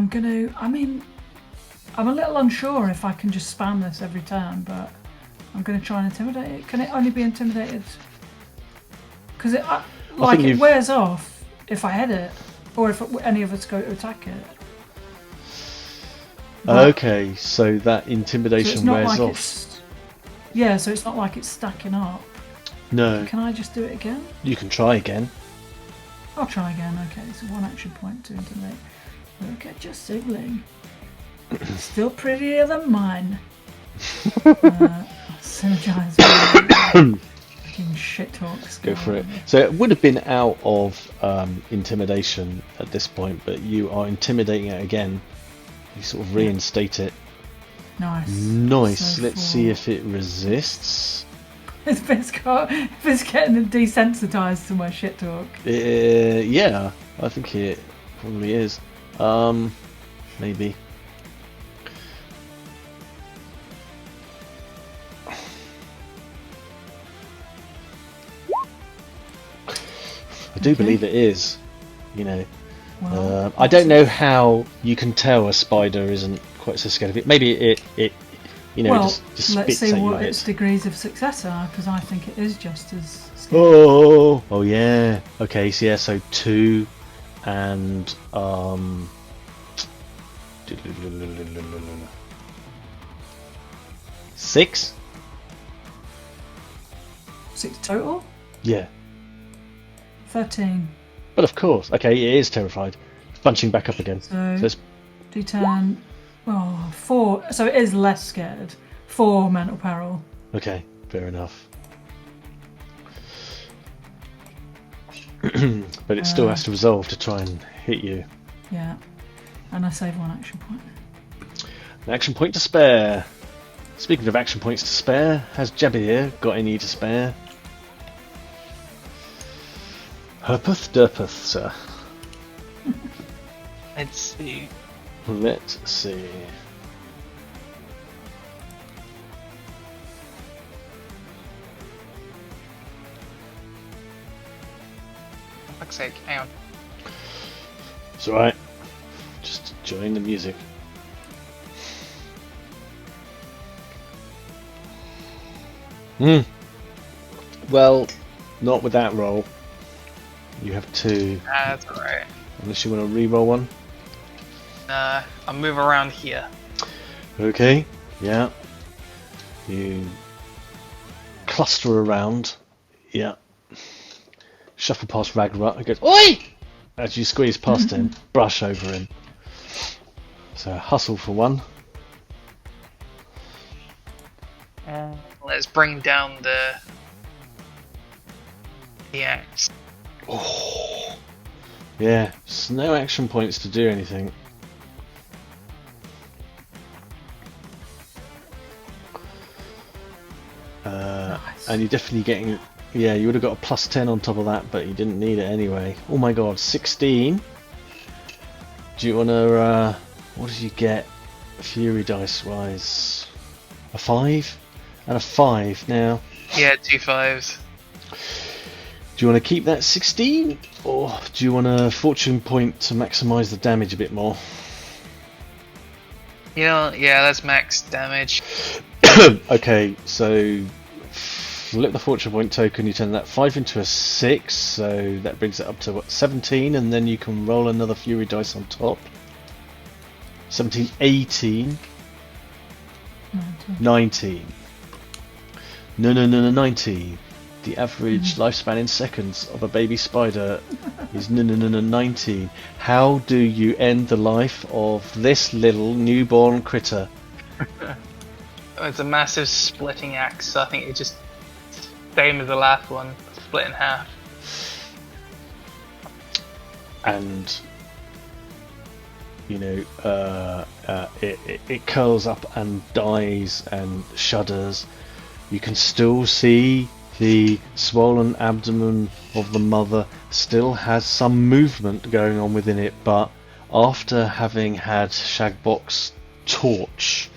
I'm a little unsure if I can just spam this every turn, but I'm going to try and intimidate it. Can it only be intimidated? Because it you've- wears off if I hit it, or if any of us go to attack it. But- Okay, so that so intimidation it's not wears like off. yeah, so it's not like it's stacking up. No, Can I just do it again? you can try again. I'll try again. Okay, so 1 action point to intimidate. Look at your sibling. Still prettier than mine. Synergize. Fucking shit talks. Go for it. So it would have been out of intimidation at this point, but you are intimidating it again. You sort of reinstate it. Nice. Nice. So Let's see if it resists. if it's getting desensitized to my shit talk. Yeah, I think it probably is. Maybe. do Okay. believe it is. You know, Well, I don't know how you can tell a spider isn't quite so scared of it. Maybe it you know, well, just let's spits see at you a what bit. its degrees of success are, because I think it is just as scary. Oh yeah. Okay, so yeah, so 2 and 6? 6 total? Yeah. 13. But of course, okay, it is terrified. It's bunching back up again. So, So it's D10. Oh, 4. So it is less scared. 4 mental peril. okay, fair enough. But it still has to resolve to try and hit you. Yeah. And I save 1 action point. An action point to spare. Speaking of action points to spare, has Jabir got any to spare? Herpeth derpeth, sir. Let's see. Let's see. For fuck's sake, hang on. It's alright. Just enjoying the music. Well, not with that roll. You have 2, That's alright. unless you want to re-roll one. I'll move around here. Okay, yeah. You cluster around. Yeah. Shuffle past Ragrutt and goes, "Oi!" As you squeeze past him, brush over him. So hustle for 1. Let's bring down the axe. Oh. Yeah, there's no action points to do anything. Nice. And you're definitely getting... Yeah, you would have got a +10 on top of that, but you didn't need it anyway. Oh my god, 16. Do you want to... what did you get Fury dice wise? A 5? And a 5 now. Yeah, 2 5s. Do you want to keep that 16? Or do you want a fortune point to maximise the damage a bit more? You know, yeah, that's max damage. Okay, so flip the fortune point token, you turn that 5 into a 6, so that brings it up to what, 17, and then you can roll another Fury dice on top. 17, 18, 19. No, 19. The average lifespan in seconds of a baby spider is 19. How do you end the life of this little newborn critter? It's a massive splitting axe, so I think it just same as the last one, split in half. And you know, it curls up and dies and shudders. You can still see the swollen abdomen of the mother still has some movement going on within it, but after having had Shagboc's torch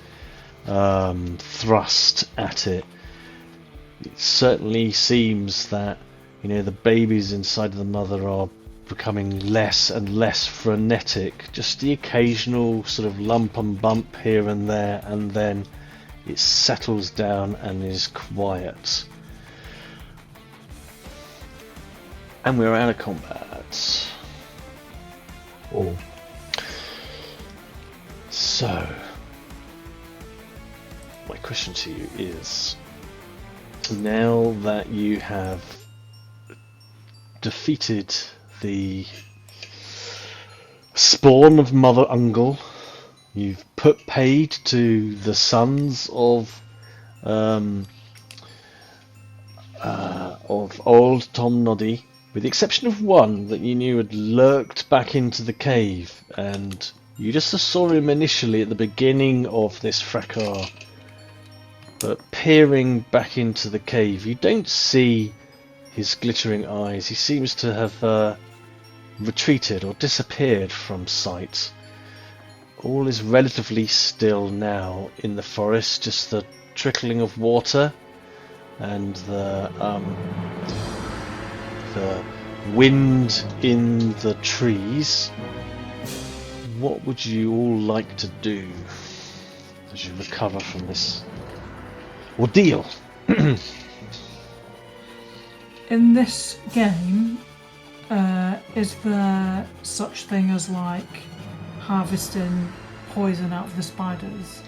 thrust at it, it certainly seems that, you know, the babies inside of the mother are becoming less and less frenetic. Just the occasional sort of lump and bump here and there, and then it settles down and is quiet. And we're out of combat. Oh, So, my question to you is, now that you have defeated the spawn of Mother Ungol, you've put paid to the sons of old Tom Noddy, with the exception of one that you knew had lurked back into the cave, and you just saw him initially at the beginning of this fracas, but peering back into the cave, you don't see his glittering eyes. He seems to have retreated or disappeared from sight. All is relatively still now in the forest, just the trickling of water and the wind in the trees. What would you all like to do as you recover from this ordeal? In this game, is there such thing as like harvesting poison out of the spiders?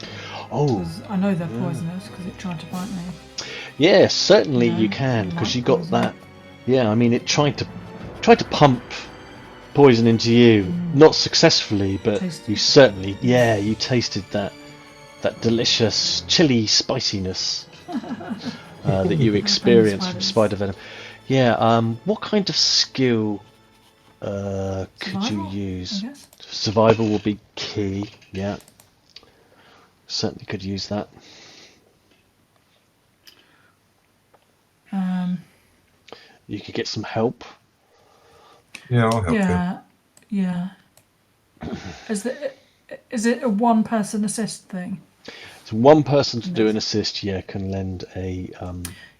Oh, 'Cause I know they're poisonous because it tried to bite me. yeah, certainly Yeah, you can, you because like you got poison. that. Yeah, I mean, it tried to pump poison into you, not successfully, but Tasty. you certainly, you tasted that delicious chili spiciness that you experience from spiders. spider venom. Yeah. What kind of skill could you Survival, use? I guess. Survival will be key. Yeah. Certainly could use that. You could get some help. Yeah, I'll help you. Yeah. Is it a one-person assist thing? So one person to do an assist, can lend a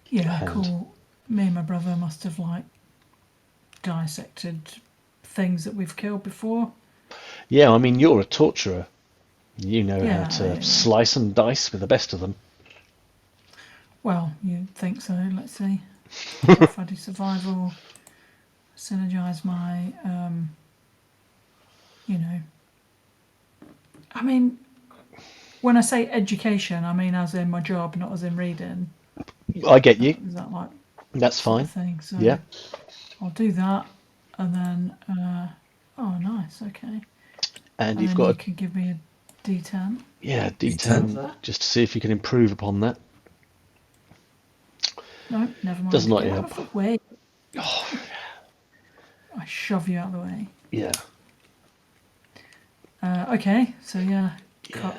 Yeah, hand. cool. Me and my brother must have like dissected things that we've killed before. Yeah, I mean, you're a torturer. You know Yeah, how to yeah. slice and dice with the best of them. Well, you'd think so. Let's see. If I do survival, synergize my, I mean, when I say education, I mean as in my job, not as in reading. I get you. Is that like That's sort fine. of thing? So Yeah. I'll do that, and then, oh, nice, okay. And And you've then got you can give me a D10. D10 just to see if you can improve upon that. No, never mind. Does not Get help. out of the way. Oh, I shove you out of the way. yeah. Okay, so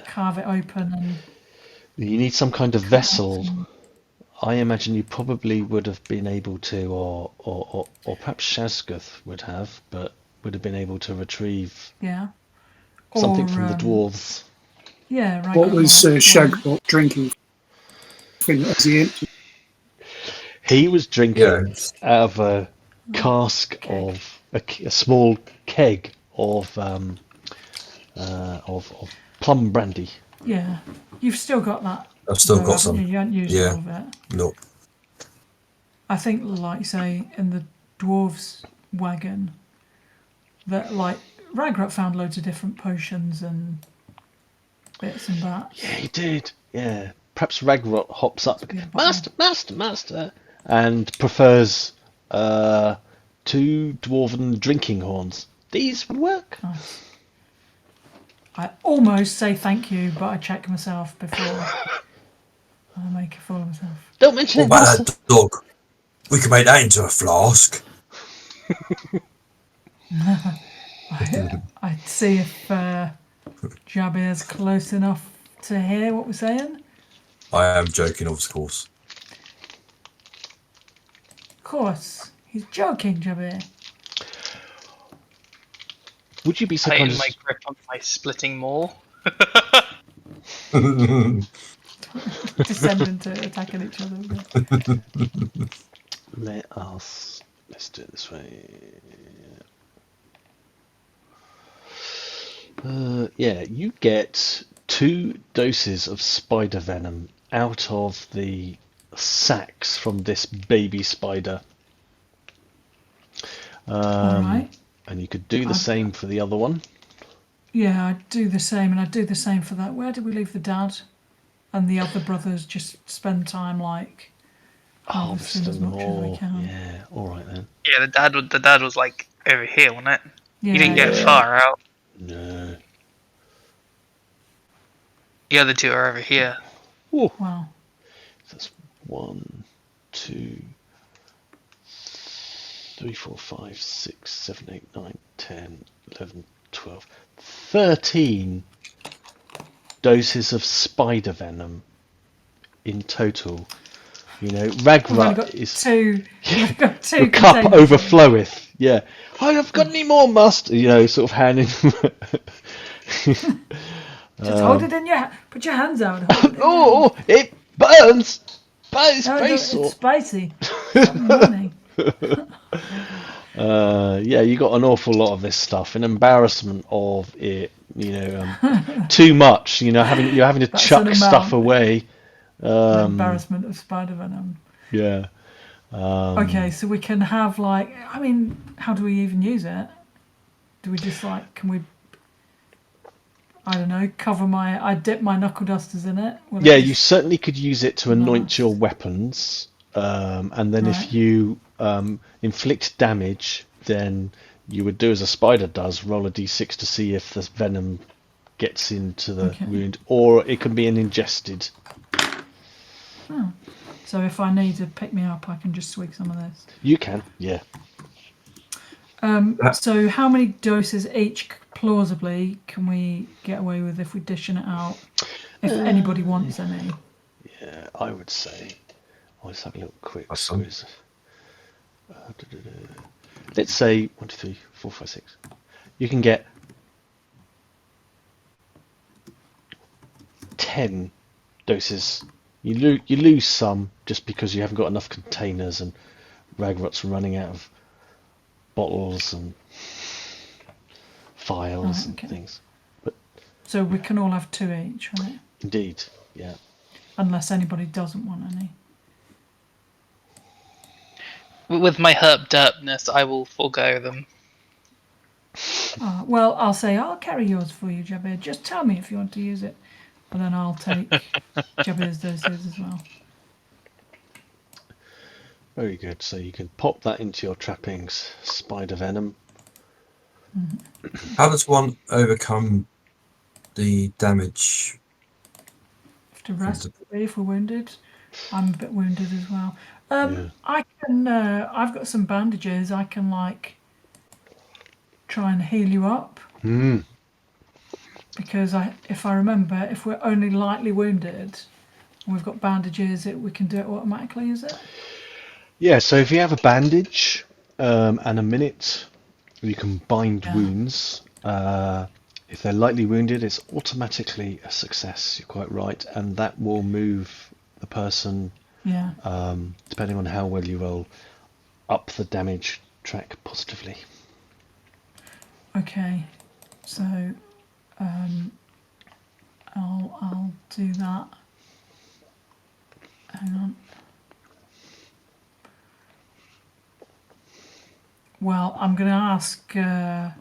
carve it open and You need some kind of vessel. I imagine you probably would have been able to, or perhaps Shazguth would have, but would have been able to retrieve something from the dwarves. Yeah, right. What was Shagboc drinking? As he emptied. He was drinking out of a cask Keg. of a small keg of plum brandy. Yeah, you've still got that. I've still though, got haven't some. You haven't used Yeah. all of it. Nope. I think, like you say, in the dwarves' wagon, that like Ragrutt found loads of different potions and bits and bats. Yeah, he did. Yeah. Perhaps Ragrutt hops up, be a bottle. master, and prefers 2 dwarven drinking horns. These would work. Nice. I almost say thank you, but I check myself before I make a fool of myself. Don't mention What it, about master. that dog? We can make that into a flask. I'd see if Jabir's close enough to hear what we're saying. I am joking, of course. Of course, he's joking, Jabir. Would you be so Tighten kind my as... grip on my splitting maul. Descend into attacking each other. Let's do it this way. You get 2 doses of spider venom out of the sacks from this baby spider. Alright. And you could do the same for the other one. Yeah, I'd do the same, and I'd do the same for that. Where did we leave the dad? And the other brothers just spend time like harvesting as much as they can. Yeah, alright then. Yeah, the dad was like over here, wasn't it? Yeah, He didn't get far out. No. The other 2 are over here. Ooh. Wow. That's 1, 2, 3, 4, 5, 6, 7, 8, 9, 10, 11, 12, 13 doses of spider venom in total. You know, Ragrutt is... We've got 2 the cup containers. overfloweth. Yeah. I have got any more, must? You know, sort of handing... Just hold it in your hand. Put your hands out. Hold it in Oh, it burns! But it's very it's sore. spicy. It's yummy. Yeah, you got an awful lot of this stuff. An embarrassment of it, too much. You're having to That's chuck an stuff amount. away. The embarrassment of spider venom. Yeah. Okay, so we can have how do we even use it? Do we just can we? I don't know. I dip my knuckle dusters in it. Will Yeah, it you just- certainly could use it to anoint Nice. your weapons, and then Right. if you inflict damage, then you would do as a spider does, roll a d6 to see if the venom gets into the Okay. wound, or it can be an ingested. Oh. So if I need to pick me up, I can just swig some of this. You can, yeah. So how many doses each plausibly can we get away with if we're dishing it out? If anybody wants any. Yeah, I would say. Let's have a little quick Awesome. squeeze. Let's say 1, 2, 3, 4, 5, 6. You can get 10 doses. You lose some just because you haven't got enough containers, and Ragrutt's running out of bottles and files Right, okay. and things. So we can all have 2 each, right? Indeed, yeah. Unless anybody doesn't want any. With my herb derpness, I will forego them. Well, I'll say I'll carry yours for you, Jabir. Just tell me if you want to use it, and then I'll take Jabir's doses as well. Very good. So you can pop that into your trappings, spider venom. How does one overcome the damage? Have to rest if we're wounded. I'm a bit wounded as well. Yeah. I can. I've got some bandages. I can try and heal you up. Because if I remember, if we're only lightly wounded and we've got bandages, we can do it automatically. Is it? Yeah. So if you have a bandage and a minute, you can bind Yeah. wounds. If they're lightly wounded, it's automatically a success. You're quite right, and that will move the person, Yeah. depending on how well you roll, up the damage track positively. Okay. So, I'll do that. Hang on. Well, I'm going to ask. I'm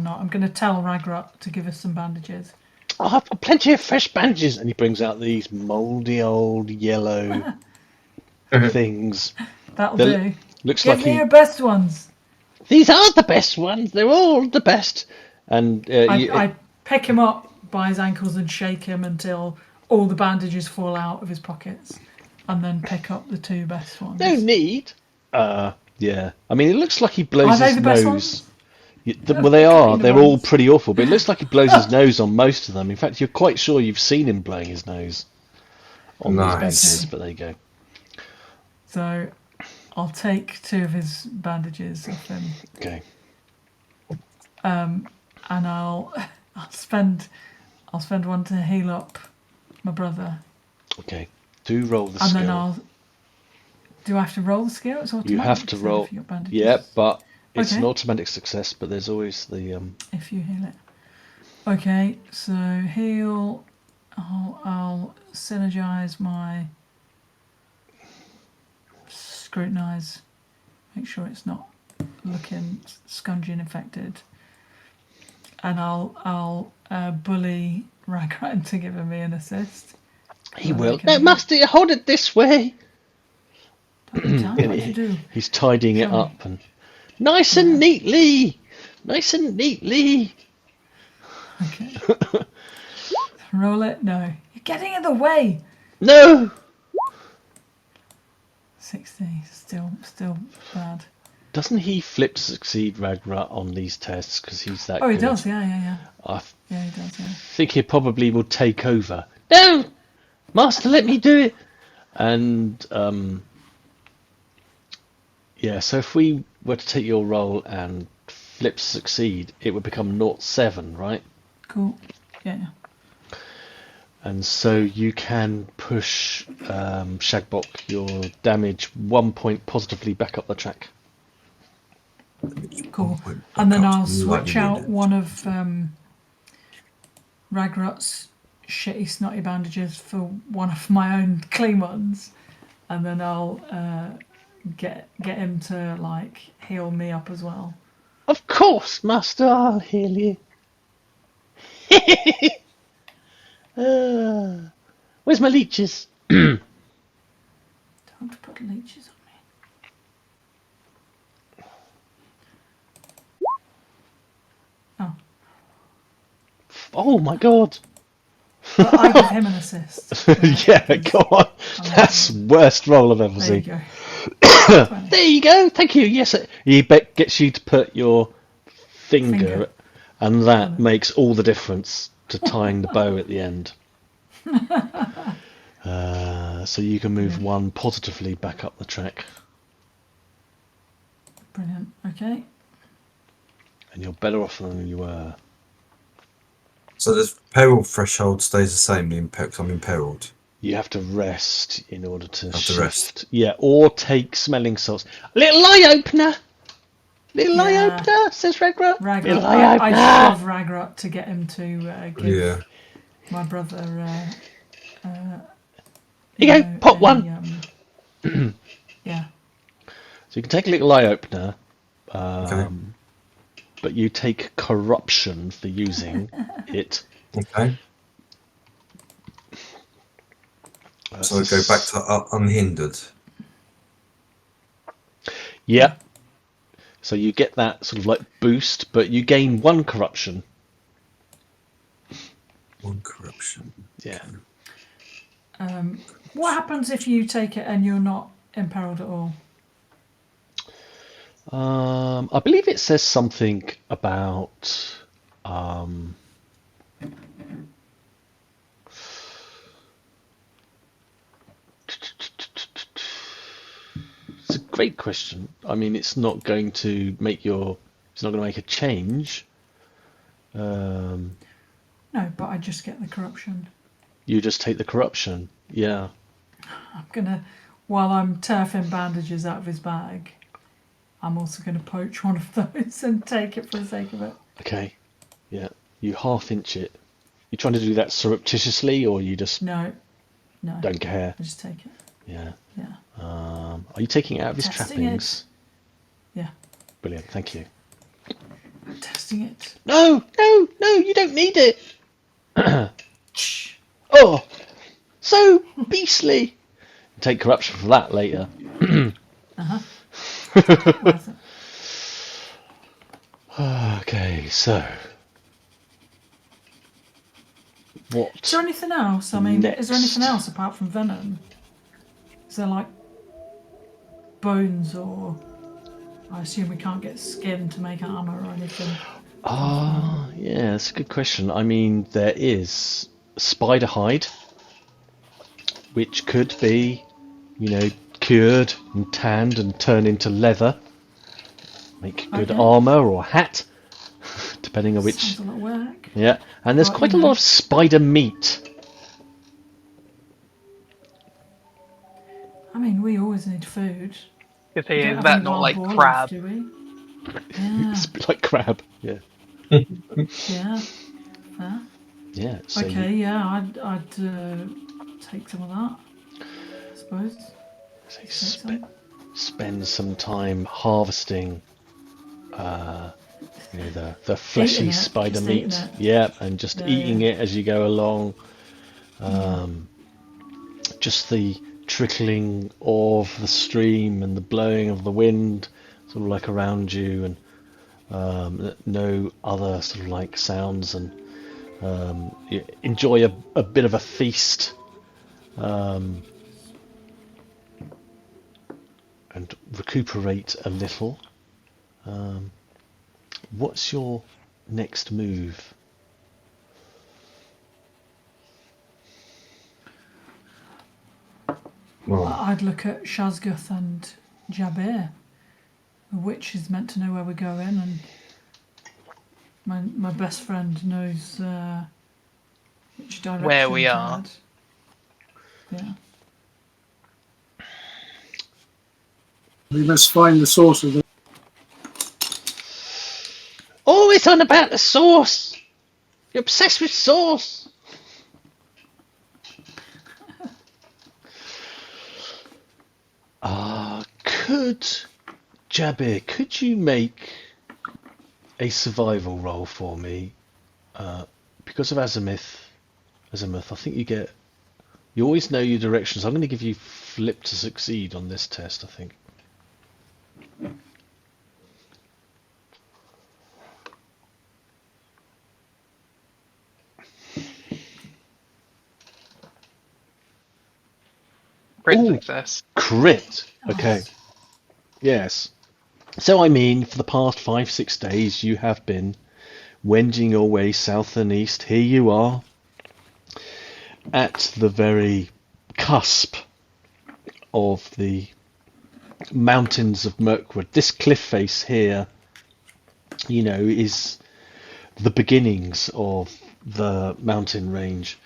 not. I'm going to tell Ragrutt to give us some bandages. I've got plenty of fresh bandages, and he brings out these mouldy old yellow things. That'll They'll- do. Looks Give like me your best ones. These are the best ones. They're all the best. And I pick him up by his ankles and shake him until all the bandages fall out of his pockets, and then pick up the 2 best ones. no need. Yeah. I mean, it looks like he blows Are they his the best nose. ones? Well, they are. They're all ones. pretty awful, but it looks like he blows his nose on most of them. In fact, you're quite sure you've seen him blowing his nose on these Nice. bandages, but there you go. So I'll take 2 of his bandages off him, Okay. and I'll spend one to heal up my brother, Okay. Do roll the and skill. then do I have to roll the skill? It's automatic. You have to so roll. if you've got bandages, Yeah, but it's Okay. an automatic success, but there's always the... if you heal it. Okay, so heal. I'll synergize my scrutinize. Make sure it's not looking scungy and infected. And I'll bully Ragrutt into giving me an assist. He Oh, will. okay. No, Master, hold it this way. Tell me what to do. He's tidying it Show me. up and nice and neatly. Okay. Roll it. No, you're getting in the way. No. 60. Still bad. Doesn't he flip to succeed Ragrutt on these tests because he's that Oh, he good? does. Yeah. I Yeah, he does. Yeah. think he probably will take over. No, Master, let me do it. And yeah, so if we were to take your roll and flip to succeed, it would become 0-7, right? Cool. Yeah. And so you can push Shagboc your damage 1 point positively back up the track. Cool. Point And then back up I'll to switch lightning out wounded. one of Ragrutt's shitty snotty bandages for one of my own clean ones, and then I'll get him to like heal me up as well. Of course, Master, I'll heal you. Where's my leeches? Don't put leeches on me. Oh. Oh my god. But I give him an assist. Yeah, go on. That's worst roll I've ever There you seen. go. 20. There you go. Thank you. Yes, he gets you to put your finger, and that makes all the difference to tying the bow at the end. So you can move one positively back up the track, Brilliant. Okay. and you're better off than you were. So the peril threshold stays the same because I'm imperiled. You have to rest in order to Have to shift. rest. Yeah, or take smelling salts. Little eye opener. Little eye Yeah. opener, says Ragrutt. Ragrutt. Little eye I opener. shove Ragrutt to get him to give Yeah. my brother. Here you go, pop one. Yeah. So you can take a little eye opener, Okay. but you take corruption for using it. Okay. So I go back to unhindered. Yeah. So you get that sort of like boost, but you gain one corruption. One corruption. Yeah. What happens if you take it and you're not imperiled at all? I believe it says something about it's a great question. I mean, it's not going to make a change. No, but I just get the corruption. You just take the corruption. Yeah. I'm gonna, while I'm turfing bandages out of his bag, I'm also gonna poach one of those and take it for the sake of it. Okay. Yeah. You half inch it. You trying to do that surreptitiously, or you just No. don't care? I just take it. Yeah. Yeah. Are you taking it out of his Testing trappings? Yeah. Brilliant. Thank you. I'm testing it. No, you don't need it. Shh. Oh, so beastly. Take corruption for that later. Worth it. Okay, so what? Is there anything else? I mean, is there anything Next. else apart from venom? Is there like bones or? I assume we can't get skin to make armor or anything. Yeah, that's a good question. I mean, there is spider hide, which could be, cured and tanned and turned into leather. Make good Okay. armor or hat, depending on which. Sounds a lot of work. Yeah, and there's Well, quite a lot of spider meat. I mean, we always need food. Is We don't have that any not wild like boars, crab? do we? Yeah. It's a bit like crab. Yeah. Yeah. Fair. Yeah. So Okay. you Yeah. I'd take some of that. I suppose. say Take some. spend some time harvesting, the fleshy Eating it, spider just meat. eating it. Yeah, and just Yeah, eating yeah. it as you go along. Just the trickling of the stream and the blowing of the wind, sort of like around you, and no other sort of like sounds, and you enjoy a bit of a feast, and recuperate a little. What's your next move? Well, I'd look at Shazguth and Jabir. The witch is meant to know where we're going, and my best friend knows which direction Where we to are. head. Yeah. We must find the source of the. always on about the sauce. You're obsessed with sauce. Jabir, could you make a survival roll for me? Because of Azimuth, I think you always know your directions. I'm going to give you flip to succeed on this test, I think. Crit Ooh. success. Crit. Okay. Yes. So I mean, for the past 5-6 days, you have been wending your way south and east. Here you are, at the very cusp of the Mountains of Mirkwood. This cliff face here, is the beginnings of the mountain range.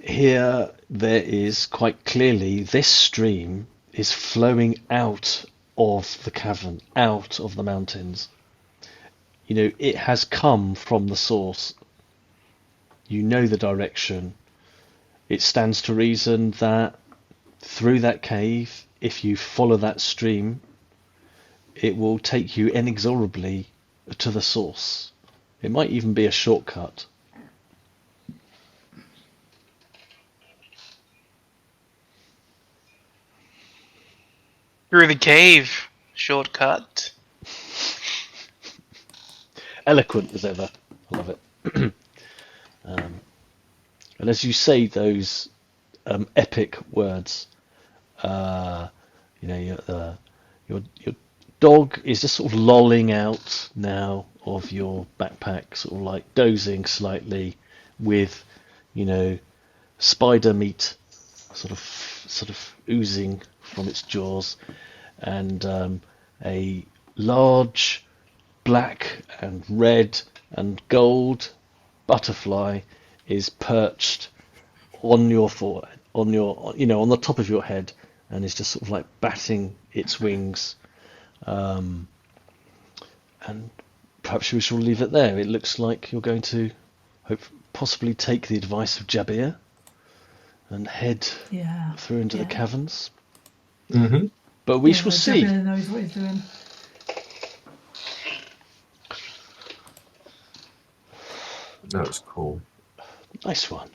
Here, there is quite clearly this stream is flowing out of the cavern, out of the mountains. It has come from the source. You know the direction. It stands to reason that through that cave, if you follow that stream, it will take you inexorably to the source. It might even be a shortcut. Through the cave. Shortcut. Eloquent as ever. I love it. And as you say those epic words, your dog is just sort of lolling out now of your backpack, sort of like dozing slightly, with spider meat sort of oozing from its jaws, and a large black and red and gold butterfly is perched on your forehead, on the top of your head, and is just sort of like batting its wings. And perhaps we shall leave it there. It looks like you're going to possibly take the advice of Jabir and head through into the caverns. Mm-hmm. But we shall see. Jabir knows what he's doing. That was cool. Nice one.